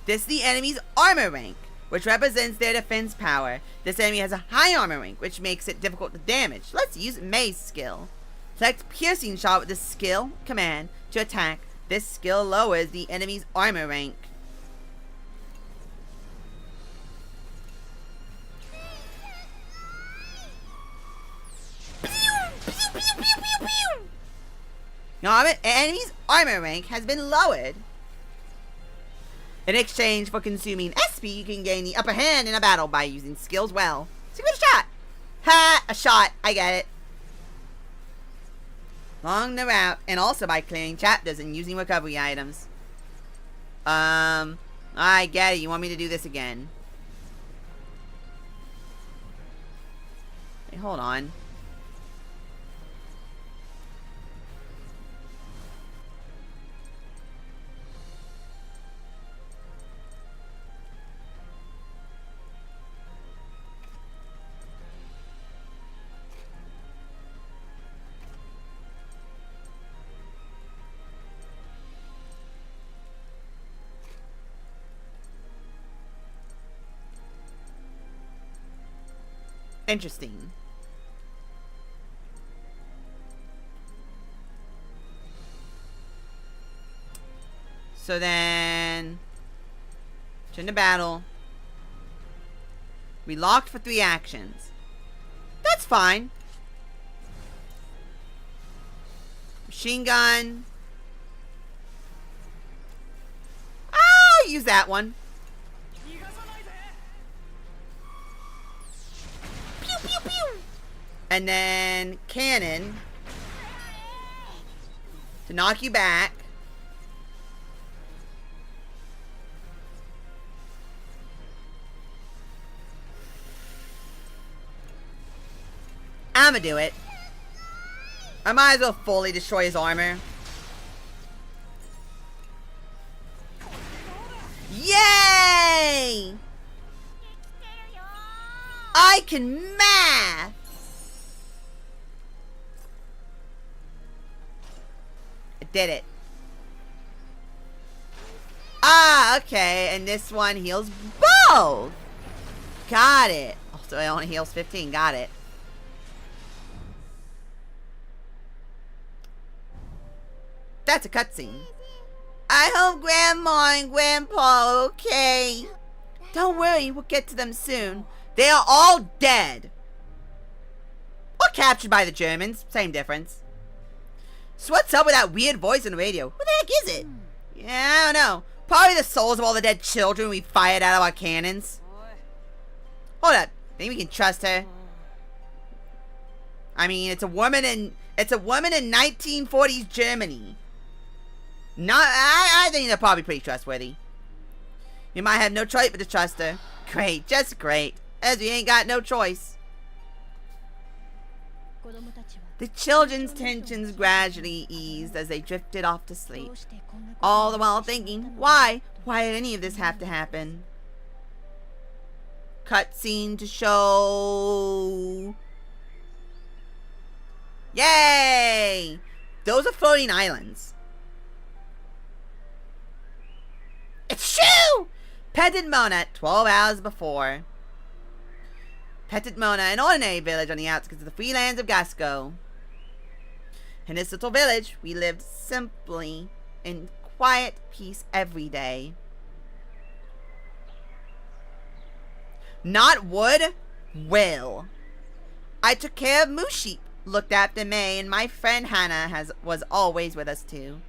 This is the enemy's armor rank, which represents their defense power. This enemy has a high armor rank, which makes it difficult to damage. Let's use May's skill. Select Piercing Shot with the skill command to attack. This skill lowers the enemy's armor rank. Your enemy's armor rank has been lowered. In exchange for consuming SP, you can gain the upper hand in a battle by using skills well. Secret shot! Ha! A shot. I get it. Along the route, and also by clearing chapters and using recovery items. I get it. You want me to do this again. Hey, hold on. Interesting. So then, turn to battle. We locked for 3 actions. That's fine. Machine gun. I'll use that one. Pew, pew. And then cannon to knock you back. I'ma do it. I might as well fully destroy his armor. Yay! I can math! I did it. Ah, okay. And this one heals both. Got it. Also, it only heals 15. Got it. That's a cutscene. I hope Grandma and Grandpa are okay. Don't worry, we'll get to them soon. They are all dead. Or captured by the Germans. Same difference. So what's up with that weird voice on the radio? Who the heck is it? Yeah, I don't know. Probably the souls of all the dead children we fired out of our cannons. Hold up. Think we can trust her? I mean, it's a woman in 1940s Germany. I think they're probably pretty trustworthy. You might have no choice but to trust her. Great, just great. As we ain't got no choice. The children's tensions gradually eased as they drifted off to sleep. All the while thinking, why? Why did any of this have to happen? Cutscene to show... Yay! Those are floating islands. It's true! Petit Mona 12 hours before. Petit Mona, an ordinary village on the outskirts of the free lands of Gasco. In this little village, we lived simply in quiet peace every day. Not wood, will. I took care of moose sheep, looked after May, and my friend Hannah was always with us too.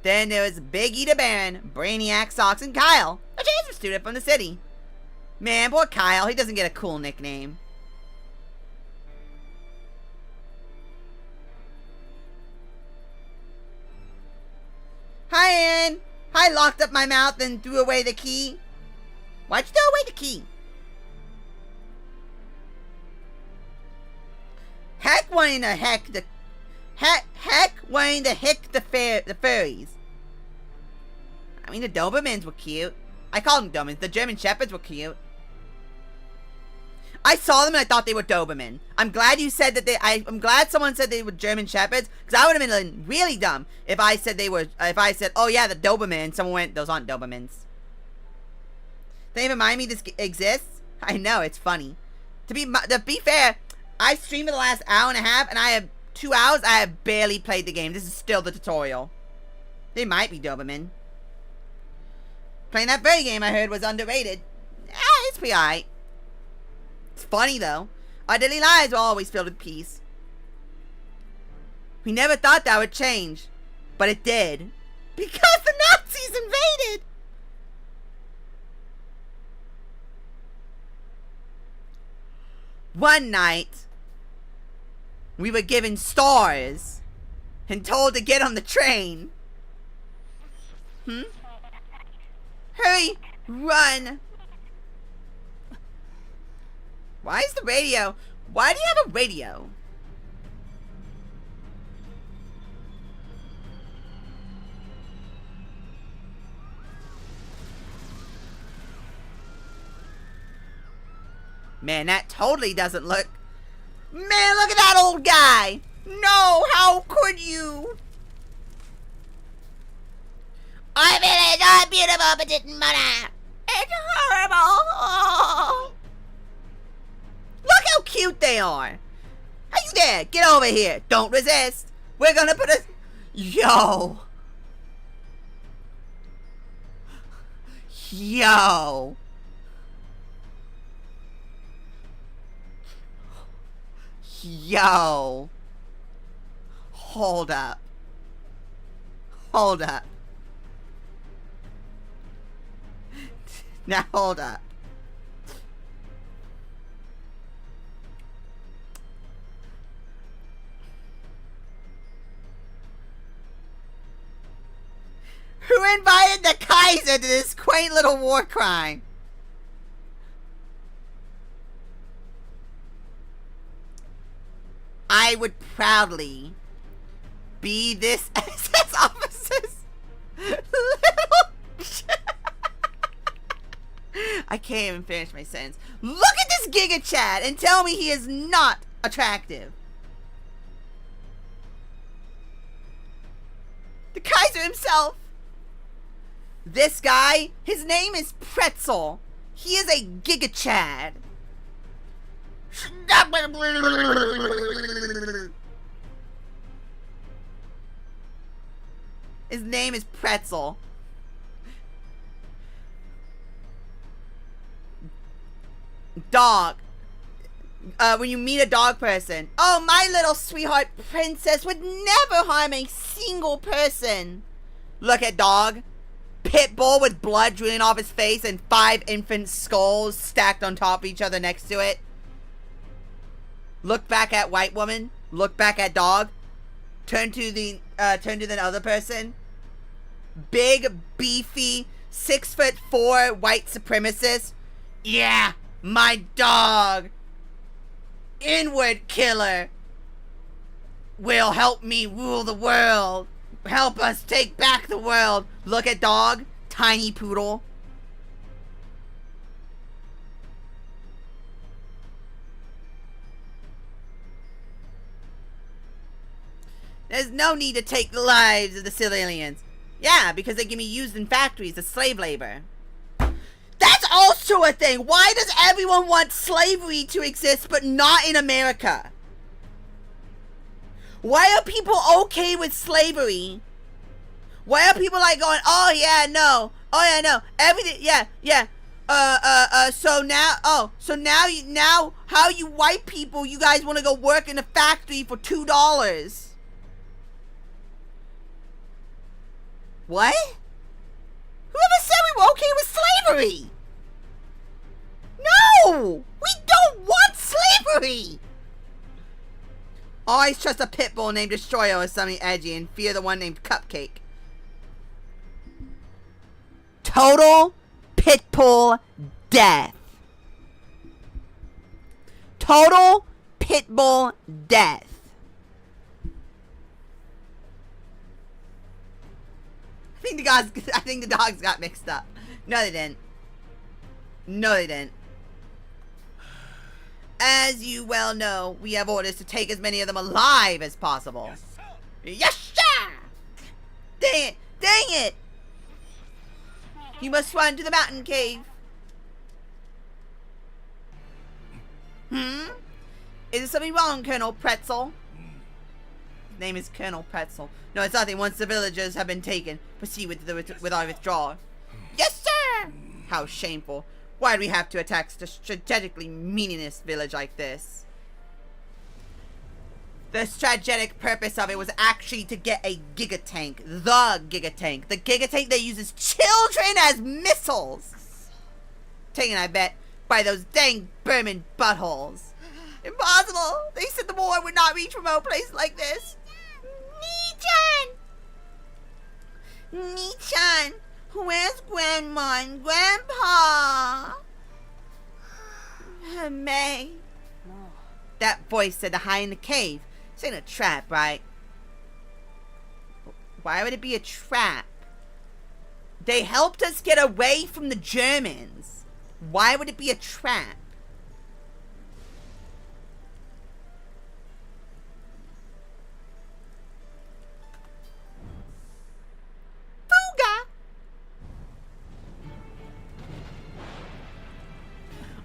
Then there was Big Eater Baron, Brainiac Socks, and Kyle, a transfer student from the city. Man, poor Kyle, he doesn't get a cool nickname. Hi, Aaron. I locked up my mouth and threw away the key. Why'd you throw away the key? Heck wanting to heck the furries. I mean, the Dobermans were cute. I called them Dobermans. The German Shepherds were cute. I saw them and I thought they were Doberman. I'm glad you said that I'm glad someone said they were German Shepherds, because I would have been really dumb if I said oh yeah, the Doberman. Someone went, those aren't Dobermans. They remind me this exists. I know, it's funny. To be fair, I streamed for the last hour and a half, and I have 2 hours. I have barely played the game. This is still the tutorial. They might be Doberman. Playing that furry game I heard was underrated. It's pretty alright. It's funny though. Our daily lives were always filled with peace. We never thought that would change, but it did. Because the Nazis invaded! One night, we were given stars and told to get on the train. Hurry! Run! Why is the radio? Why do you have a radio? Man, that totally doesn't look... Man, look at that old guy! No, how could you? I mean, it's not beautiful, but didn't matter. It's horrible. Look how cute they are. Are you there? Get over here. Don't resist. We're gonna put a... Yo. Yo. Yo. Hold up. Hold up. Now hold up. Who invited the Kaiser to this quaint little war crime? I would proudly be this SS officer's little... I can't even finish my sentence. Look at this Giga Chad and tell me he is not attractive. The Kaiser himself. This guy, his name is Pretzel. He is a Giga Chad. His name is Pretzel. Dog. When you meet a dog person. Oh, my little sweetheart princess would never harm a single person. Look at dog. Pitbull with blood drooling off his face and 5 infant skulls stacked on top of each other next to it. Look back at white woman. Look back at dog. Turn to the other person. Big, beefy, 6'4" white supremacist. Yeah, my dog. Inward killer. Will help me rule the world. Help us take back the world. Look at dog. Tiny poodle. There's no need to take the lives of the civilians. Yeah, because they can be used in factories as slave labor. That's also a thing. Why does everyone want slavery to exist but not in America? Why are people okay with slavery? Why are people like going, oh yeah, no. Oh yeah, no. Everything, yeah. So now, how you white people, you guys want to go work in a factory for $2? What? Whoever said we were okay with slavery? No! We don't want slavery! Always trust a pit bull named Destroyer or something edgy and fear the one named Cupcake. Total pitbull death. Total pitbull death. I think the dogs got mixed up. No, they didn't. No, they didn't. As you well know, we have orders to take as many of them alive as possible. Yes, sir! Yes, sir! Dang it! Dang it! You must run to the mountain cave. Is there something wrong, Colonel Pretzel? His name is Colonel Pretzel. No, it's nothing. Once the villagers have been taken, proceed with our withdrawal. Yes, sir! How shameful. Why do we have to attack such a strategically meaningless village like this? The strategic purpose of it was actually to get a gigatank. The gigatank. The gigatank that uses children as missiles. Taken, I bet, by those dang Burman buttholes. Impossible! They said the war would not reach remote places like this. Nichan! Nichan! Where's Grandma and Grandpa? May. That voice said to hide in the cave. This ain't a trap, right? Why would it be a trap? They helped us get away from the Germans. Why would it be a trap? Fuga!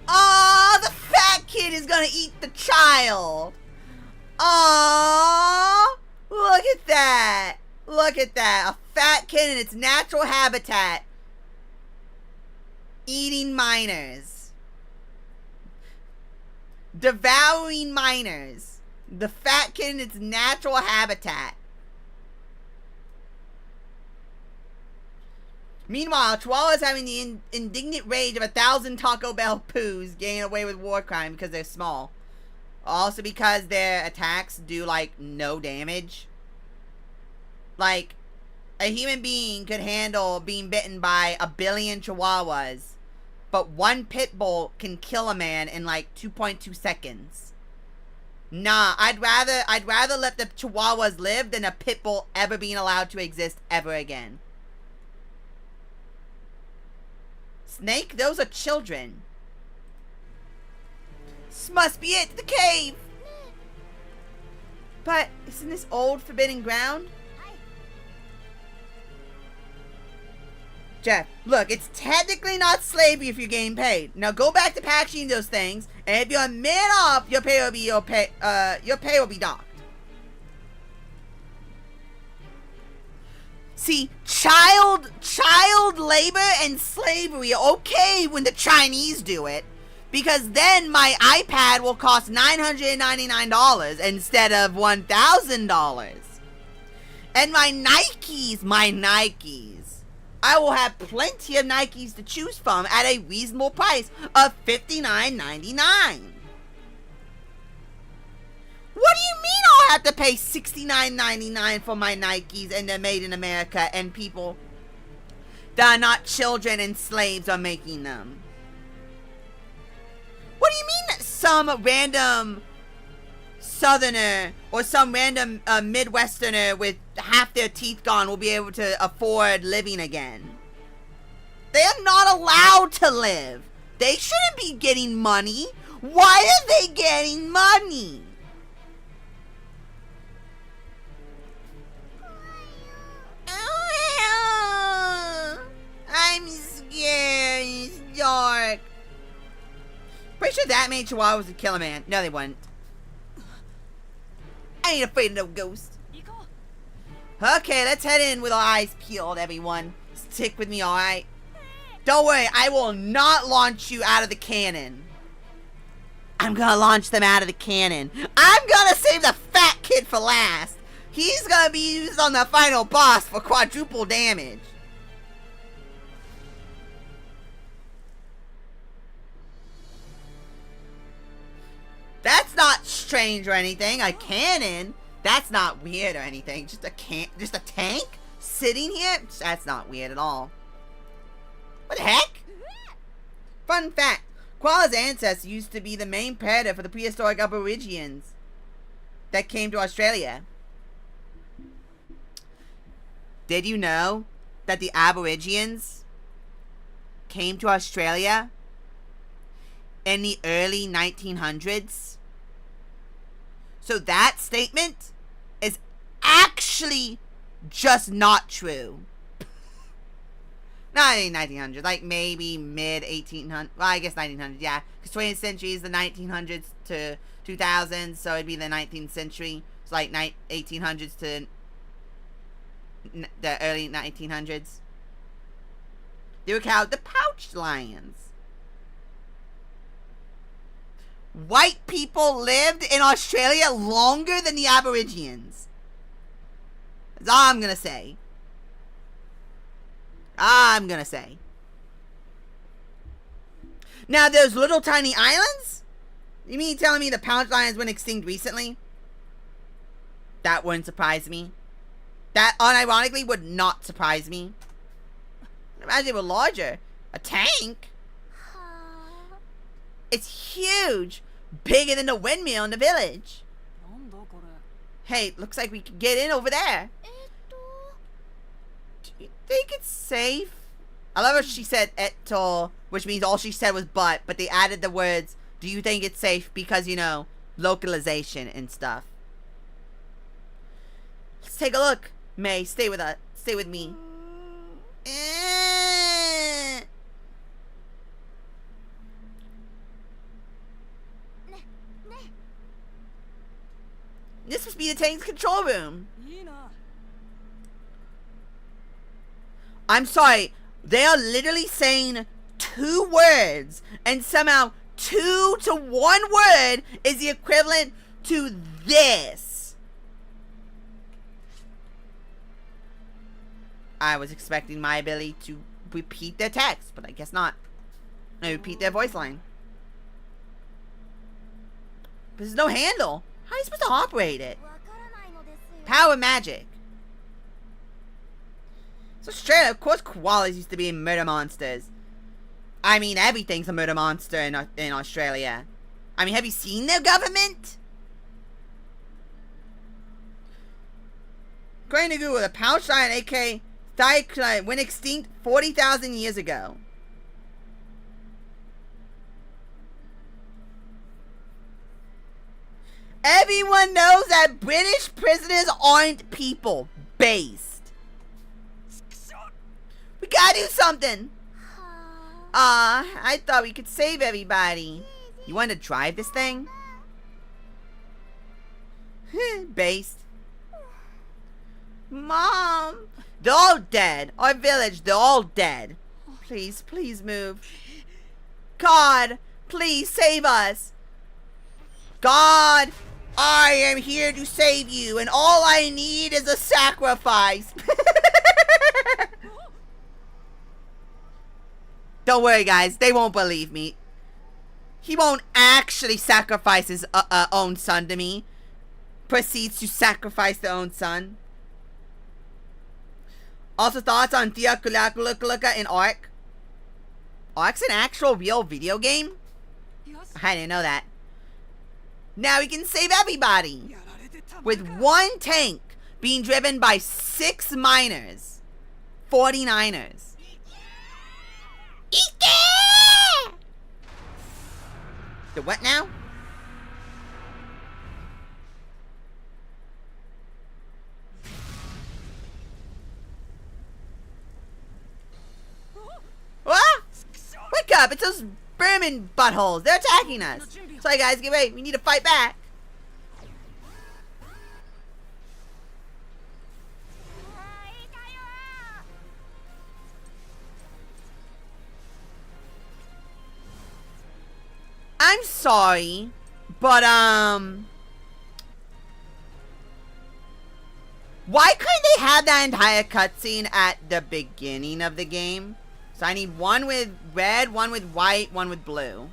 Oh, the fat kid is gonna eat the child. Oh, look at that. Look at that. A fat kid in its natural habitat eating miners. Devouring miners. The fat kid in its natural habitat. Meanwhile, Chihuahua is having the indignant rage of 1,000 Taco Bell poos getting away with war crime because they're small. Also because their attacks do, like, no damage. Like, a human being could handle being bitten by 1 billion Chihuahuas, but one pit bull can kill a man in, like, 2.2 seconds. Nah, I'd rather let the Chihuahuas live than a pit bull ever being allowed to exist ever again. Snake, those are children. This must be it, the cave. But isn't this old forbidden ground? Jeff, look, it's technically not slavery if you're getting paid. Now go back to packaging those things, and if you're a man off, your pay will be docked. See, child labor and slavery are okay when the Chinese do it, because then my iPad will cost $999 instead of $1,000. And my Nikes, I will have plenty of Nikes to choose from at a reasonable price of $59.99. What do you mean I'll have to pay $69.99 for my Nikes and they're made in America and people that are not children and slaves are making them? What do you mean that some random Southerner or some random Midwesterner with half their teeth gone will be able to afford living again? They are not allowed to live. They shouldn't be getting money. Why are they getting money? I'm scared. It's dark. Pretty sure that many Chihuahuas would kill a man. No, they wouldn't. I ain't afraid of no ghost. Okay, let's head in with our eyes peeled, everyone. Stick with me, alright? Don't worry, I will not launch you out of the cannon. I'm gonna launch them out of the cannon. I'm gonna save the fat kid for last. He's gonna be used on the final boss for quadruple damage. That's not strange or anything. A cannon? That's not weird or anything. Just a tank sitting here? That's not weird at all. What the heck? Fun fact. Koala's ancestors used to be the main predator for the prehistoric Aborigines that came to Australia. Did you know that the Aborigines came to Australia in the early 1900s? So that statement is actually just not true. Not in 1900s, like maybe mid 1800s. Well, I guess 1900s, yeah. Because 20th century is the 1900s to 2000s, so it'd be the 19th century. It's like 1800s to the early 1900s. They were called the pouched lions. White people lived in Australia longer than the Aborigines. That's all I'm gonna say. Now, those little tiny islands? You mean telling me the pouched lions went extinct recently? That wouldn't surprise me. That, unironically, would not surprise me. Imagine they were larger. A tank? It's huge. Bigger than the windmill in the village. Hey, looks like we can get in over there. Do you think it's safe? I love how she said etto, which means all she said was but they added the words, do you think it's safe? Because, you know, localization and stuff. Let's take a look. May, stay with us. Stay with me. This must be the tank's control room. I'm sorry. They are literally saying 2 words, and somehow 2 to 1 word is the equivalent to this. I was expecting my ability to repeat their text, but I guess not. I repeat their voice line. But there's no handle. How are you supposed to operate it? Power magic. So straight up, of course koalas used to be murder monsters. I mean, everything's a murder monster in Australia. I mean, have you seen their government? According to Google, the pouched lion, aka Thycline, went extinct 40,000 years ago. Everyone knows that British prisoners aren't people. Based. We gotta do something. I thought we could save everybody. You want to drive this thing? Based. Mom. They're all dead. Our village, they're all dead. Please, please move. God, please save us. God, I am here to save you, and all I need is a sacrifice. Don't worry, guys. They won't believe me. He won't actually sacrifice his own son to me. Proceeds to sacrifice their own son. Also, thoughts on Thea Kulakulaka in Ark? Ark's an actual real video game? I didn't know that. Now we can save everybody. With 1 tank being driven by 6 miners. 49ers. The what now? What? Wake up! It's those vermin buttholes. They're attacking us. Sorry guys, get ready. We need to fight back. I'm sorry, but why couldn't they have that entire cutscene at the beginning of the game? So I need one with red, one with white, one with blue.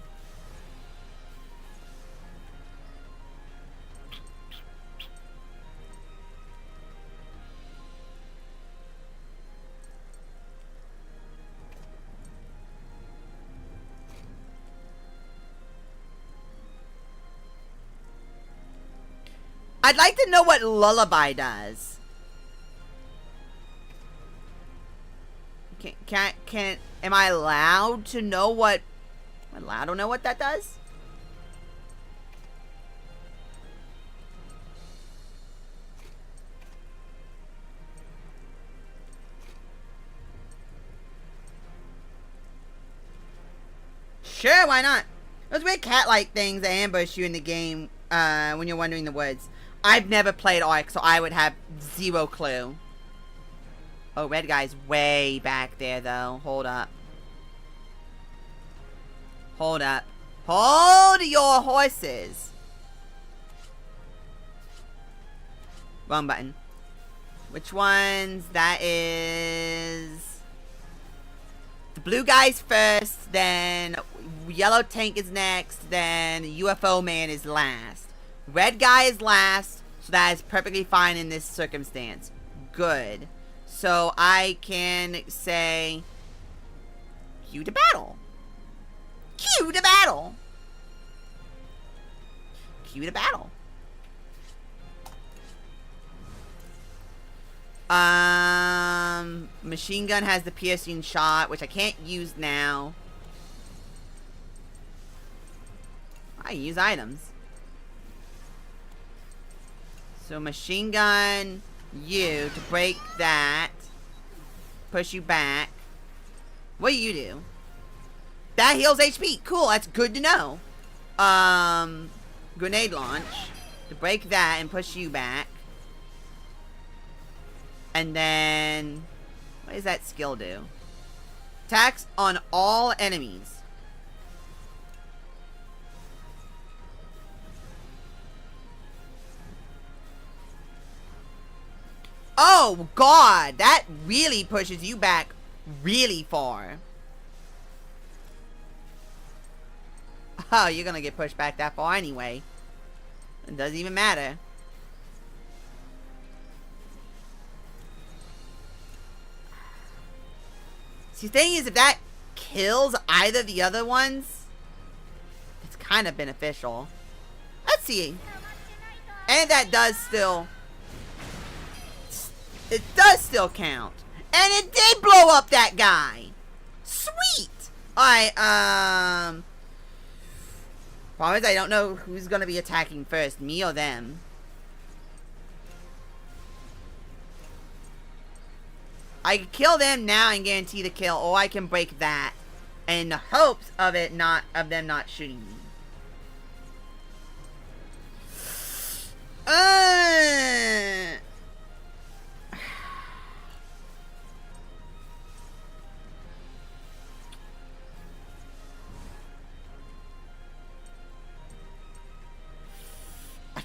I'd like to know what Lullaby does. Am I allowed to know what... Am I allowed to know what that does? Sure, why not? Those weird cat-like things that ambush you in the game when you're wandering the woods. I've never played Ark, so I would have zero clue. Oh, red guy's way back there, though. Hold up. Hold up. Hold your horses. Wrong button. Which ones? That is... The blue guy's first, then yellow tank is next, then UFO man is last. Red guy is last, so that is perfectly fine in this circumstance. Good. So I can say, cue to battle. Cue to battle. Cue to battle. Machine gun has the piercing shot, which I can't use now. I use items. So machine gun, you to break that. Push you back. What do you do? That heals HP. Cool, that's good to know. Grenade launch to break that and push you back. And then, what does that skill do? Attacks on all enemies. Oh, God. That really pushes you back really far. Oh, you're gonna get pushed back that far anyway. It doesn't even matter. See, the thing is, if that kills either of the other ones, it's kind of beneficial. Let's see. And that does still... It does still count. And it did blow up that guy. Sweet. Alright, problem is I don't know who's going to be attacking first, me or them. I can kill them now and guarantee the kill, or I can break that in the hopes of them not shooting me. I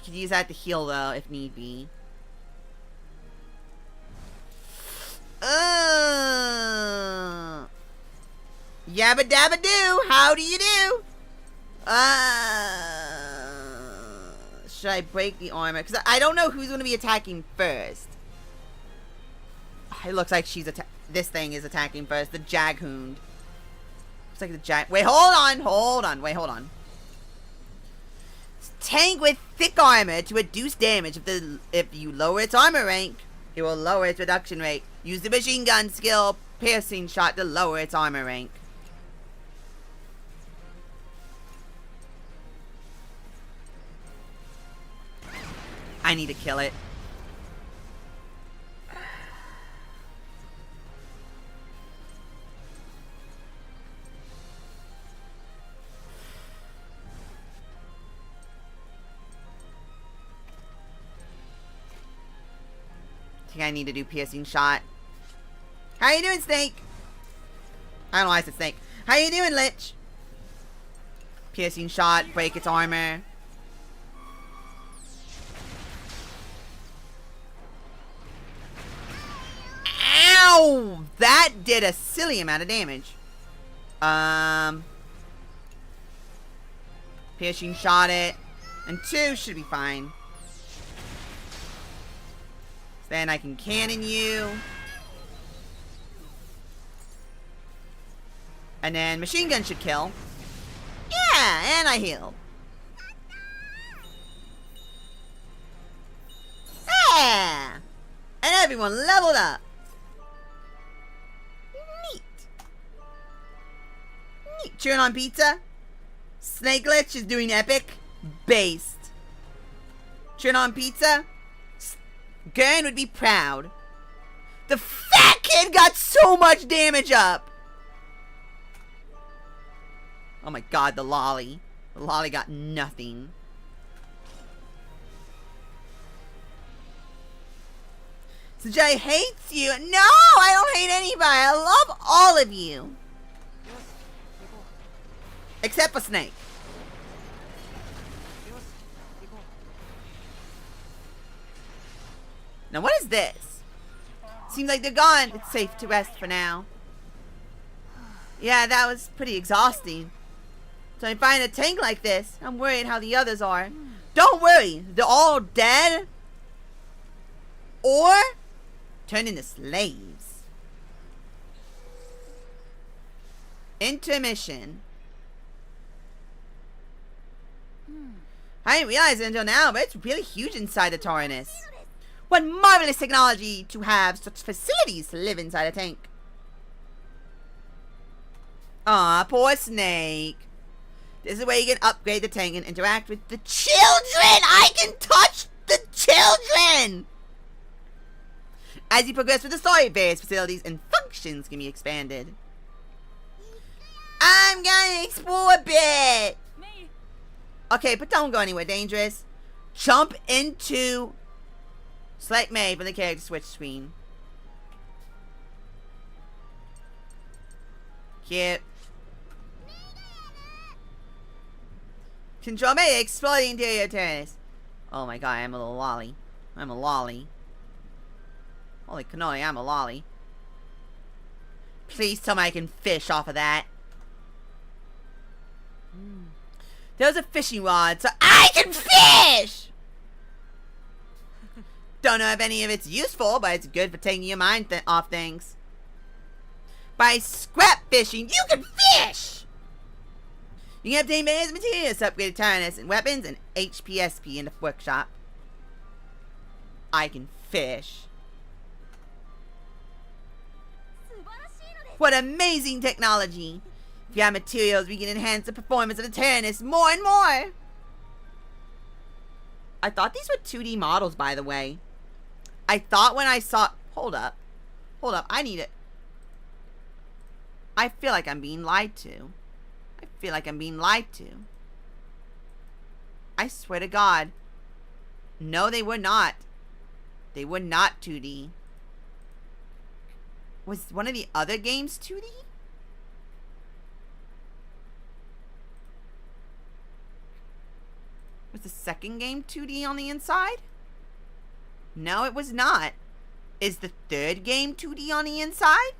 could use that to heal though, if need be. Yabba dabba do. How do you do? Should I break the armor? Because I don't know who's going to be attacking first. It looks like this thing is attacking first. The Jaghound. Looks like the Jag. Wait, hold on. Wait, hold on. Tank with thick armor to reduce damage. If you lower its armor rank, it will lower its reduction rate. Use the machine gun skill, piercing shot, to lower its armor rank. I need to kill it. I think I need to do piercing shot. How you doing, Snake? I don't know why I said Snake. How you doing, Lich? Piercing shot, break its armor. Ow! That did a silly amount of damage. Piercing shot it. And 2 should be fine. Then I can cannon you. And then machine gun should kill. Yeah, and I healed. Everyone leveled up. Neat. Neat. Chewing on pizza. Snake Glitch is doing epic. Based. Chewing on pizza. Gurn would be proud. The fat kid got so much damage up. Oh my god, the lolly. The lolly got nothing. So Jay hates you. No, I don't hate anybody. I love all of you. Except for Snake. Now what is this? Seems like they're gone. It's safe to rest for now. Yeah, that was pretty exhausting. So I find a tank like this, I'm worried how the others are. Don't worry, they're all dead. Or turned into slaves. Intermission. I didn't realize it until now, but it's really huge inside the Taurinus. What marvelous technology to have such facilities to live inside a tank. Aw, poor Snake. This is where you can upgrade the tank and interact with the children! I can touch the children! As you progress with the story, various facilities and functions can be expanded. I'm gonna explore a bit! Okay, but don't go anywhere dangerous. Jump into select May from the character switch screen. Cute. Control May, explore the interior terrace. Oh my god, I'm a little lolly. I'm a lolly. Holy cannoli, I'm a lolly. Please tell me I can fish off of that. There's a fishing rod, so I can fish! Don't know if any of it's useful, but it's good for taking your mind off things. By scrap fishing, you can fish! You can obtain various materials to upgrade Tyrannus and weapons and HPSP in the workshop. I can fish. What amazing technology! If you have materials, we can enhance the performance of the Tyrannus more and more! I thought these were 2D models, by the way. I thought when I saw... Hold up. Hold up, I need it. I feel like I'm being lied to. I feel like I'm being lied to. I swear to God. No, they were not. They were not 2D. Was one of the other games 2D? Was the second game 2D on the inside? No, it was not. Is the third game 2D on the inside?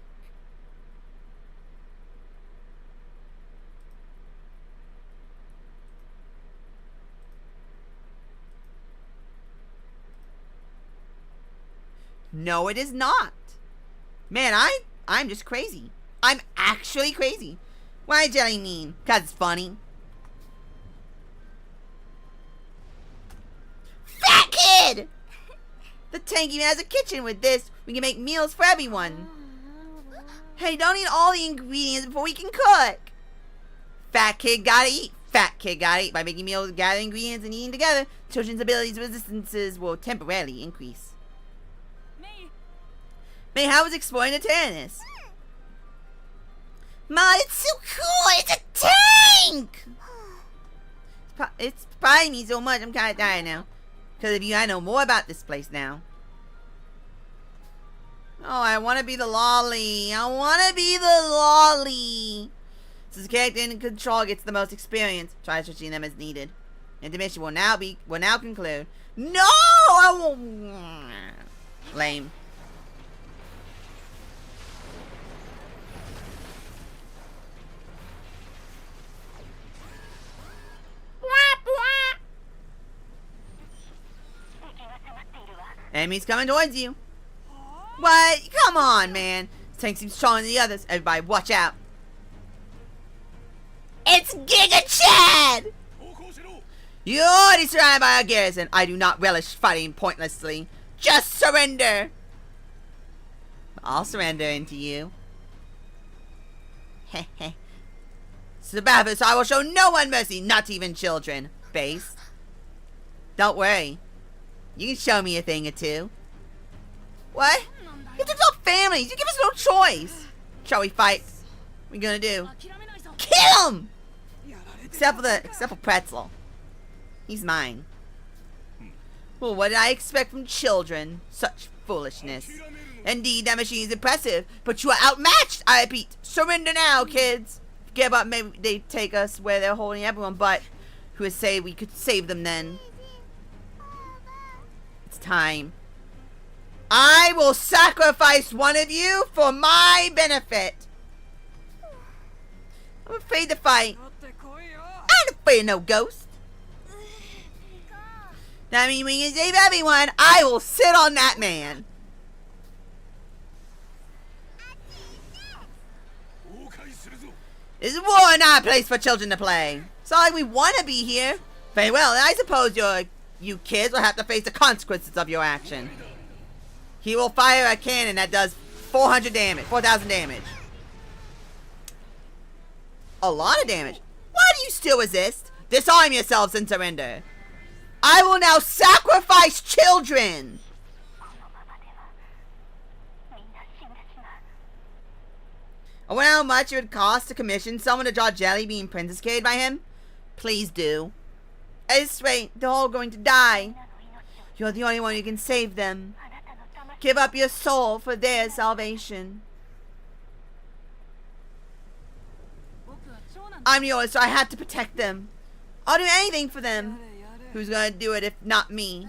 No, it is not. Man, I'm just crazy. I'm actually crazy. Why jelly mean? 'Cause it's funny. Fat kid! The tank even has a kitchen. With this, we can make meals for everyone. Hey, don't eat all the ingredients before we can cook. Fat kid gotta eat. Fat kid gotta eat. By making meals, gathering ingredients, and eating together, children's abilities resistances will temporarily increase. May, how was exploring the Tyrannus? Mom, it's so cool! It's a tank! It's inspiring me so much, I'm kinda tired now. Because of you, I know more about this place now. Oh, I wanna be the lolly. I wanna be the lolly. Since the character in control gets the most experience, try switching them as needed. Intermission will now conclude. No! I won't. Lame. Enemies coming towards you. What? Come on, man. This tank seems stronger than the others. Everybody, watch out. It's Giga Chad! You're already surrounded by our garrison. I do not relish fighting pointlessly. Just surrender. I'll surrender into you. Heh heh. Sabathus, I will show no one mercy, not even children. Base. Don't worry. You can show me a thing or two. What? You took off families. You give us no choice. Shall we fight? What are we gonna do? Kill him! Except for Pretzel. He's mine. Well, what did I expect from children? Such foolishness. Indeed, that machine is impressive, but you are outmatched. I repeat, surrender now, kids. Forget about maybe they take us where they're holding everyone, but who would say we could save them then? It's time. I will sacrifice one of you for my benefit. I'm afraid to fight. I ain't afraid of no ghost. That means we can save everyone. I will sit on that man. This is war, not a place for children to play. It's not like we want to be here. Very well, I suppose you kids will have to face the consequences of your action. He will fire a cannon that does 400 damage, 4,000 damage. A lot of damage. Why do you still resist? Disarm yourselves and surrender. I will now sacrifice children. I wonder how much it would cost to commission someone to draw Jelly being princess carried by him. Please do. At this rate, they're all going to die. You're the only one who can save them. Give up your soul for their salvation. I'm yours, so I have to protect them. I'll do anything for them. Who's gonna do it if not me?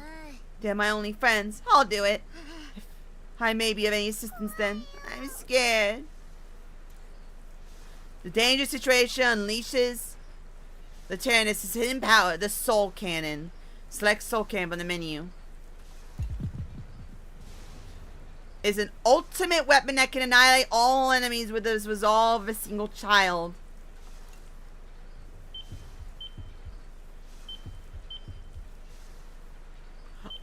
They're my only friends. I'll do it. If I may be of any assistance then. I'm scared. The dangerous situation unleashes the Tyrannus' hidden power, the Soul Cannon. Select Soul Cannon from the menu. Is an ultimate weapon that can annihilate all enemies with the resolve of a single child.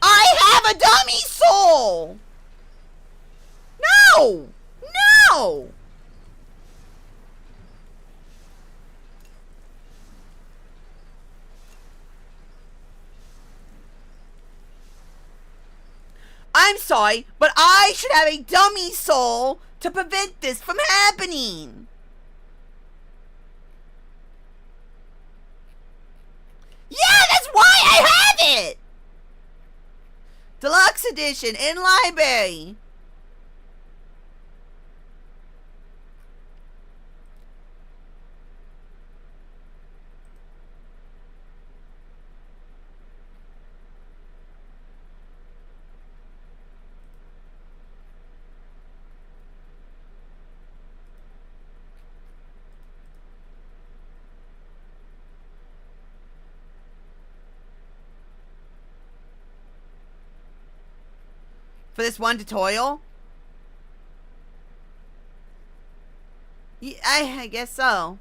I have a dummy soul! No! No! I'm sorry, but I should have a dummy soul to prevent this from happening. Yeah, that's why I have it! Deluxe edition in library. For this one tutorial? Yeah, I guess so.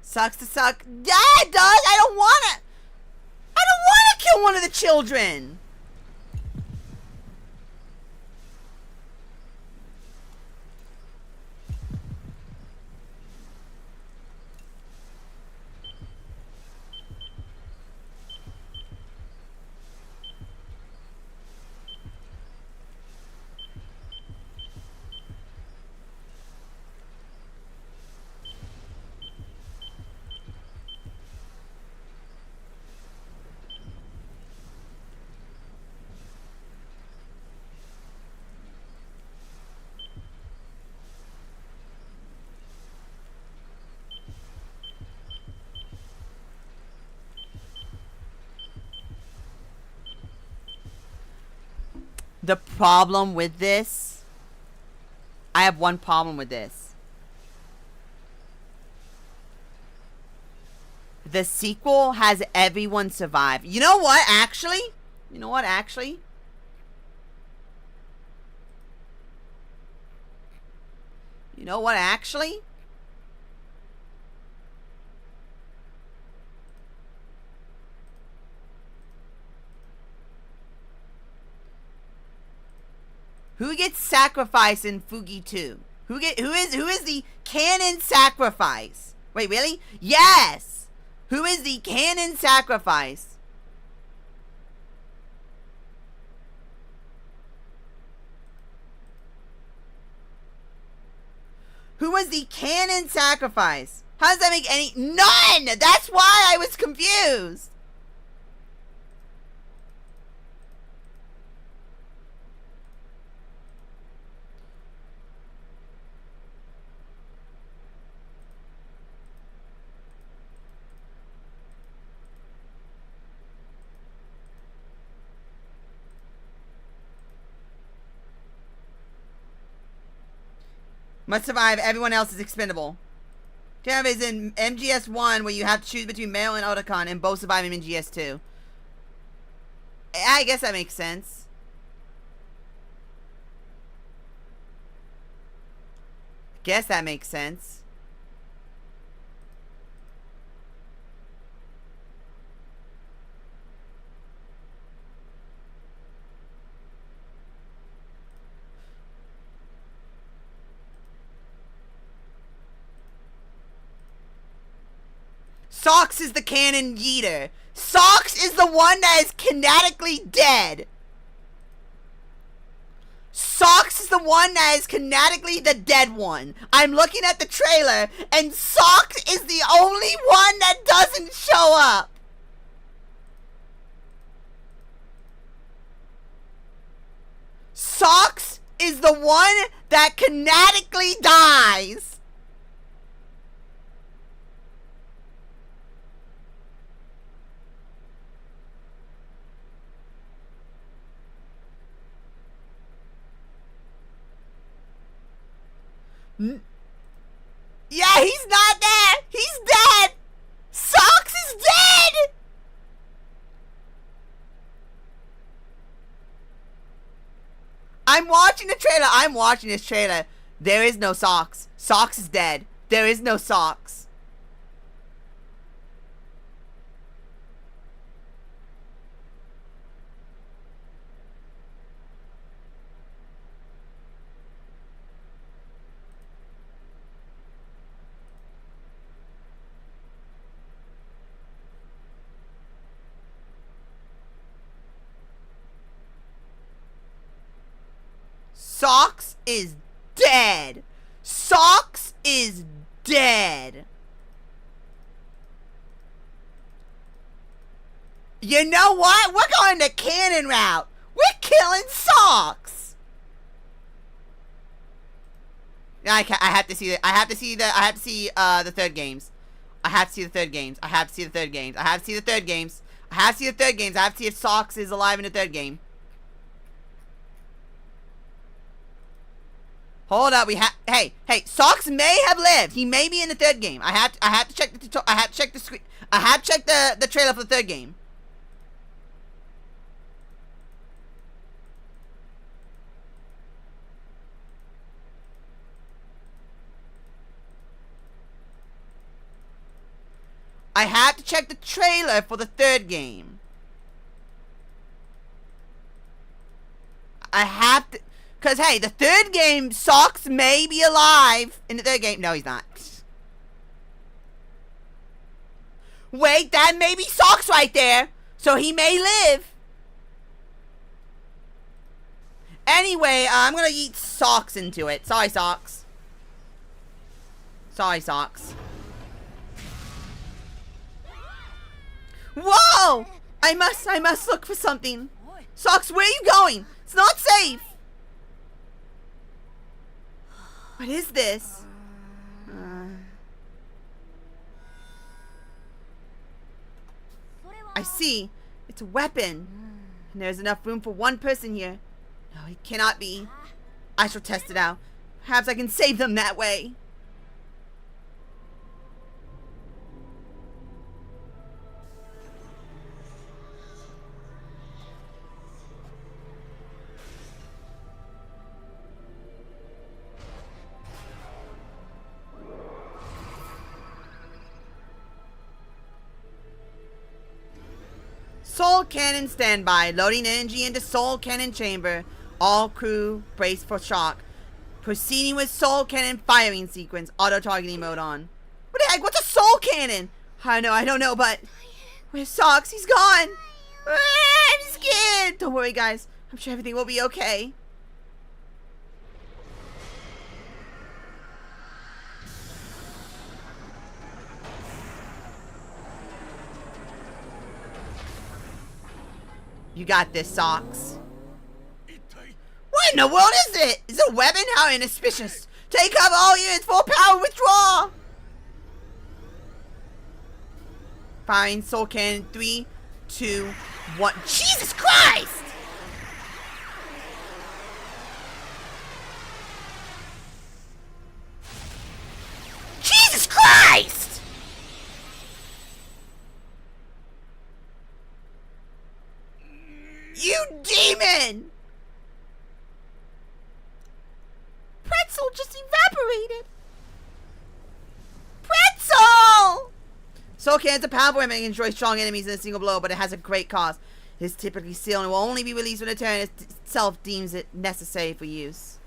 Sucks to suck. Yeah, it does! I don't wanna kill one of the children! The problem with this, I have one problem with this. The sequel has everyone survive. You know what, actually? You know what, actually? You know what, actually? Who gets sacrificed in Fugi 2? Who is the canon sacrifice? Wait, really? Yes! Who is the canon sacrifice? Who was the canon sacrifice? How does that make any... None! That's why I was confused! Must survive. Everyone else is expendable. Jeff is in MGS1 where you have to choose between male and Otacon and both survive in MGS2. I guess that makes sense. Guess that makes sense. Socks is the canon yeeter. Socks is the one that is kinetically dead. Socks is the one that is kinetically the dead one. I'm looking at the trailer, and Socks is the only one that doesn't show up. Socks is the one that kinetically dies. Yeah, he's not there. He's dead. Socks is dead. I'm watching the trailer. I'm watching this trailer. There is no Socks. Socks is dead. There is no Socks. Socks is dead. Socks is dead. You know what? We're going the canon route. We're killing Socks. I have to see the third games. I have to see the third games. I have to see the third games. I have to see the third games. I have to see the third games. I have to see if Socks is alive in the third game. Hold up, hey, Socks may have lived. He may be in the third game. I have to check the screen. I have to check the trailer for the third game. I have to check the trailer for the third game. I have to... Because, hey, the third game, Socks may be alive in the third game. No, he's not. Wait, that may be Socks right there. So he may live. Anyway, I'm going to eat Socks into it. Sorry, Socks. Sorry, Socks. Whoa! I must look for something. Socks, where are you going? It's not safe. What is this? I see. It's a weapon. And there's enough room for one person here. No, it cannot be. I shall test it out. Perhaps I can save them that way. Soul Cannon standby. Loading energy into Soul Cannon chamber. All crew brace for shock. Proceeding with soul cannon firing sequence. Auto targeting mode on. What the heck? What's a soul cannon? I don't know, but where's Socks? He's gone. I'm scared. Don't worry, guys. I'm sure everything will be okay. You got this, Socks. What in the world is it? Is it a weapon? How inauspicious. Take cover all units. Full power withdraw. Firing soul cannon. 3, 2, 1. Jesus Christ! Jesus Christ! You demon! Pretzel just evaporated. Pretzel! Soul Cannon's a powerful weapon and can destroy strong enemies in a single blow, but it has a great cost. It is typically sealed and will only be released when the turret itself deems it necessary for use.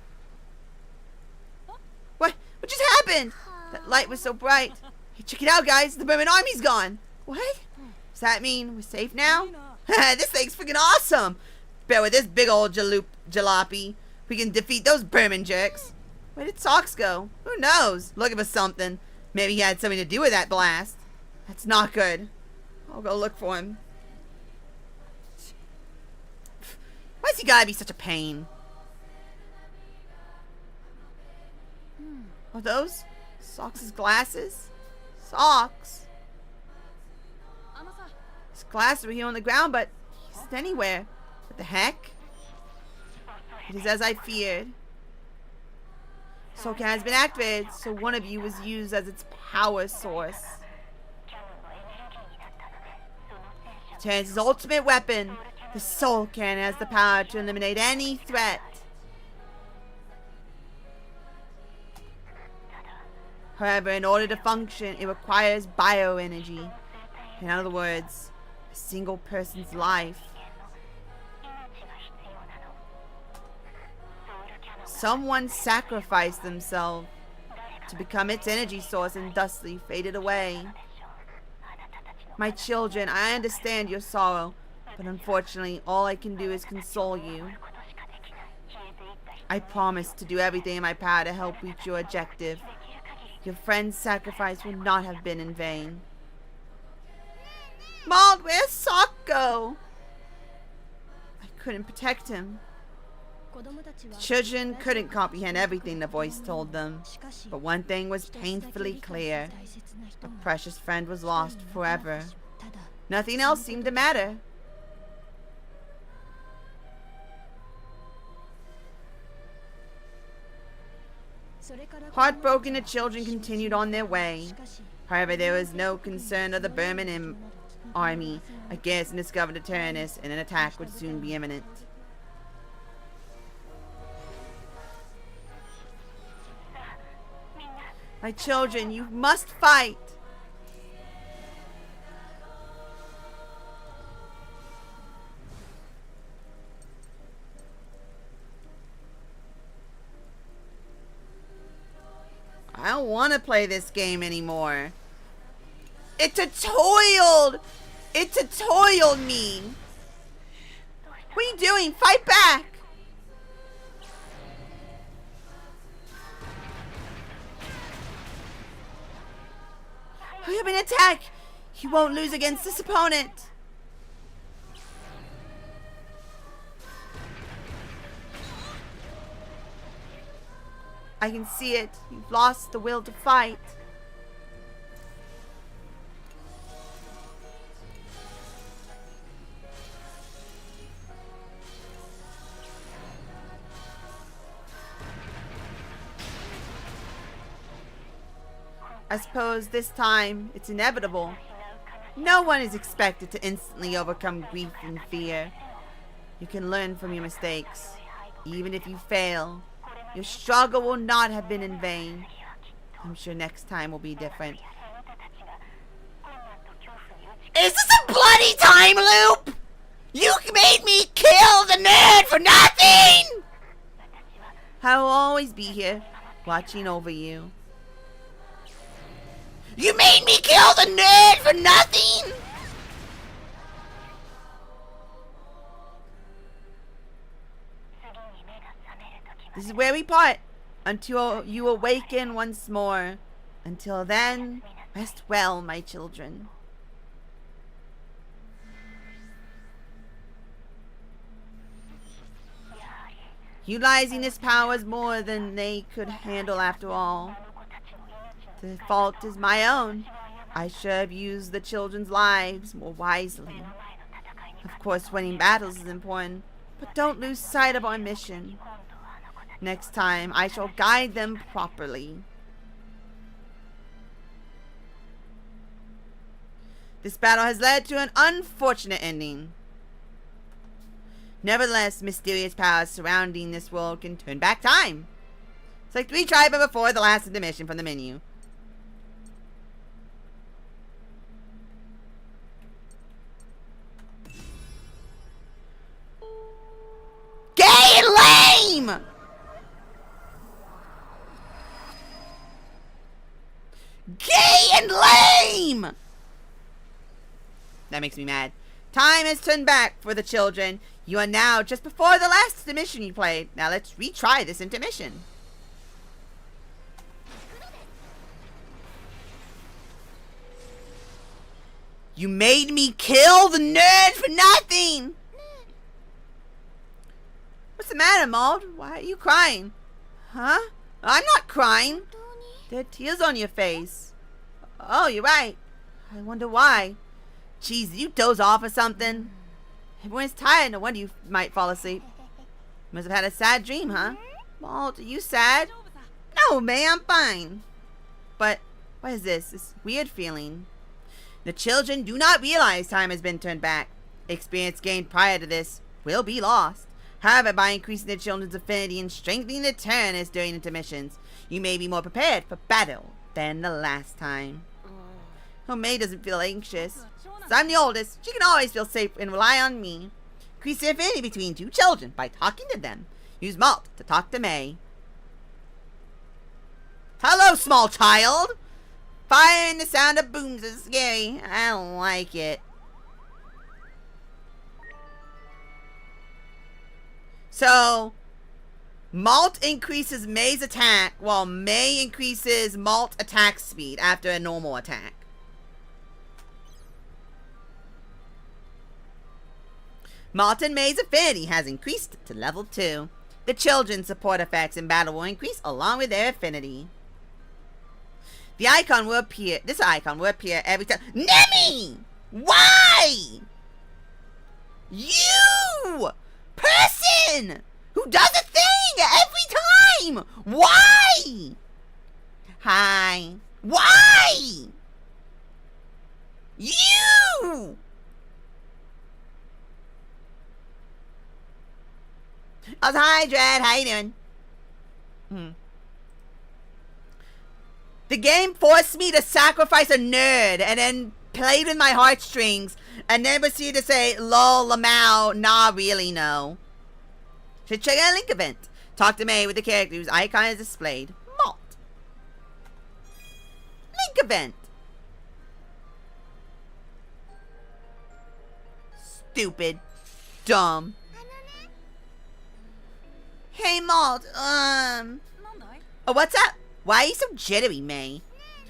What just happened? That light was so bright. Hey, check it out, guys. The Burman army's gone. What? Does that mean we're safe now? This thing's freaking awesome. Bet with this big old jalopy, we can defeat those Burman jerks. Where did Socks go? Who knows? Looking for something. Maybe he had something to do with that blast. That's not good. I'll go look for him. Why's he gotta be such a pain? Are those Socks' glasses? Socks? His glasses were here on the ground, but he's anywhere. What the heck? It is as I feared. Soul Cannon has been activated, so one of you was used as its power source. Terrence's ultimate weapon, the Soul Cannon, has the power to eliminate any threat. However, in order to function, it requires bioenergy. In other words, a single person's life. Someone sacrificed themselves to become its energy source and thusly faded away. My children, I understand your sorrow, but unfortunately, all I can do is console you. I promise to do everything in my power to help reach your objective. Your friend's sacrifice will not have been in vain. Mom, where's Sock go? I couldn't protect him. The children couldn't comprehend everything the voice told them, but one thing was painfully clear. A precious friend was lost forever. Nothing else seemed to matter. Heartbroken, the children continued on their way. However, there was no concern of the Burman army. A garrison discovered the Tyrannus, and an attack would soon be imminent. My children, you must fight! I don't want to play this game anymore. It tutorialed! It tutorialed me! What are you doing? Fight back! Hurry up and attack! You won't lose against this opponent! I can see it. You've lost the will to fight. I suppose this time it's inevitable. No one is expected to instantly overcome grief and fear. You can learn from your mistakes. Even if you fail, your struggle will not have been in vain. I'm sure next time will be different. Is this a bloody time loop? You made me kill the nerd for nothing! I will always be here, watching over you. You made me kill the nerd for nothing? This is where we part, until you awaken once more. Until then, rest well, my children. Utilizing this power is more than they could handle after all. The fault is my own. I should have used the children's lives more wisely. Of course, winning battles is important, but don't lose sight of our mission. Next time, I shall guide them properly. This battle has led to an unfortunate ending. Nevertheless, mysterious powers surrounding this world can turn back time. It's like we tried but before the last intermission from the menu. Gay and lame! Gay and lame! That makes me mad. Time has turned back for the children. You are now just before the last intermission you played. Now let's retry this intermission. You made me kill the nerd for nothing! What's the matter, Maud? Why are you crying? Huh? I'm not crying. There are tears on your face. Oh, you're right. I wonder why. Jeez, you doze off or something? Everyone's tired. No wonder you might fall asleep. Must have had a sad dream, huh? Walt, are you sad? No, May, I'm fine. But what is this weird feeling? The children do not realize time has been turned back. Experience gained prior to this will be lost. However, by increasing the children's affinity and strengthening the turners during intermissions, you may be more prepared for battle than the last time. Oh, May doesn't feel anxious. So I'm the oldest. She can always feel safe and rely on me. Increase the affinity between two children by talking to them. Use Malt to talk to May. Hello, small child! Fire and the sound of booms is scary. I don't like it. So, Malt increases May's attack, while May increases Malt attack speed after a normal attack. Malt and May's affinity has increased to level 2. The children's support effects in battle will increase along with their affinity. This icon will appear every time. Nemi! Why? You! Person! Who does a thing every time! Why? Hi. Why? You! Oh, hi, Dread. How you doing? The game forced me to sacrifice a nerd and then played with my heartstrings and then proceeded to say, lol, lamau, nah, really, no. Should check out a link event. Talk to May with the character whose icon is displayed. Malt. Link event. Stupid. Dumb. Hey, Malt, oh, what's up? Why are you so jittery, May?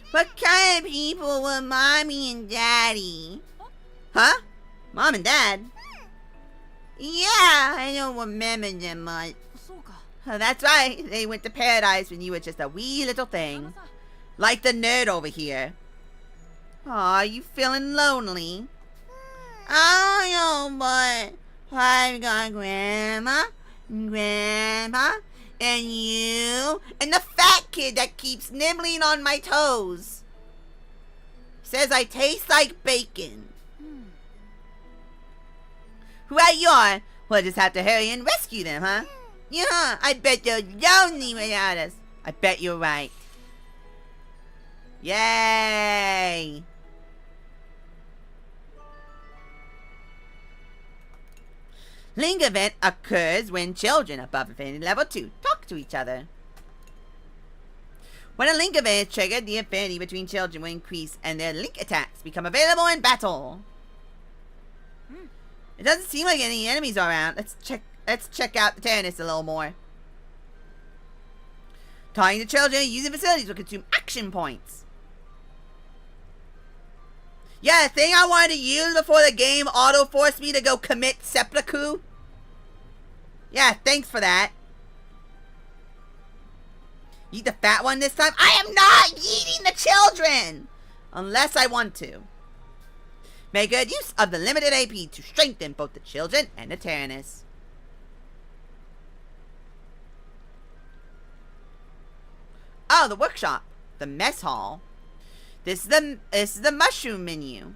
What kind of people were Mommy and Daddy? Huh? Mom and Dad? Yeah, I don't remember them much. Oh, that's right. They went to paradise when you were just a wee little thing. Like the nerd over here. Aw, you feeling lonely? I don't know, but I've got Grandma, and you, and the fat kid that keeps nibbling on my toes. Says I taste like bacon. Right you are. We'll just have to hurry and rescue them, huh? Yeah, I bet they're lonely without us. I bet you're right. Yay! Link event occurs when children above affinity level 2 talk to each other. When a link event is triggered, the affinity between children will increase and their link attacks become available in battle. It doesn't seem like any enemies are around. Let's check out the Tyrannus a little more. Talking to children using facilities will consume action points. Yeah, the thing I wanted to use before the game auto-forced me to go commit seppuku. Yeah, thanks for that. Eat the fat one this time? I am not eating the children! Unless I want to. Make good use of the limited AP to strengthen both the children and the Tyrannus. Oh, the workshop. The mess hall. This is the mushroom menu.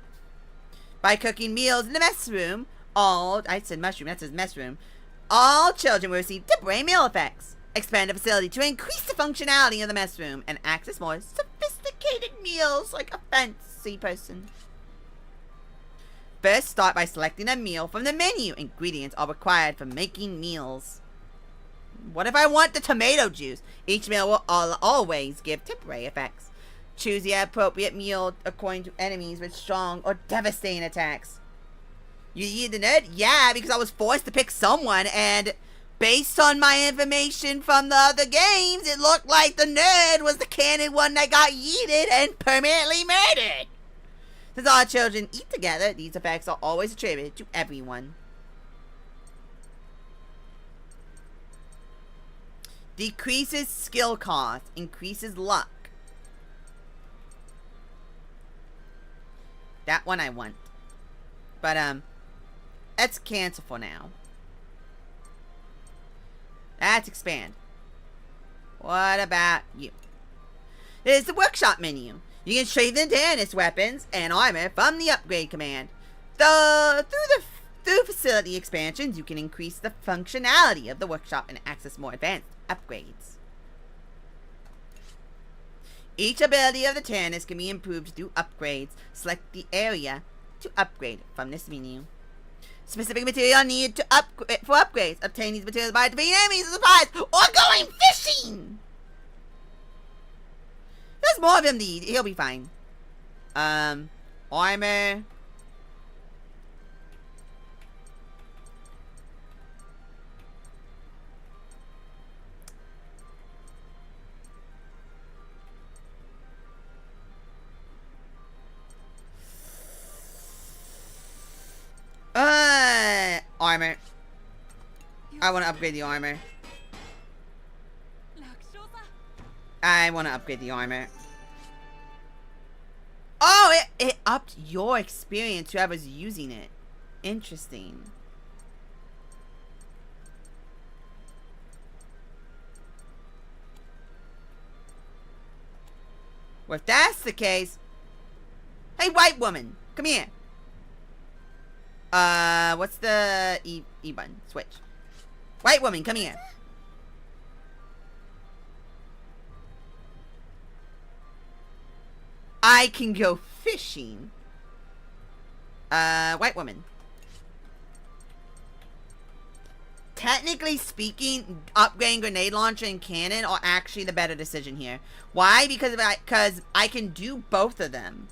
By cooking meals in the mess room, I said mushroom, that says mess room. All children will receive temporary meal effects. Expand the facility to increase the functionality of the mess room and access more sophisticated meals like a fancy person. First, start by selecting a meal from the menu. Ingredients are required for making meals. What if I want the tomato juice? Each meal will always give temporary effects. Choose the appropriate meal according to enemies with strong or devastating attacks. You eat the nerd? Yeah, because I was forced to pick someone, and based on my information from the other games, it looked like the nerd was the canon one that got yeeted and permanently murdered. Since all children eat together, these effects are always attributed to everyone. Decreases skill cost, increases luck. That one I want. But, let's cancel for now. Let's expand. What about you? There's the workshop menu. You can strengthen Tyrannus weapons and armor from the upgrade command. Through facility expansions, you can increase the functionality of the workshop and access more advanced upgrades. Each ability of the Tyrannus can be improved through upgrades. Select the area to upgrade from this menu. Specific material needed to for upgrades. Obtain these materials by defeating enemies and supplies or going fishing. There's more of him to eat. He'll be fine. Armor. Armor. I want to upgrade the armor. I want to upgrade the armor. Oh, it upped your experience, whoever's using it. Interesting. Well, if that's the case... Hey, white woman, come here. What's the E button? Switch. White woman, come here. I can go fishing. White woman. Technically speaking, upgrading grenade launcher and cannon are actually the better decision here. Why? Because I can do both of them.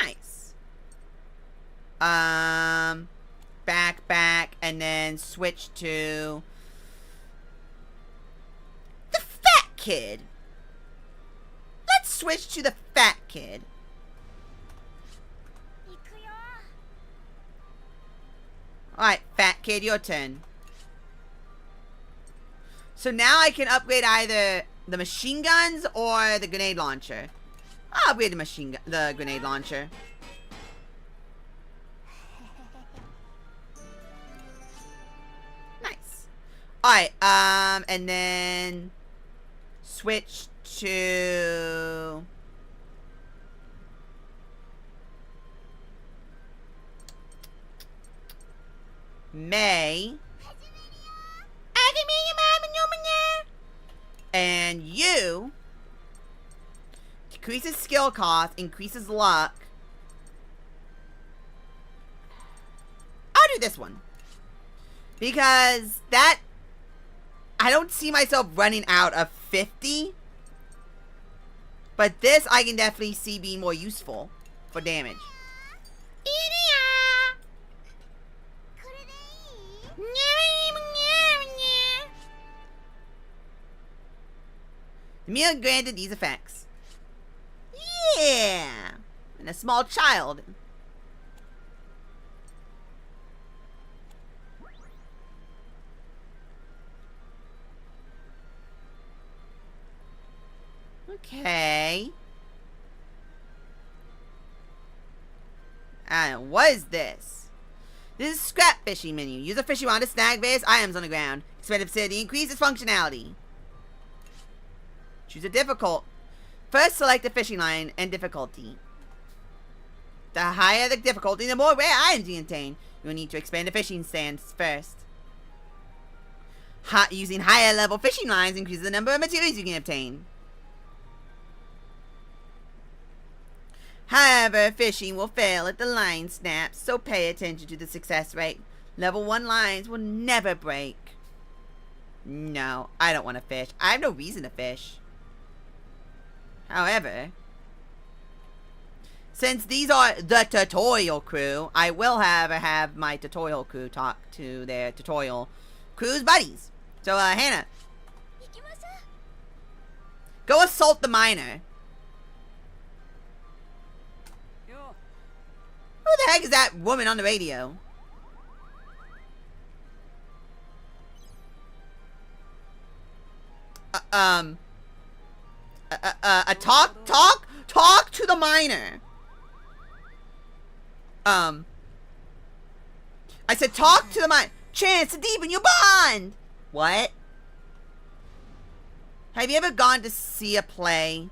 Nice. Back, and then switch to the fat kid. Let's switch to the fat kid. Alright, fat kid, your turn. So now I can upgrade either the machine guns or the grenade launcher. I'll upgrade the grenade launcher. Nice. Alright, and then switch to May. And you decreases skill cost, increases luck. I'll do this one. Because that... I don't see myself running out of 50. But this I can definitely see being more useful for damage. The meal granted these effects. Yeah! And a small child. Okay. And what is this? This is scrap fishing menu. Use a fishing rod to snag various items on the ground. Expand obsidian, increase its functionality. Choose a difficult. First, select the fishing line and difficulty. The higher the difficulty, the more rare items you contain. You will need to expand the fishing stands first. Using higher level fishing lines increases the number of materials you can obtain. However, fishing will fail if the line snaps, so pay attention to the success rate. Level 1 lines will never break. No, I don't want to fish. I have no reason to fish. However, since these are the tutorial crew, I will have my tutorial crew talk to their tutorial crew's buddies. So, Hannah, go assault the miner. Who the heck is that woman on the radio? Talk to the miner. I said talk to the miner. Chance to deepen your bond. What? Have you ever gone to see a play?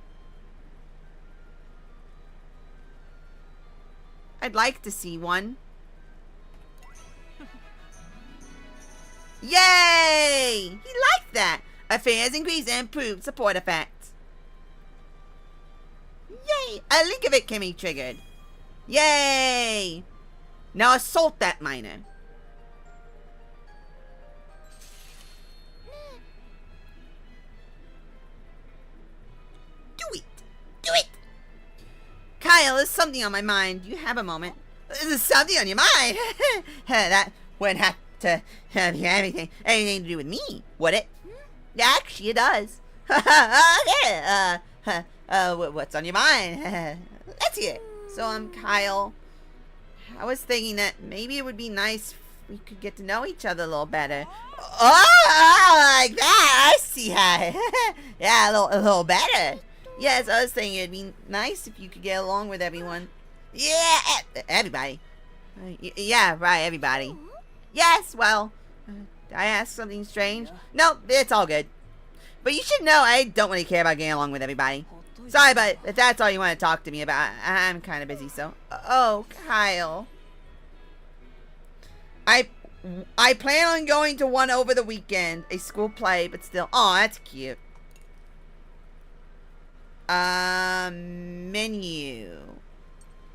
I'd like to see one. Yay! He liked that. Affairs increase and improved support effects. Yay! A link of it can be triggered. Yay! Now assault that miner. Do it! Do it! Kyle, there's something on my mind. Do you have a moment? There's something on your mind? That wouldn't have to have anything to do with me, would it? Actually, it does. What's on your mind? Let's hear it. So I'm Kyle. I was thinking that maybe it would be nice if we could get to know each other a little better. Oh, like that. I see how. Yeah, a little better. Yes, I was thinking it'd be nice if you could get along with everyone. Yeah, everybody. Yeah, right, everybody. Yes, well, did I ask something strange? No, it's all good. But you should know I don't really care about getting along with everybody. Sorry, but if that's all you want to talk to me about, I'm kind of busy, so... Oh, Kyle. I plan on going to one over the weekend. A school play, but still... Oh, that's cute. Menu.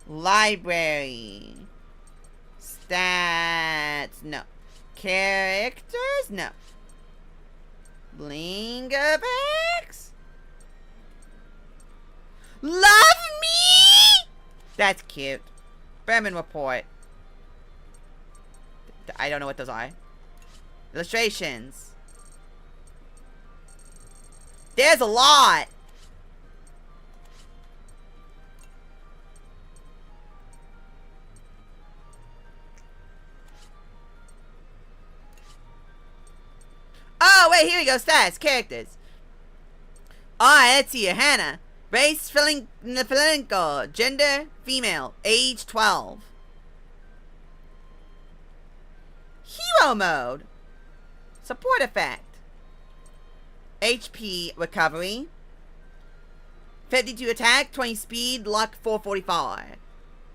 Library. Stats. No. Characters. No. Bling effects. Love me. That's cute. Berman report. I don't know what those are. Illustrations. There's a lot. Oh, wait, here we go. Stats. Characters. Alright, let's see here. Hannah. Race, Filenko. Gender, female. Age, 12. Hero mode. Support effect. HP recovery. 52 attack, 20 speed, luck 445.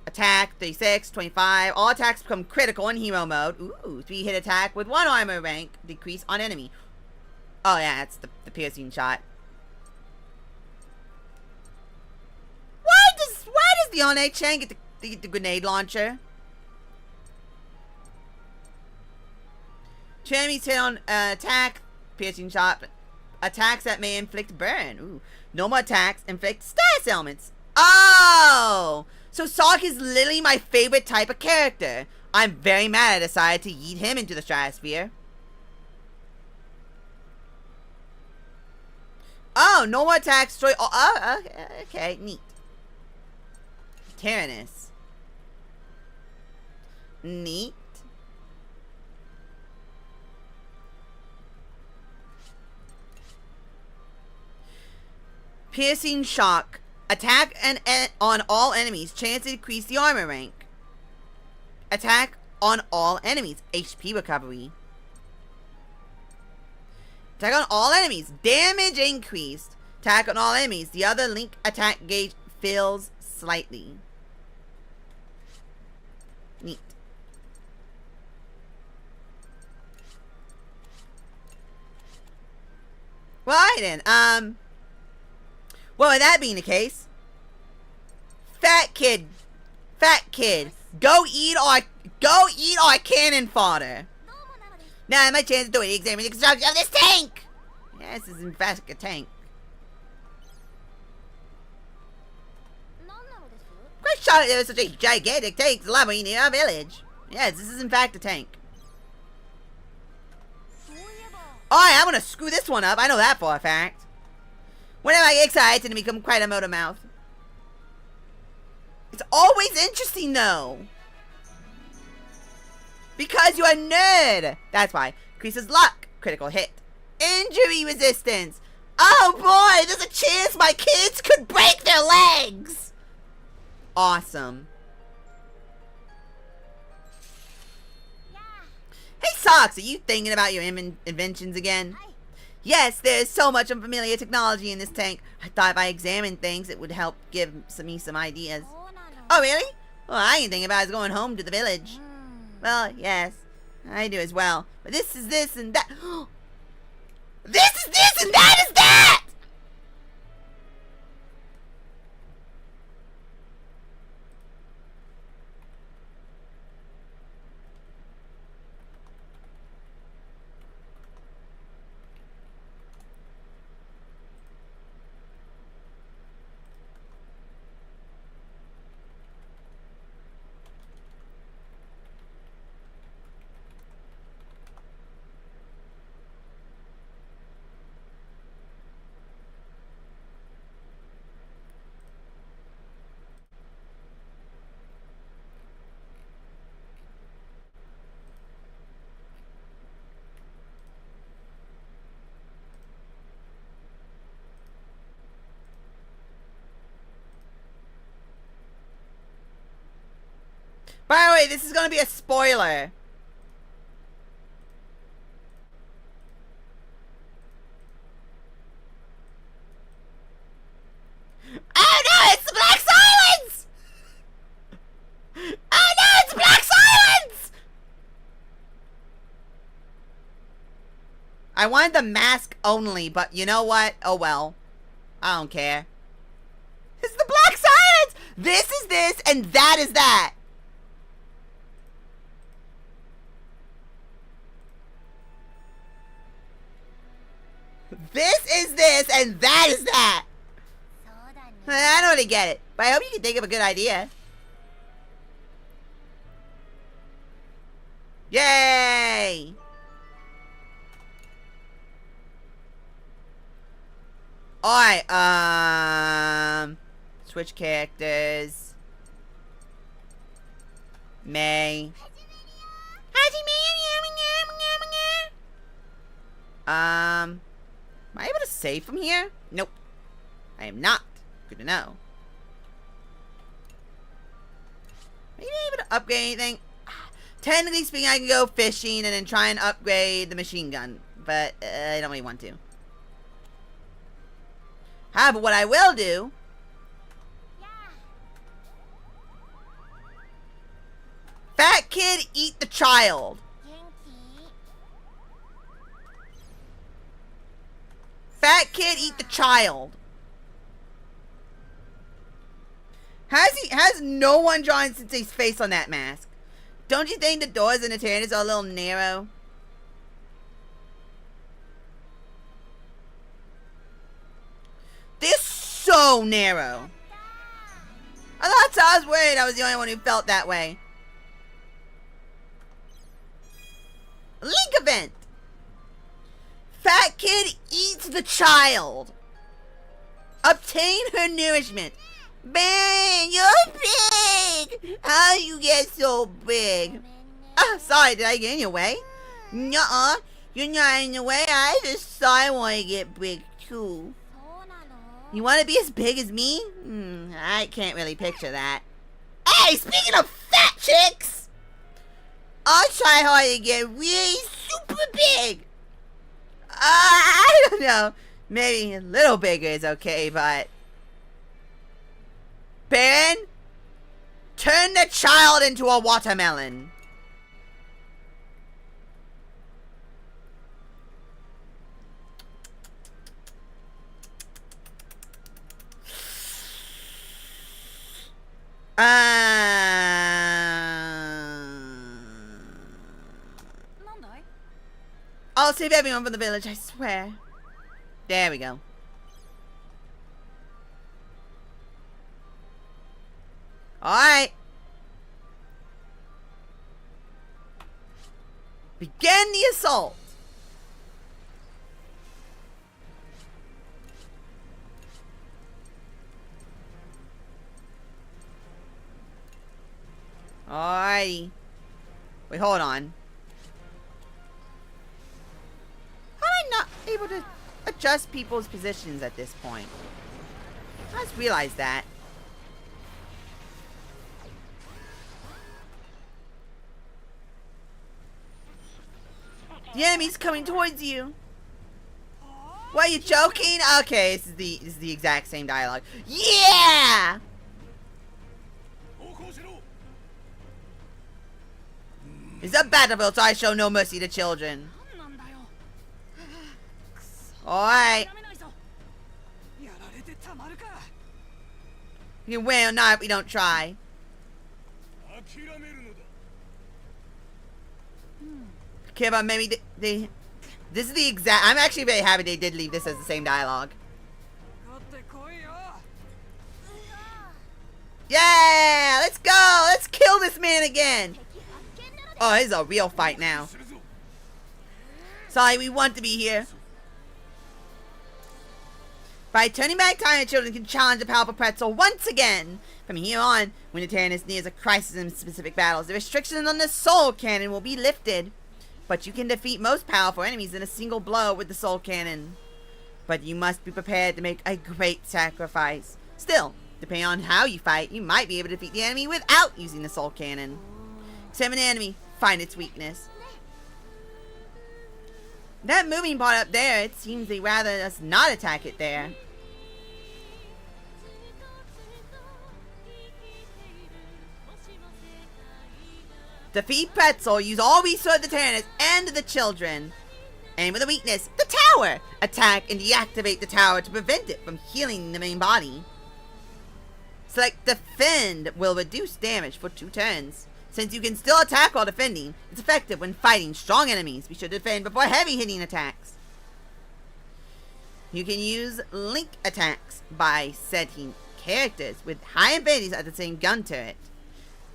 Attack 36, 25. All attacks become critical in hero mode. Ooh, 3 hit attack with 1 armor rank decrease on enemy. Oh yeah, that's the piercing shot. the on-8 chain. Get the grenade launcher. Two enemies hit on attack, piercing shot. Attacks that may inflict burn. Ooh. Normal attacks inflict status elements. Oh! So Sog is literally my favorite type of character. I'm very mad I decided to yeet him into the stratosphere. Oh, normal attacks destroy all. Oh, okay, neat. Tyrannus. Neat. Piercing shock. Attack on all enemies. Chance to decrease the armor rank. Attack on all enemies. HP recovery. Attack on all enemies. Damage increased. Attack on all enemies. The other link attack gauge fills slightly. Neat. Well, alright then. Well, with that being the case, fat kid, go eat our cannon fodder. Now, my chance to do it. Examine the construction of this tank. Yes, this is in fact a tank. Quite shocked there was such a gigantic tank slumbering near our village. Yes, this is in fact a tank. Alright, I'm gonna screw this one up. I know that for a fact. Whenever I get excited, I tend to become quite a motor mouth. It's always interesting, though. Because you're a nerd. That's why. Increases luck. Critical hit. Injury resistance. Oh, boy. There's a chance my kids could break their legs. Awesome. Hey, Socks. Are you thinking about your inventions again? Yes, there's so much unfamiliar technology in this tank. I thought if I examined things, it would help give me some ideas. Oh, really? Well, I ain't thinking about going home to the village. Well, yes, I do as well. But this is this and that. This is this and that is that! By the way, this is gonna be a spoiler. Oh no, it's the Black Silence! Oh no, it's Black Silence! I wanted the mask only, but you know what? Oh well. I don't care. It's the Black Silence! This is this, and that is that. This is this, and that is that. I don't really get it, but I hope you can think of a good idea. Yay! Alright, switch characters. May. Am I able to save from here? Nope. I am not. Good to know. Are you able to upgrade anything? Technically speaking, I can go fishing and then try and upgrade the machine gun. But I don't really want to. However, what I will do... Fat kid, eat the child. Fat kid, eat the child. Has no one drawn Sensei's face on that mask? Don't you think the doors in the Tyrannus are a little narrow? They're so narrow. I was worried I was the only one who felt that way. Link event. Fat kid eats the child. Obtain her nourishment. Man, you're big. How you get so big? Sorry, did I get in your way? Nuh-uh. You're not in the way. I just thought I want to get big too. You want to be as big as me? I can't really picture that. Hey, speaking of fat chicks, I'll try hard to get really super big. I don't know. Maybe a little bigger is okay, but... Baron, turn the child into a watermelon. I'll save everyone from the village, I swear. There we go. Alright. Begin the assault. Alrighty. Wait, hold on. How am I not able to adjust people's positions at this point? I just realized that. The enemy's coming towards you. What, are you joking? Okay, this is the exact same dialogue. Yeah! It's a battlefield, so I show no mercy to children. Alright. You can win or not if we don't try. Okay, but maybe they this is the exact... I'm actually very happy they did leave this as the same dialogue. Yeah! Let's go! Let's kill this man again! Oh, this is a real fight now. Sorry, we want to be here. By turning back time, the children can challenge the powerful pretzel once again. From here on, when the Tyrannus nears a crisis in specific battles, the restrictions on the soul cannon will be lifted. But you can defeat most powerful enemies in a single blow with the soul cannon. But you must be prepared to make a great sacrifice. Still, depending on how you fight, you might be able to defeat the enemy without using the soul cannon. Examine the enemy, find its weakness. That moving part up there, it seems they'd rather us not attack it there. Defeat Pretzel, use all resources of the Tyrannus and the children. Aim with a weakness, the tower. Attack and deactivate the tower to prevent it from healing the main body. Select Defend will reduce damage for 2 turns. Since you can still attack while defending, it's effective when fighting strong enemies. Be sure to defend before heavy hitting attacks. You can use link attacks by setting characters with high abilities at the same gun turret.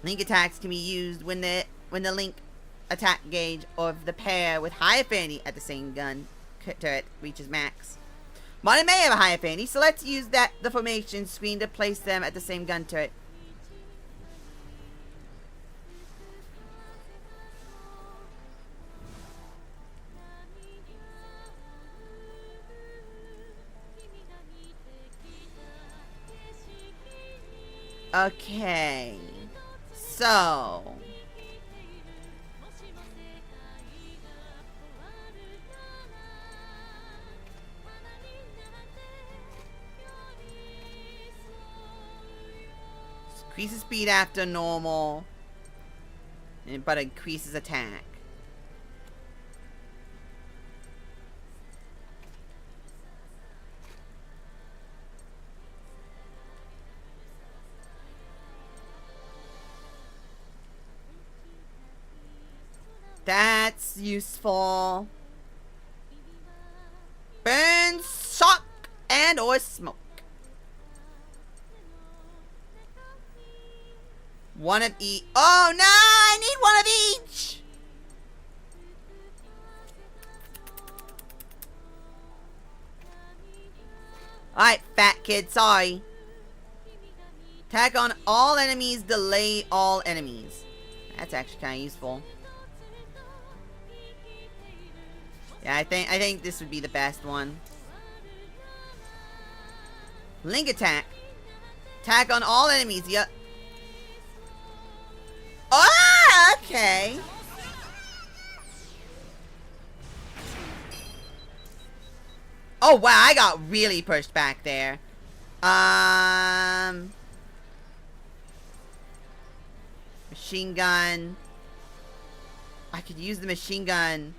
Link attacks can be used when the link attack gauge of the pair with high affinity at the same gun turret reaches max. While it may have a high affinity, so let's use the formation screen to place them at the same gun turret. Okay, so increases speed after normal, but increases attack. That's useful. Burn, shock, and or smoke. One of each. Oh no, I need one of each. Alright, fat kid, sorry. Attack on all enemies, delay all enemies. That's actually kind of useful. Yeah, I think this would be the best one. Link attack. Attack on all enemies. Yep. Oh, okay. Oh wow, I got really pushed back there. Machine gun. I could use the machine gun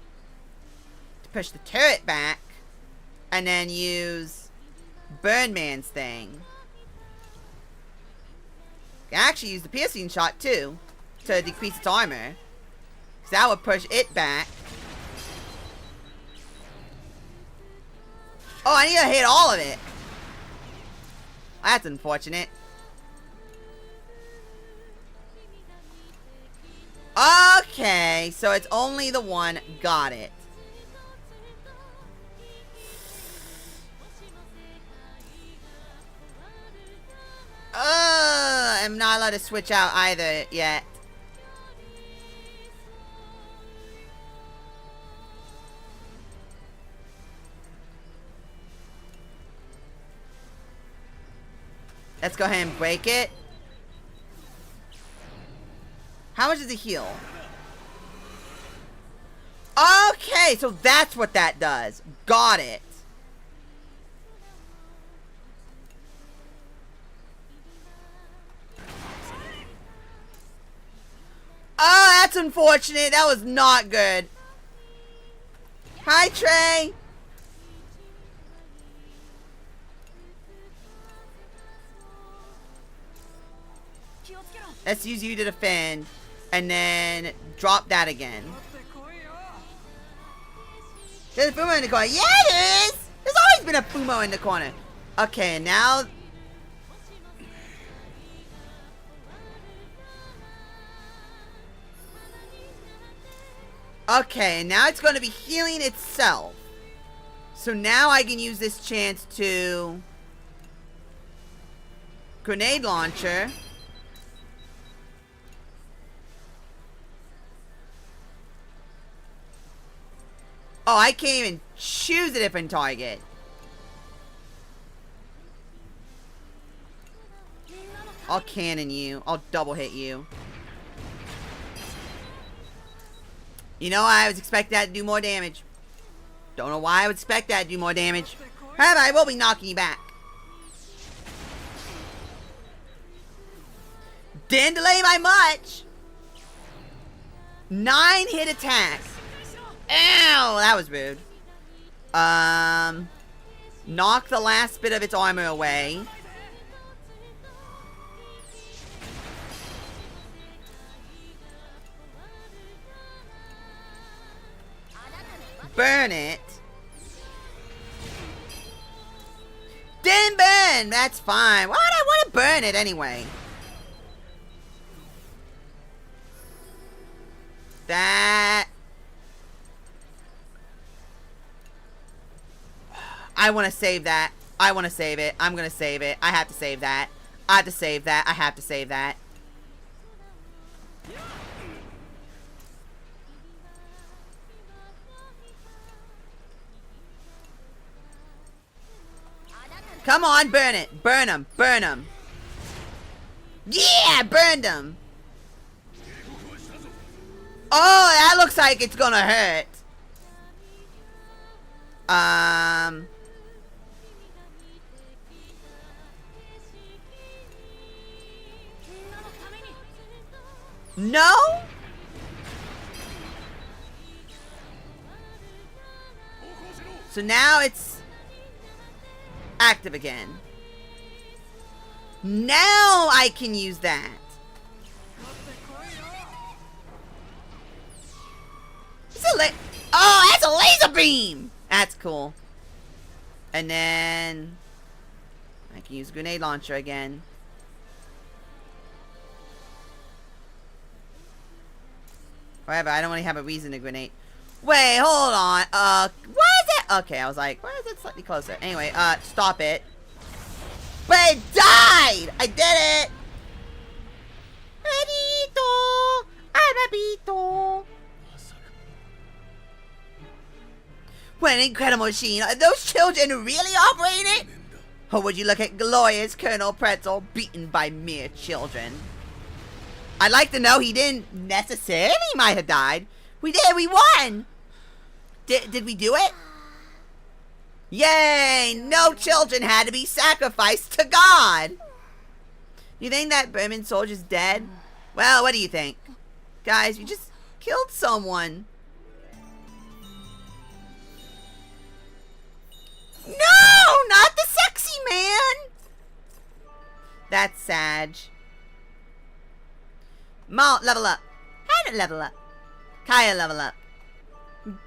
to push the turret back, and then use Burn Man's thing. I can actually use the piercing shot too to decrease its armor, because that would push it back. Oh, I need to hit all of it. That's unfortunate. Okay, so it's only the one. Got it. I'm not allowed to switch out either yet. Let's go ahead and break it. How much does it heal? Okay, so that's what that does. Got it. Oh, that's unfortunate. That was not good. Hi, Trey. Let's use you to defend, and then drop that again. There's a Fumo in the corner. Yeah, there is! There's always been a Fumo in the corner. Okay, now... Okay, now it's going to be healing itself. So now I can use this chance to... Grenade launcher. Oh, I can't even choose a different target. I'll cannon you. I'll double hit you. You know, I was expecting that to do more damage. Don't know why I would expect that to do more damage. However, I will be knocking you back. Didn't delay by much. 9 hit attacks. Ow, that was rude. Knock the last bit of its armor away. Burn it. Didn't burn. That's fine. Why would I want to burn it anyway? That... I want to save that. I want to save it. I'm going to save it. I have to save that. I have to save that. I have to save that. Come on, burn it. Burn them. Burn them. Yeah, burned them. Oh, that looks like it's going to hurt. No? So now it's active again. Now I can use that. Oh, that's a laser beam! That's cool. And then I can use grenade launcher again. However, I don't really have a reason to grenade. Wait, hold on. Why is it? Okay, I was like, why is it slightly closer? Anyway, stop it. But it died! I did it! Arabito! What an incredible machine. Are those children really operating it? Or would you look at glorious Colonel Pretzel beaten by mere children? I'd like to know he didn't necessarily might have died. We did, we won! Did we do it? Yay! No children had to be sacrificed to God! You think that Berman soldier's dead? Well, what do you think? Guys, you just killed someone. No! Not the sexy man! That's sad. Malt, level up. Hannah, level up. Kaya, level up.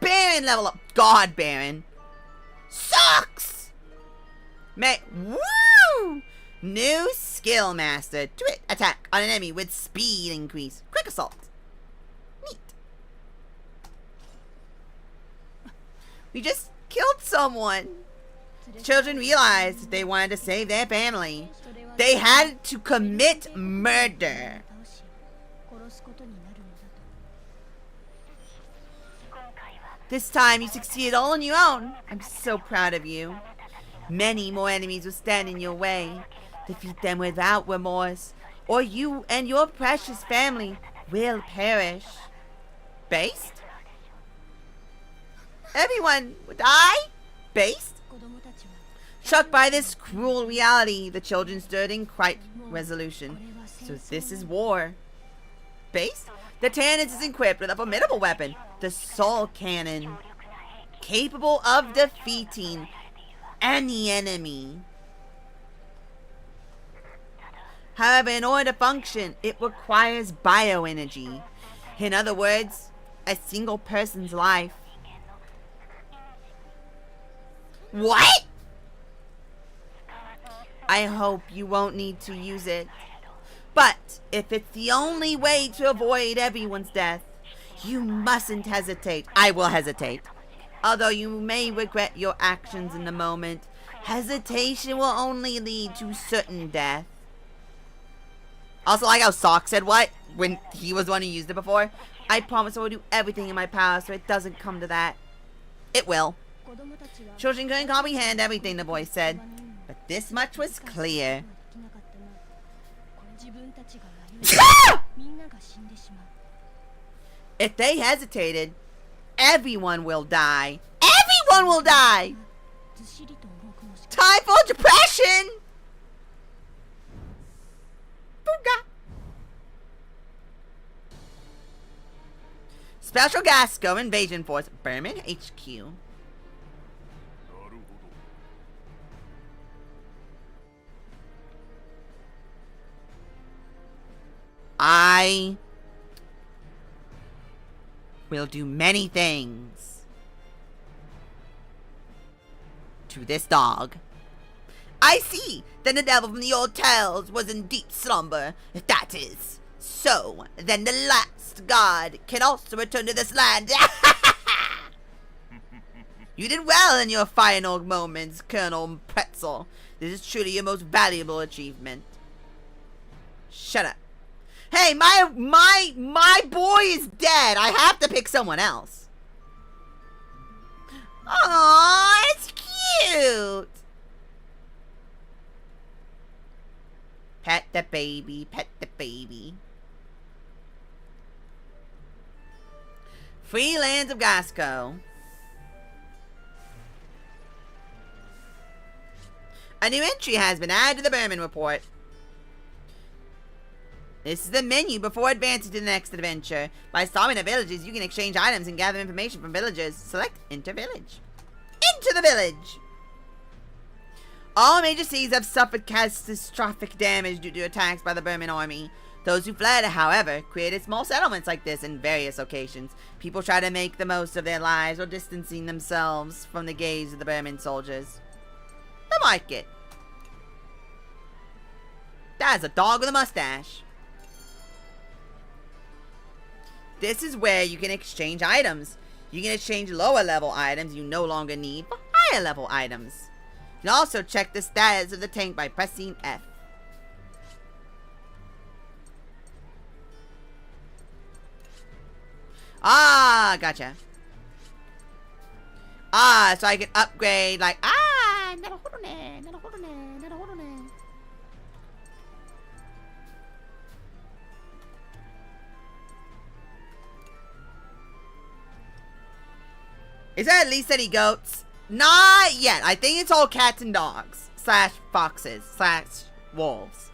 Baron, level up. God, Baron. Sucks! Woo! New skill master. Twit attack on an enemy with speed increase. Quick assault. Neat. We just killed someone. Children realized if they wanted to save their family, they had to commit murder. This time you succeeded all on your own. I'm so proud of you. Many more enemies will stand in your way. Defeat them without remorse, or you and your precious family will perish. Based? Everyone will die? Based? Shocked by this cruel reality, the children stood in quiet resolution. So this is war. Based? The Tannins is equipped with a formidable weapon, the Soul Cannon, capable of defeating any enemy. However, in order to function, it requires bioenergy. In other words, a single person's life. What? I hope you won't need to use it. But if it's the only way to avoid everyone's death, you mustn't hesitate. I will hesitate. Although you may regret your actions in the moment, hesitation will only lead to certain death. Also, like how Sock said what when he was the one who used it before. I promise I will do everything in my power so it doesn't come to that. It will. Children couldn't comprehend everything the boy said, but this much was clear. If they hesitated, everyone will die. Everyone will die! Time for depression! Fuga! Special Gasco Invasion Force, Berman HQ. I will do many things to this dog. I see that the devil from the old tales was in deep slumber. If that is so, then the last god can also return to this land. You did well in your final moments, Colonel Pretzel. This is truly your most valuable achievement. Shut up. Hey, my boy is dead. I have to pick someone else. Aww, it's cute. Pet the baby, pet the baby. Free lands of Gasco. A new entry has been added to the Berman report. This is the menu before advancing to the next adventure. By storming the villages, you can exchange items and gather information from villagers. Select Enter Village. Into the village! All major cities have suffered catastrophic damage due to attacks by the Berman army. Those who fled, however, created small settlements like this in various locations. People try to make the most of their lives while distancing themselves from the gaze of the Burman soldiers. The market. That is a dog with a mustache. This is where you can exchange items. You can exchange lower level items you no longer need for higher level items. You can also check the status of the tank by pressing F. Ah, gotcha. Ah, so I can upgrade like Is there at least any goats? Not yet. I think it's all cats and dogs. / foxes. / wolves.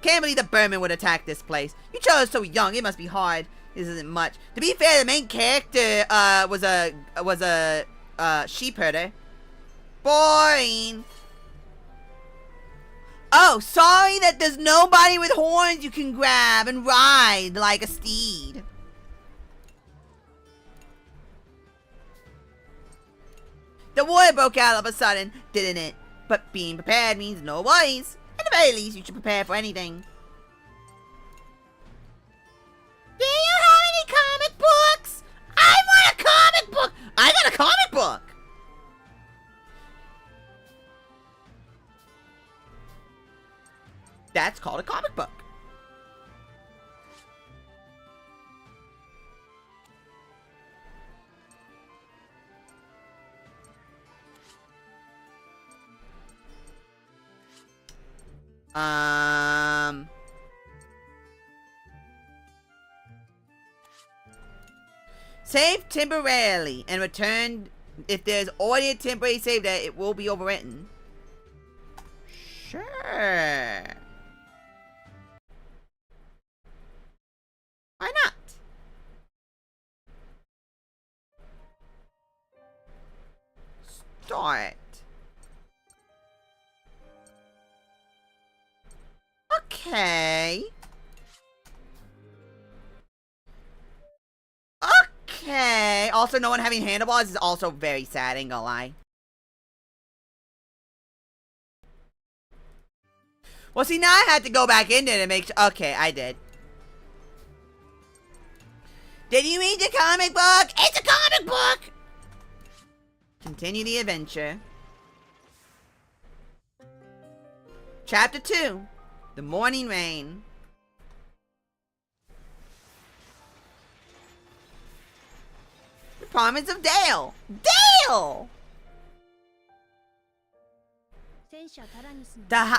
Can't believe the Burman would attack this place. You chose so young. It must be hard. This isn't much. To be fair, the main character was a sheep herder. Boring. Oh, sorry that there's nobody with horns you can grab and ride like a steed. The war broke out all of a sudden, didn't it? But being prepared means no worries. At the very least, you should prepare for anything. Do you have any comic books? I want a comic book! I got a comic book! That's called a comic book. Save temporarily and return. If there's already a temporary save there, it will be overwritten. Sure. Why not? Start. Okay. Okay. Also, no one having handlebars is also very sad, ain't gonna lie. Well, see, now I had to go back in there to make sure. Okay, I did. Did you read the comic book? It's a comic book! Continue the adventure. Chapter 2. The Morning Rain. The Promise of Dale. Dale!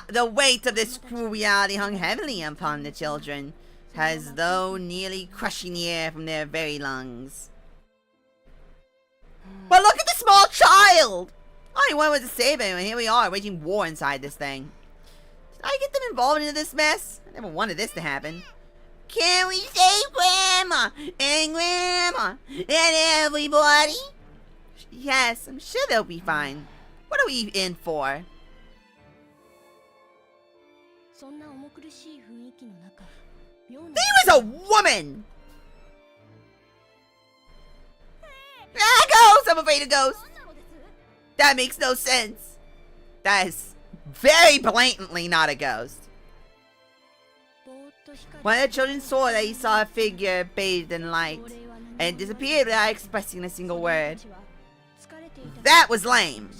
The weight of this cruel reality hung heavily upon the children, as though nearly crushing the air from their very lungs. But look at the small child! Only one was to save him, and here we are, waging war inside this thing. Did I get them involved into this mess? I never wanted this to happen. Can we save Grandma and Grandma and everybody? Yes, I'm sure they'll be fine. What are we in for? He was a woman! Ah, ghost! I'm afraid of ghosts! That makes no sense. That is very blatantly not a ghost. One of the children saw that he saw a figure bathed in light and disappeared without expressing a single word. That was lame.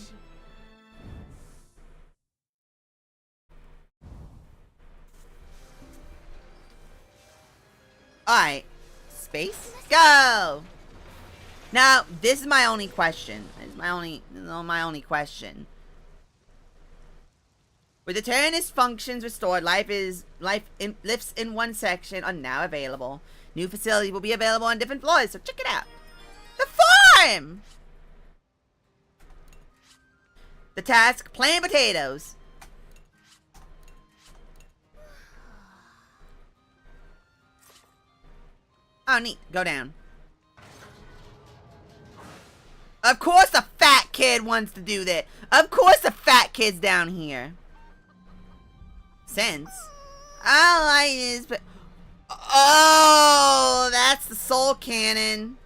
Alright. Space? Go! Now, this is my only question. This is my only question. With the Tyrannus functions restored, lifts in one section are now available. New facilities will be available on different floors, so check it out. The farm! The task, plant potatoes. Oh, neat. Go down. Of course the fat kid wants to do that. Of course the fat kid's down here. Since I like this, but Oh, that's the soul cannon.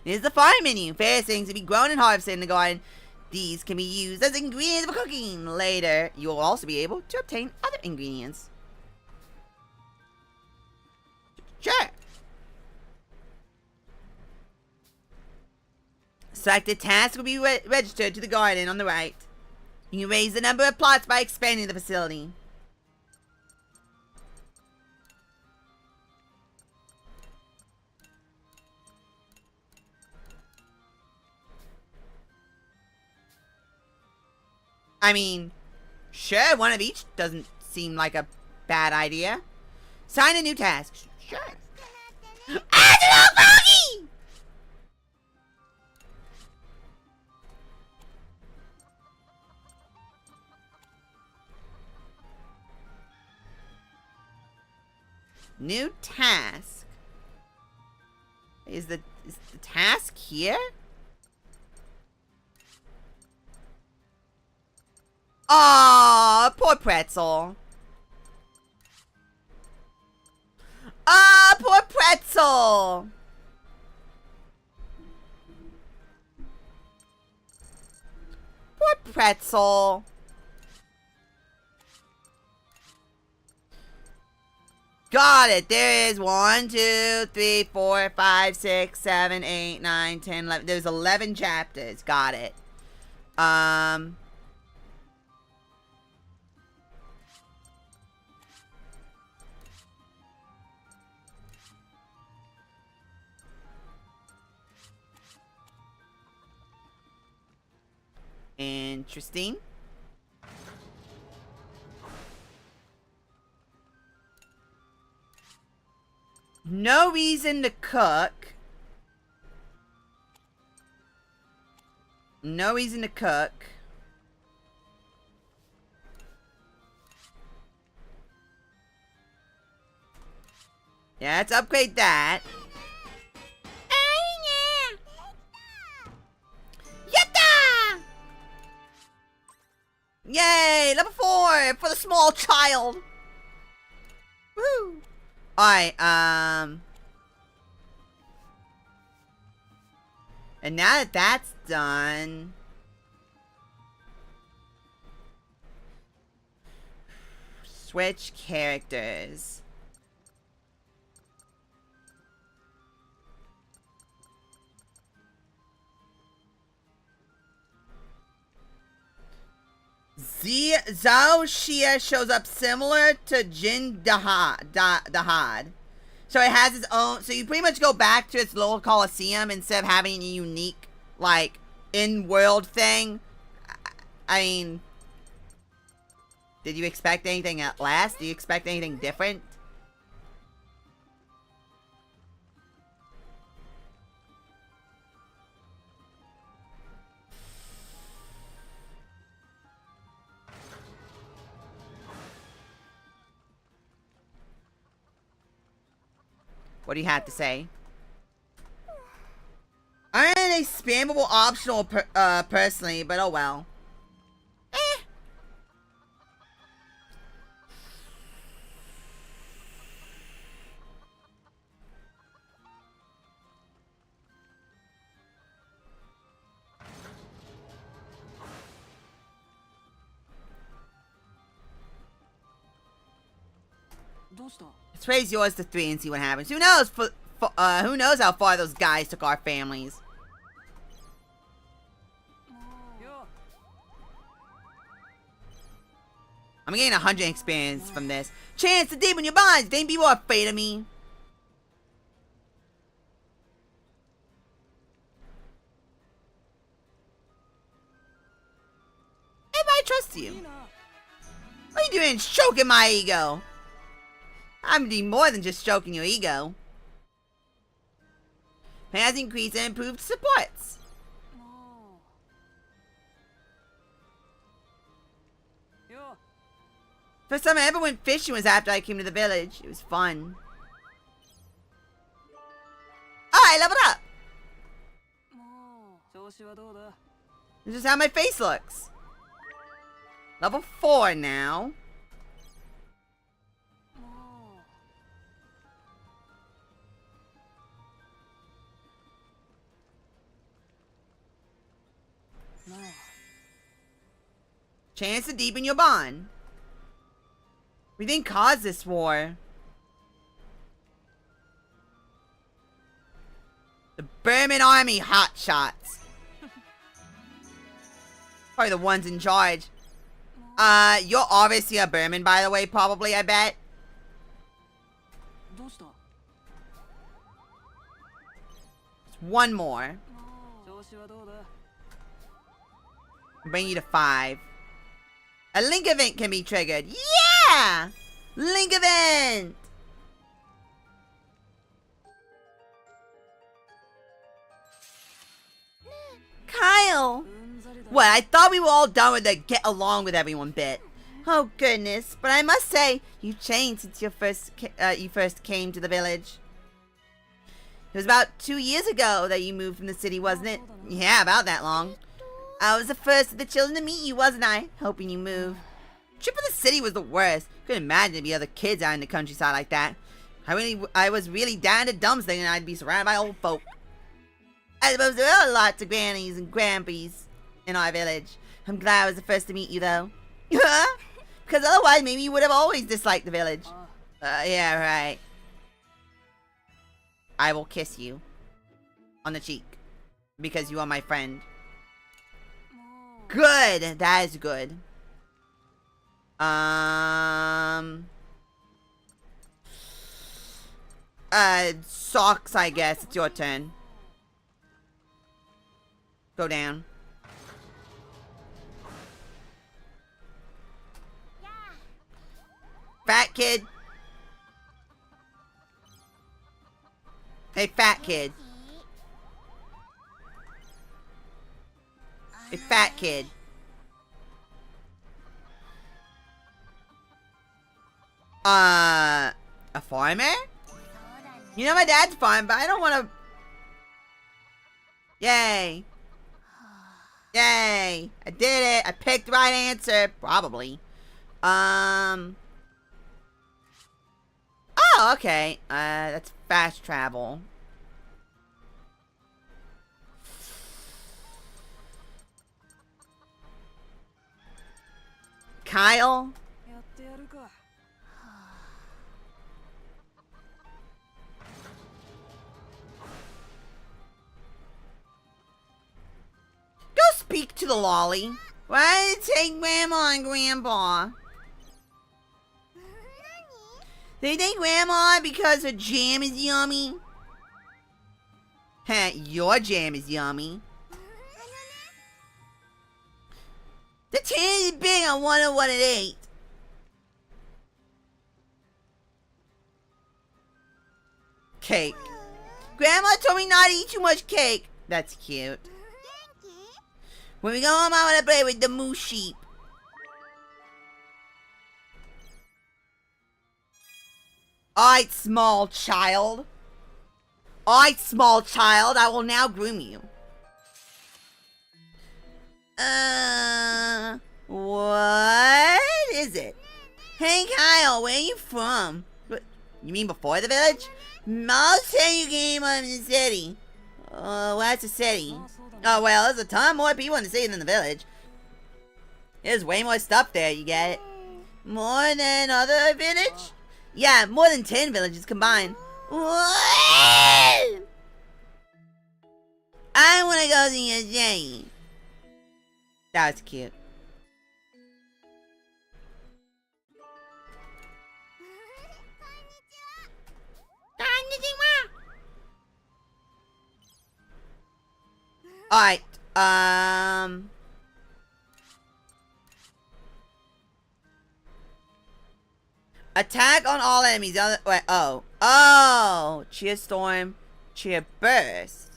Here's the farm menu. Various things to be grown and harvested in the garden. These can be used as ingredients for cooking. Later, you will also be able to obtain other ingredients. Sure. Selected tasks will be registered to the garden on the right. You can raise the number of plots by expanding the facility. I mean, sure, one of each doesn't seem like a bad idea. Sign a new task. Sure. Angelo Foggy! New task. Is the task here? Aw, poor pretzel. Ah, poor pretzel. Poor pretzel. Got it. There is 1, 2, 3, 4, 5, 6, 7, 8, 9, 10, 11. There's 11 chapters. Got it. Interesting. No reason to cook. No reason to cook. Yeah, let's upgrade that. Yatta! Yay! Level 4 for the small child. Woo! Alright, and now that that's done, switch characters. Zhao Xia shows up similar to Jin Dahad. So it has its own, so you pretty much go back to its little coliseum instead of having a unique, like, in-world thing. I mean, did you expect anything less? Do you expect anything different? What do you have to say? Aren't they spammable optional personally, but oh well. Eh. Let's raise yours to 3 and see what happens. Who knows? Who knows how far those guys took our families? I'm getting 100 experience from this. Chance to deepen your bonds. They ain't be more afraid of me. Everybody trusts you. What are you doing stroking my ego? I'm doing more than just stroking your ego. Has increased and improved supports. First time I ever went fishing was after I came to the village. It was fun. Oh, I leveled up! This is how my face looks. Level 4 now. Chance to deepen your bond. We didn't cause this war. The Burman Army hotshots. Probably the ones in charge. You're obviously a Burman, by the way, probably, I bet. Just one more. Bring you to 5. A link event can be triggered. Yeah! Link event! Kyle! What, I thought we were all done with the get along with everyone bit. Oh goodness, but I must say, you've changed since you first came to the village. It was about 2 years ago that you moved from the city, wasn't it? Yeah, about that long. I was the first of the children to meet you, wasn't I? Hoping you move. Trip of the city was the worst. Couldn't imagine there'd be other kids out in the countryside like that. I was really down to dumps thinking I'd be surrounded by old folk. I suppose there are lots of grannies and grandpies in our village. I'm glad I was the first to meet you, though. Because otherwise, maybe you would have always disliked the village. Yeah, right. I will kiss you on the cheek because you are my friend. Good. That is good. Socks, I guess. It's your turn. Go down. Fat kid. Hey, fat kid. Hey, fat kid. A farmer? You know my dad's farm, but I don't want to... Yay. Yay. I did it. I picked the right answer. Probably. Oh, okay. That's fast travel. Kyle? Go speak to the lolly. Why did it take Grandma and Grandpa? They think Grandma because her jam is yummy? Heh, your jam is yummy. The tin is big, I wonder what it ate. Cake. Grandma told me not to eat too much cake. That's cute. When we go home, I want to play with the moose sheep. Alright, small child. Alright, small child, I will now groom you. What is it? Hey, Kyle, where are you from? What, you mean before the village? I'll say you came from the city. What's a city? Oh, well, there's a ton more people in the city than the village. There's way more stuff there, you get it? More than other village? Yeah, more than 10 villages combined. What? I want to go see a city. That was cute. Alright, attack on all enemies. Wait, oh, cheer storm, cheer burst.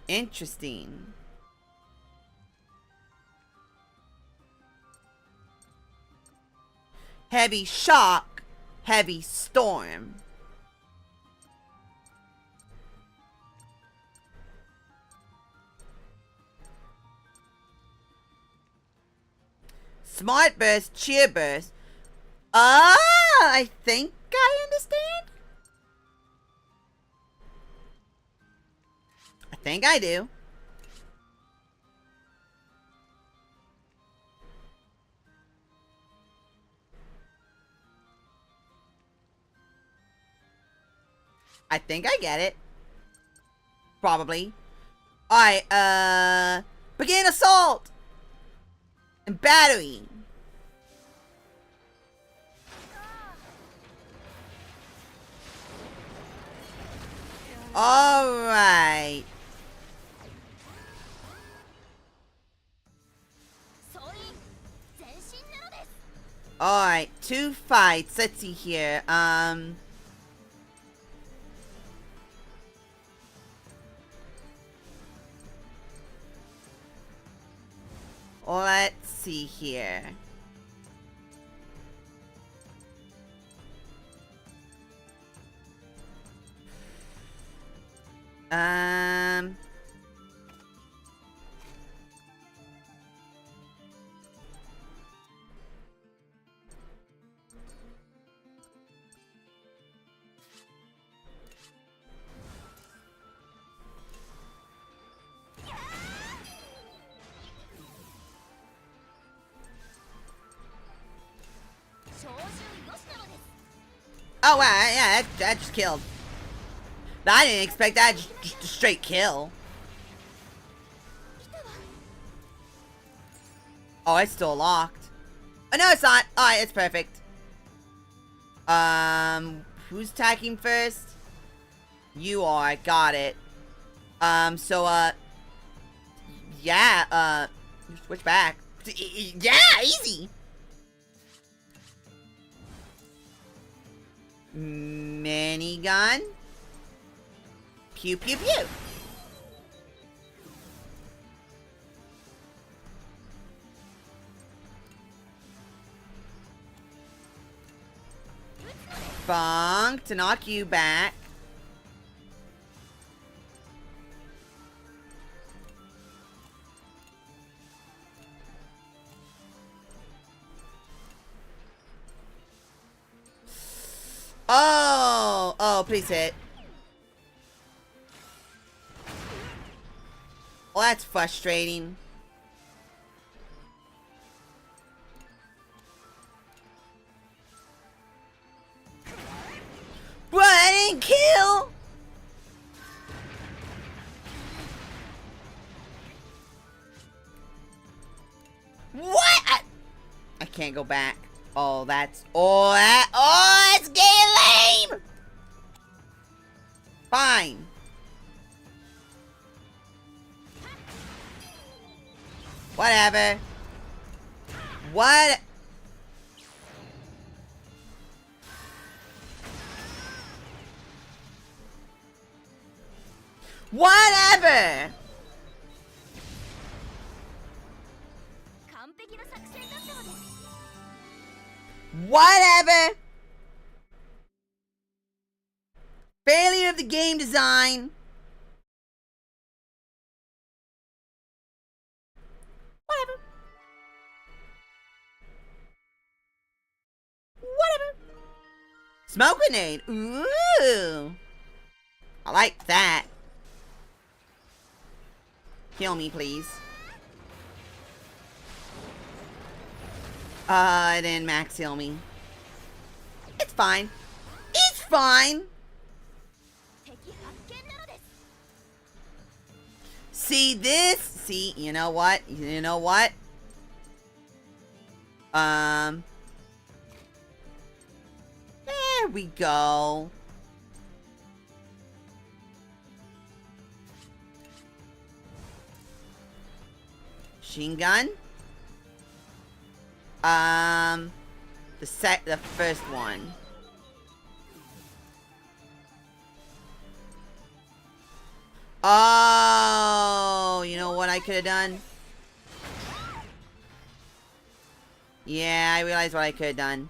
Interesting. Heavy shock, heavy storm. Smart burst, cheer burst. I think I understand. I think I do. I think I get it. Probably. Alright, begin assault! And battery. Alright. Alright, 2 fights. Let's see here. Let's see here. Oh, wow, yeah, that just killed. I didn't expect that, just a straight kill. Oh, it's still locked. Oh, no, it's not. Alright, it's perfect. Who's attacking first? You are, got it. Yeah, switch back. Yeah, easy. Minigun. Pew, pew, pew. Bonk to knock you back. Oh, please hit. Well, that's frustrating. Bro, I didn't kill! What? I can't go back. Oh, that's... Oh, it's getting lame! Fine. Whatever. What? Whatever. Whatever. Failure of the game design. Whatever. Whatever. Smoke grenade. Ooh. I like that. Kill me, please. It didn't max heal me. It's fine. It's fine. See this? See, you know what? You know what? There we go. Machine gun. The first one. Oh, you know what I could have done? Yeah, I realized what I could have done.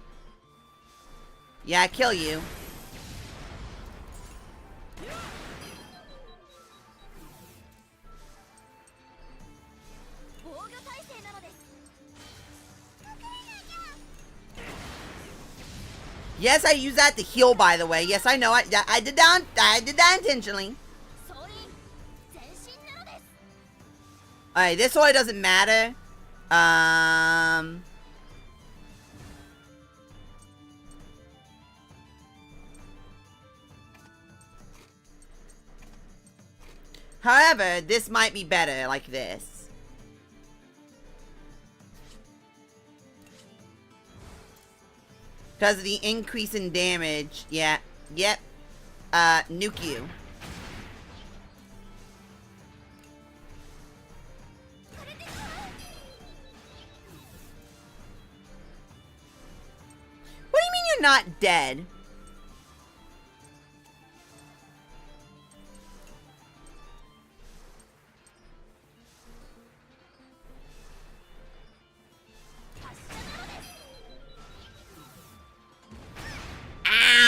Yeah, kill you. Yes, I use that to heal, by the way. Yes, I know. I did that intentionally. Alright, this one doesn't matter. However, this might be better like this. Because of the increase in damage. Yeah. Yep. Nuke you. What do you mean you're not dead?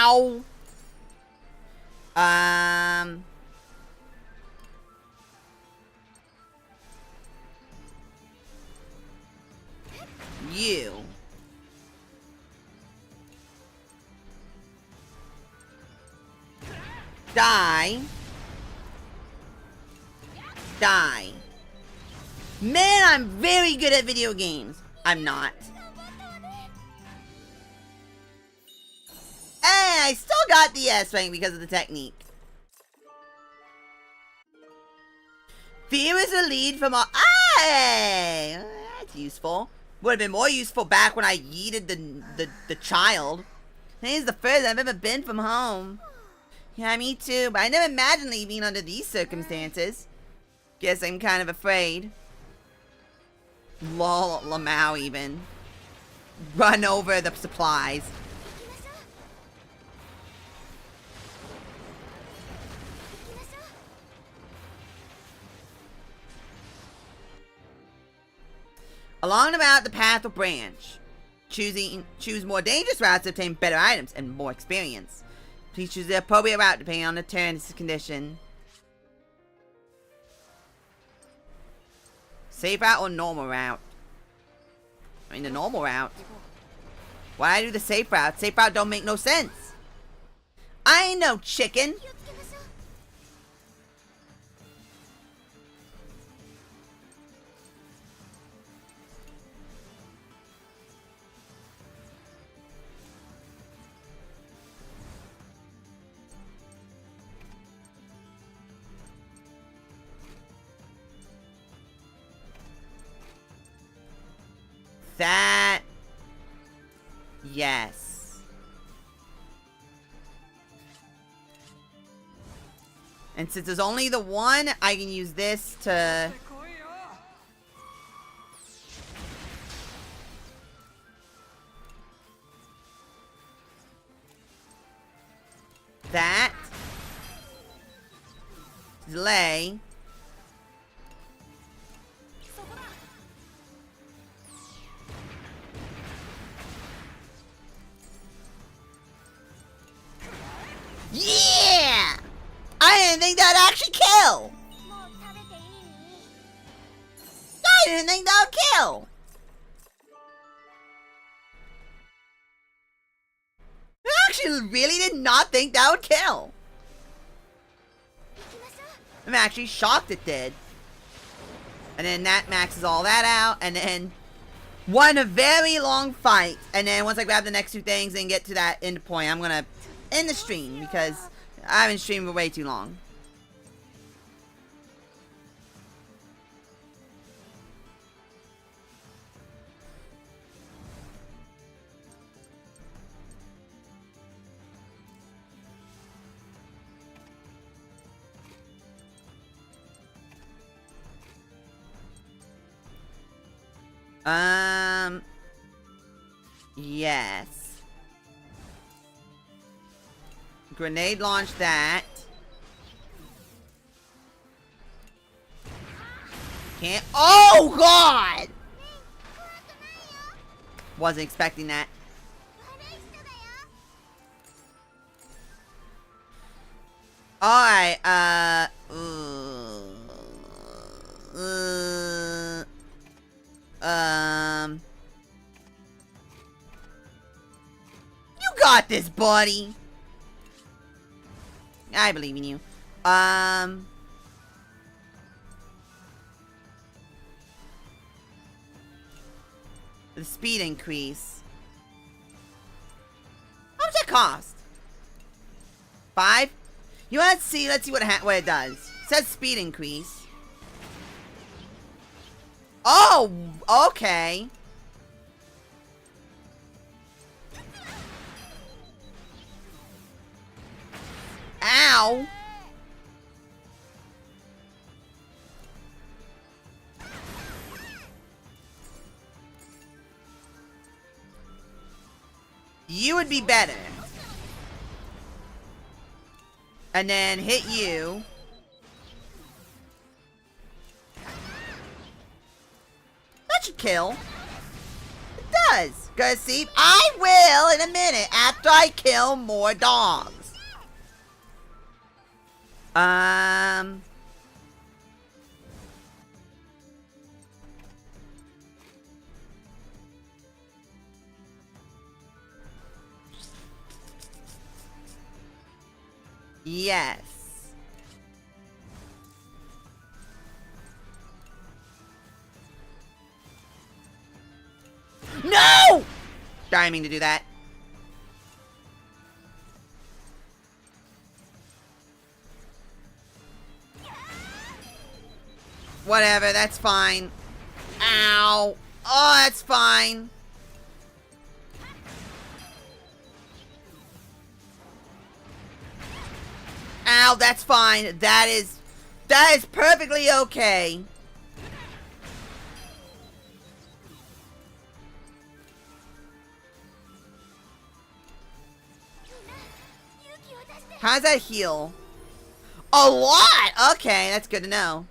Ow! You. Die. Die. Man, I'm very good at video games. I'm not. Hey, I still got the S rank because of the technique. Fear is a lead from all. Hey! That's useful. Would have been more useful back when I yeeted the child. This is the furthest I've ever been from home. Yeah, me too, but I never imagined leaving under these circumstances. Guess I'm kind of afraid. Lol, Lamau even. Run over the supplies. Along about the path or branch. Choose more dangerous routes to obtain better items and more experience. Please choose the appropriate route depending on the turn's condition. Safe route or normal route? I mean the normal route. Why I do the safe route? Safe route don't make no sense. I ain't no chicken. That. Yes. And since there's only the one, I can use this to... That. Delay. Yeah! I didn't think that'd actually kill! I didn't think that would kill! I actually really did not think that would kill! I'm actually shocked it did. And then that maxes all that out, and then won a very long fight. And then once I grab the next two things and get to that end point, I'm gonna end the stream because I've been streaming for way too long. Yes. Grenade launch that. Can't. Oh, God! Wasn't expecting that. Alright, you got this, buddy. I believe in you. The speed increase. How much that cost? 5? You want to see? Let's see what it does. says speed increase. Oh, okay. Ow. You would be better. And then hit you. That should kill. It does. Cause see, I will in a minute after I kill more dogs. Yes. No! Sorry, I mean to do that. Whatever, that's fine. Ow. Oh, that's fine. Ow, that's fine. That is perfectly okay. How does that heal? A lot! Okay, that's good to know.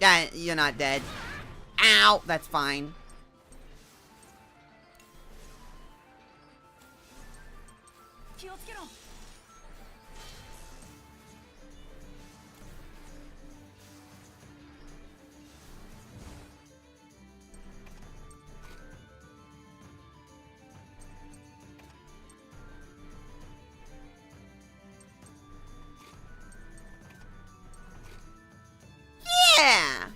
Yeah, you're not dead. Ow, that's fine. Yeah!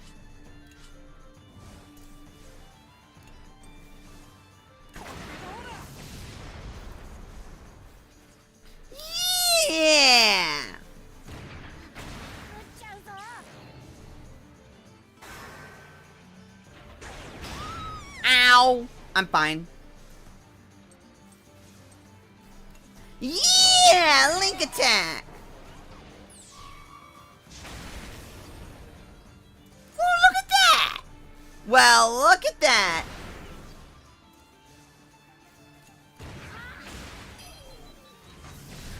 Yeah! Ow! I'm fine. Yeah! Link attack! Oh, look at that! Well, look at that!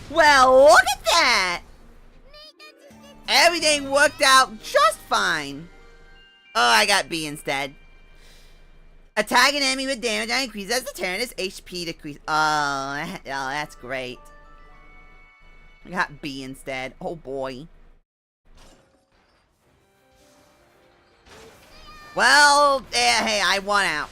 Well, look at that! Everything worked out just fine. Oh, I got B instead. Attack an enemy with damage and increase as the Tyrannus HP decrease. Oh, that's great. I got B instead. Oh boy. Well, yeah, hey, I won out.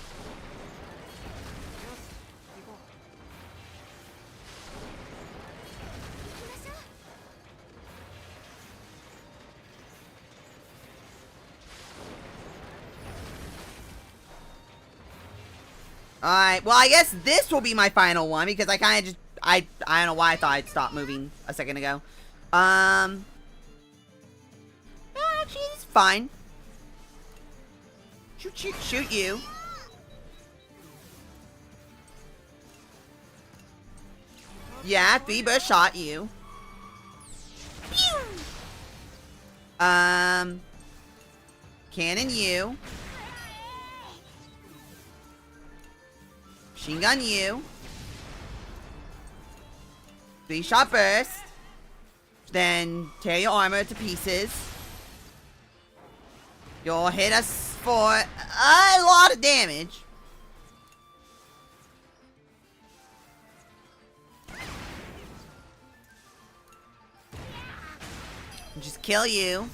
Alright, well, I guess this will be my final one because I kind of just, I don't know why I thought I'd stop moving a second ago. Actually, it's fine. Shoot, shoot, shoot you. Yeah, Phoebe shot you. Cannon you. Machine gun you. 3-shot burst. Then tear your armor to pieces. You'll hit us for a lot of damage. Just kill you.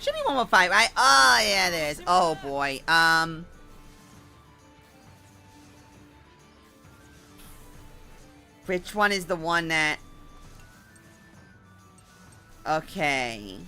Should be one more fight, right? Oh, yeah, there is. Oh, boy. Which one is the one that... Okay.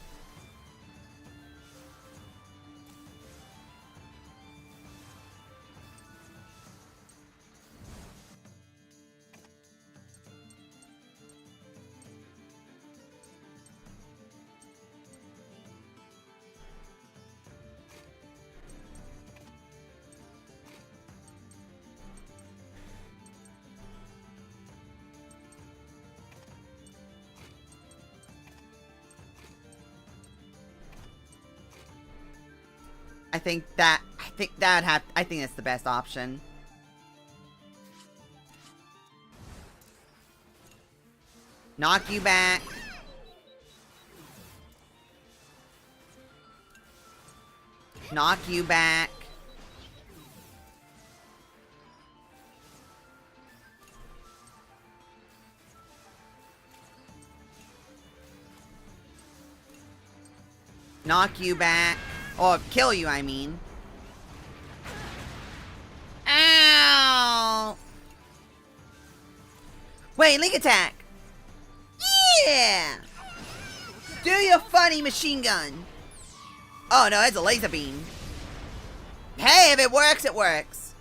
I think that's the best option. Knock you back. Knock you back. Knock you back. Or kill you, I mean. Ow! Wait, link attack. Yeah! Do your funny machine gun. Oh no, it's a laser beam. Hey, if it works, it works.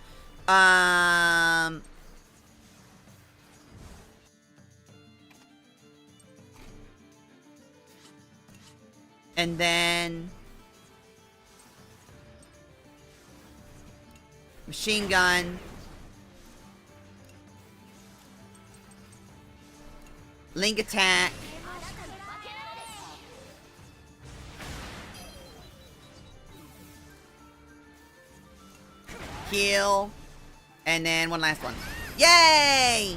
And then machine gun. Link attack. Heal. And then one last one. Yay!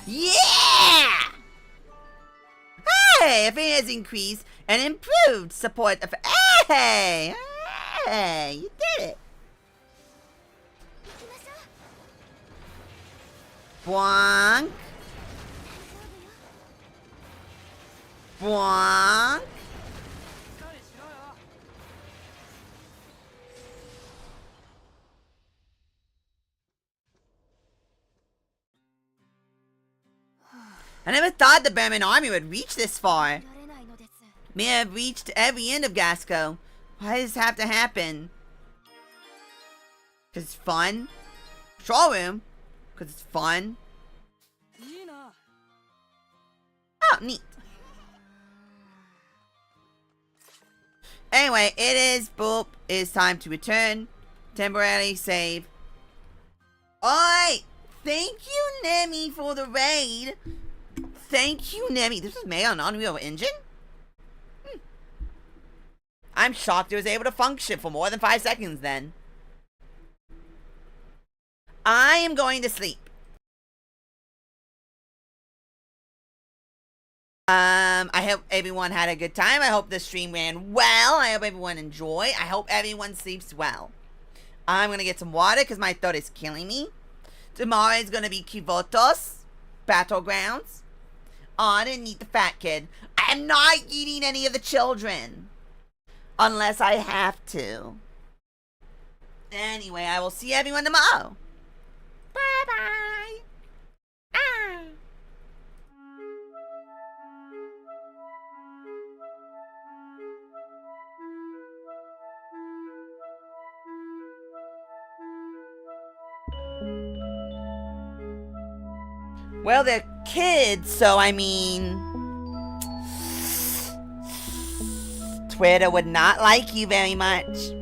Yeah! Hey, if it has increased and improved support of... Hey! Hey, you did it. Bonk. Bonk. I never thought the Burman army would reach this far. May have reached every end of Gasco. Why does this have to happen? Because it's fun? Control room? Because it's fun? Oh, neat. Anyway, it is boop. It's time to return. Temporarily save. Alright! Thank you, Nemi, for the raid. Thank you, Nemi. This was made on Unreal Engine? I'm shocked it was able to function for more than 5 seconds then. I am going to sleep. I hope everyone had a good time. I hope the stream ran well. I hope everyone enjoyed. I hope everyone sleeps well. I'm gonna get some water because my throat is killing me. Tomorrow is gonna be Kivotos Battlegrounds. Oh, I didn't eat the fat kid. I'm not eating any of the children. Unless I have to. Anyway, I will see everyone tomorrow. Bye-bye. Ah. Well, they're kids, so I mean... Twitter would not like you very much.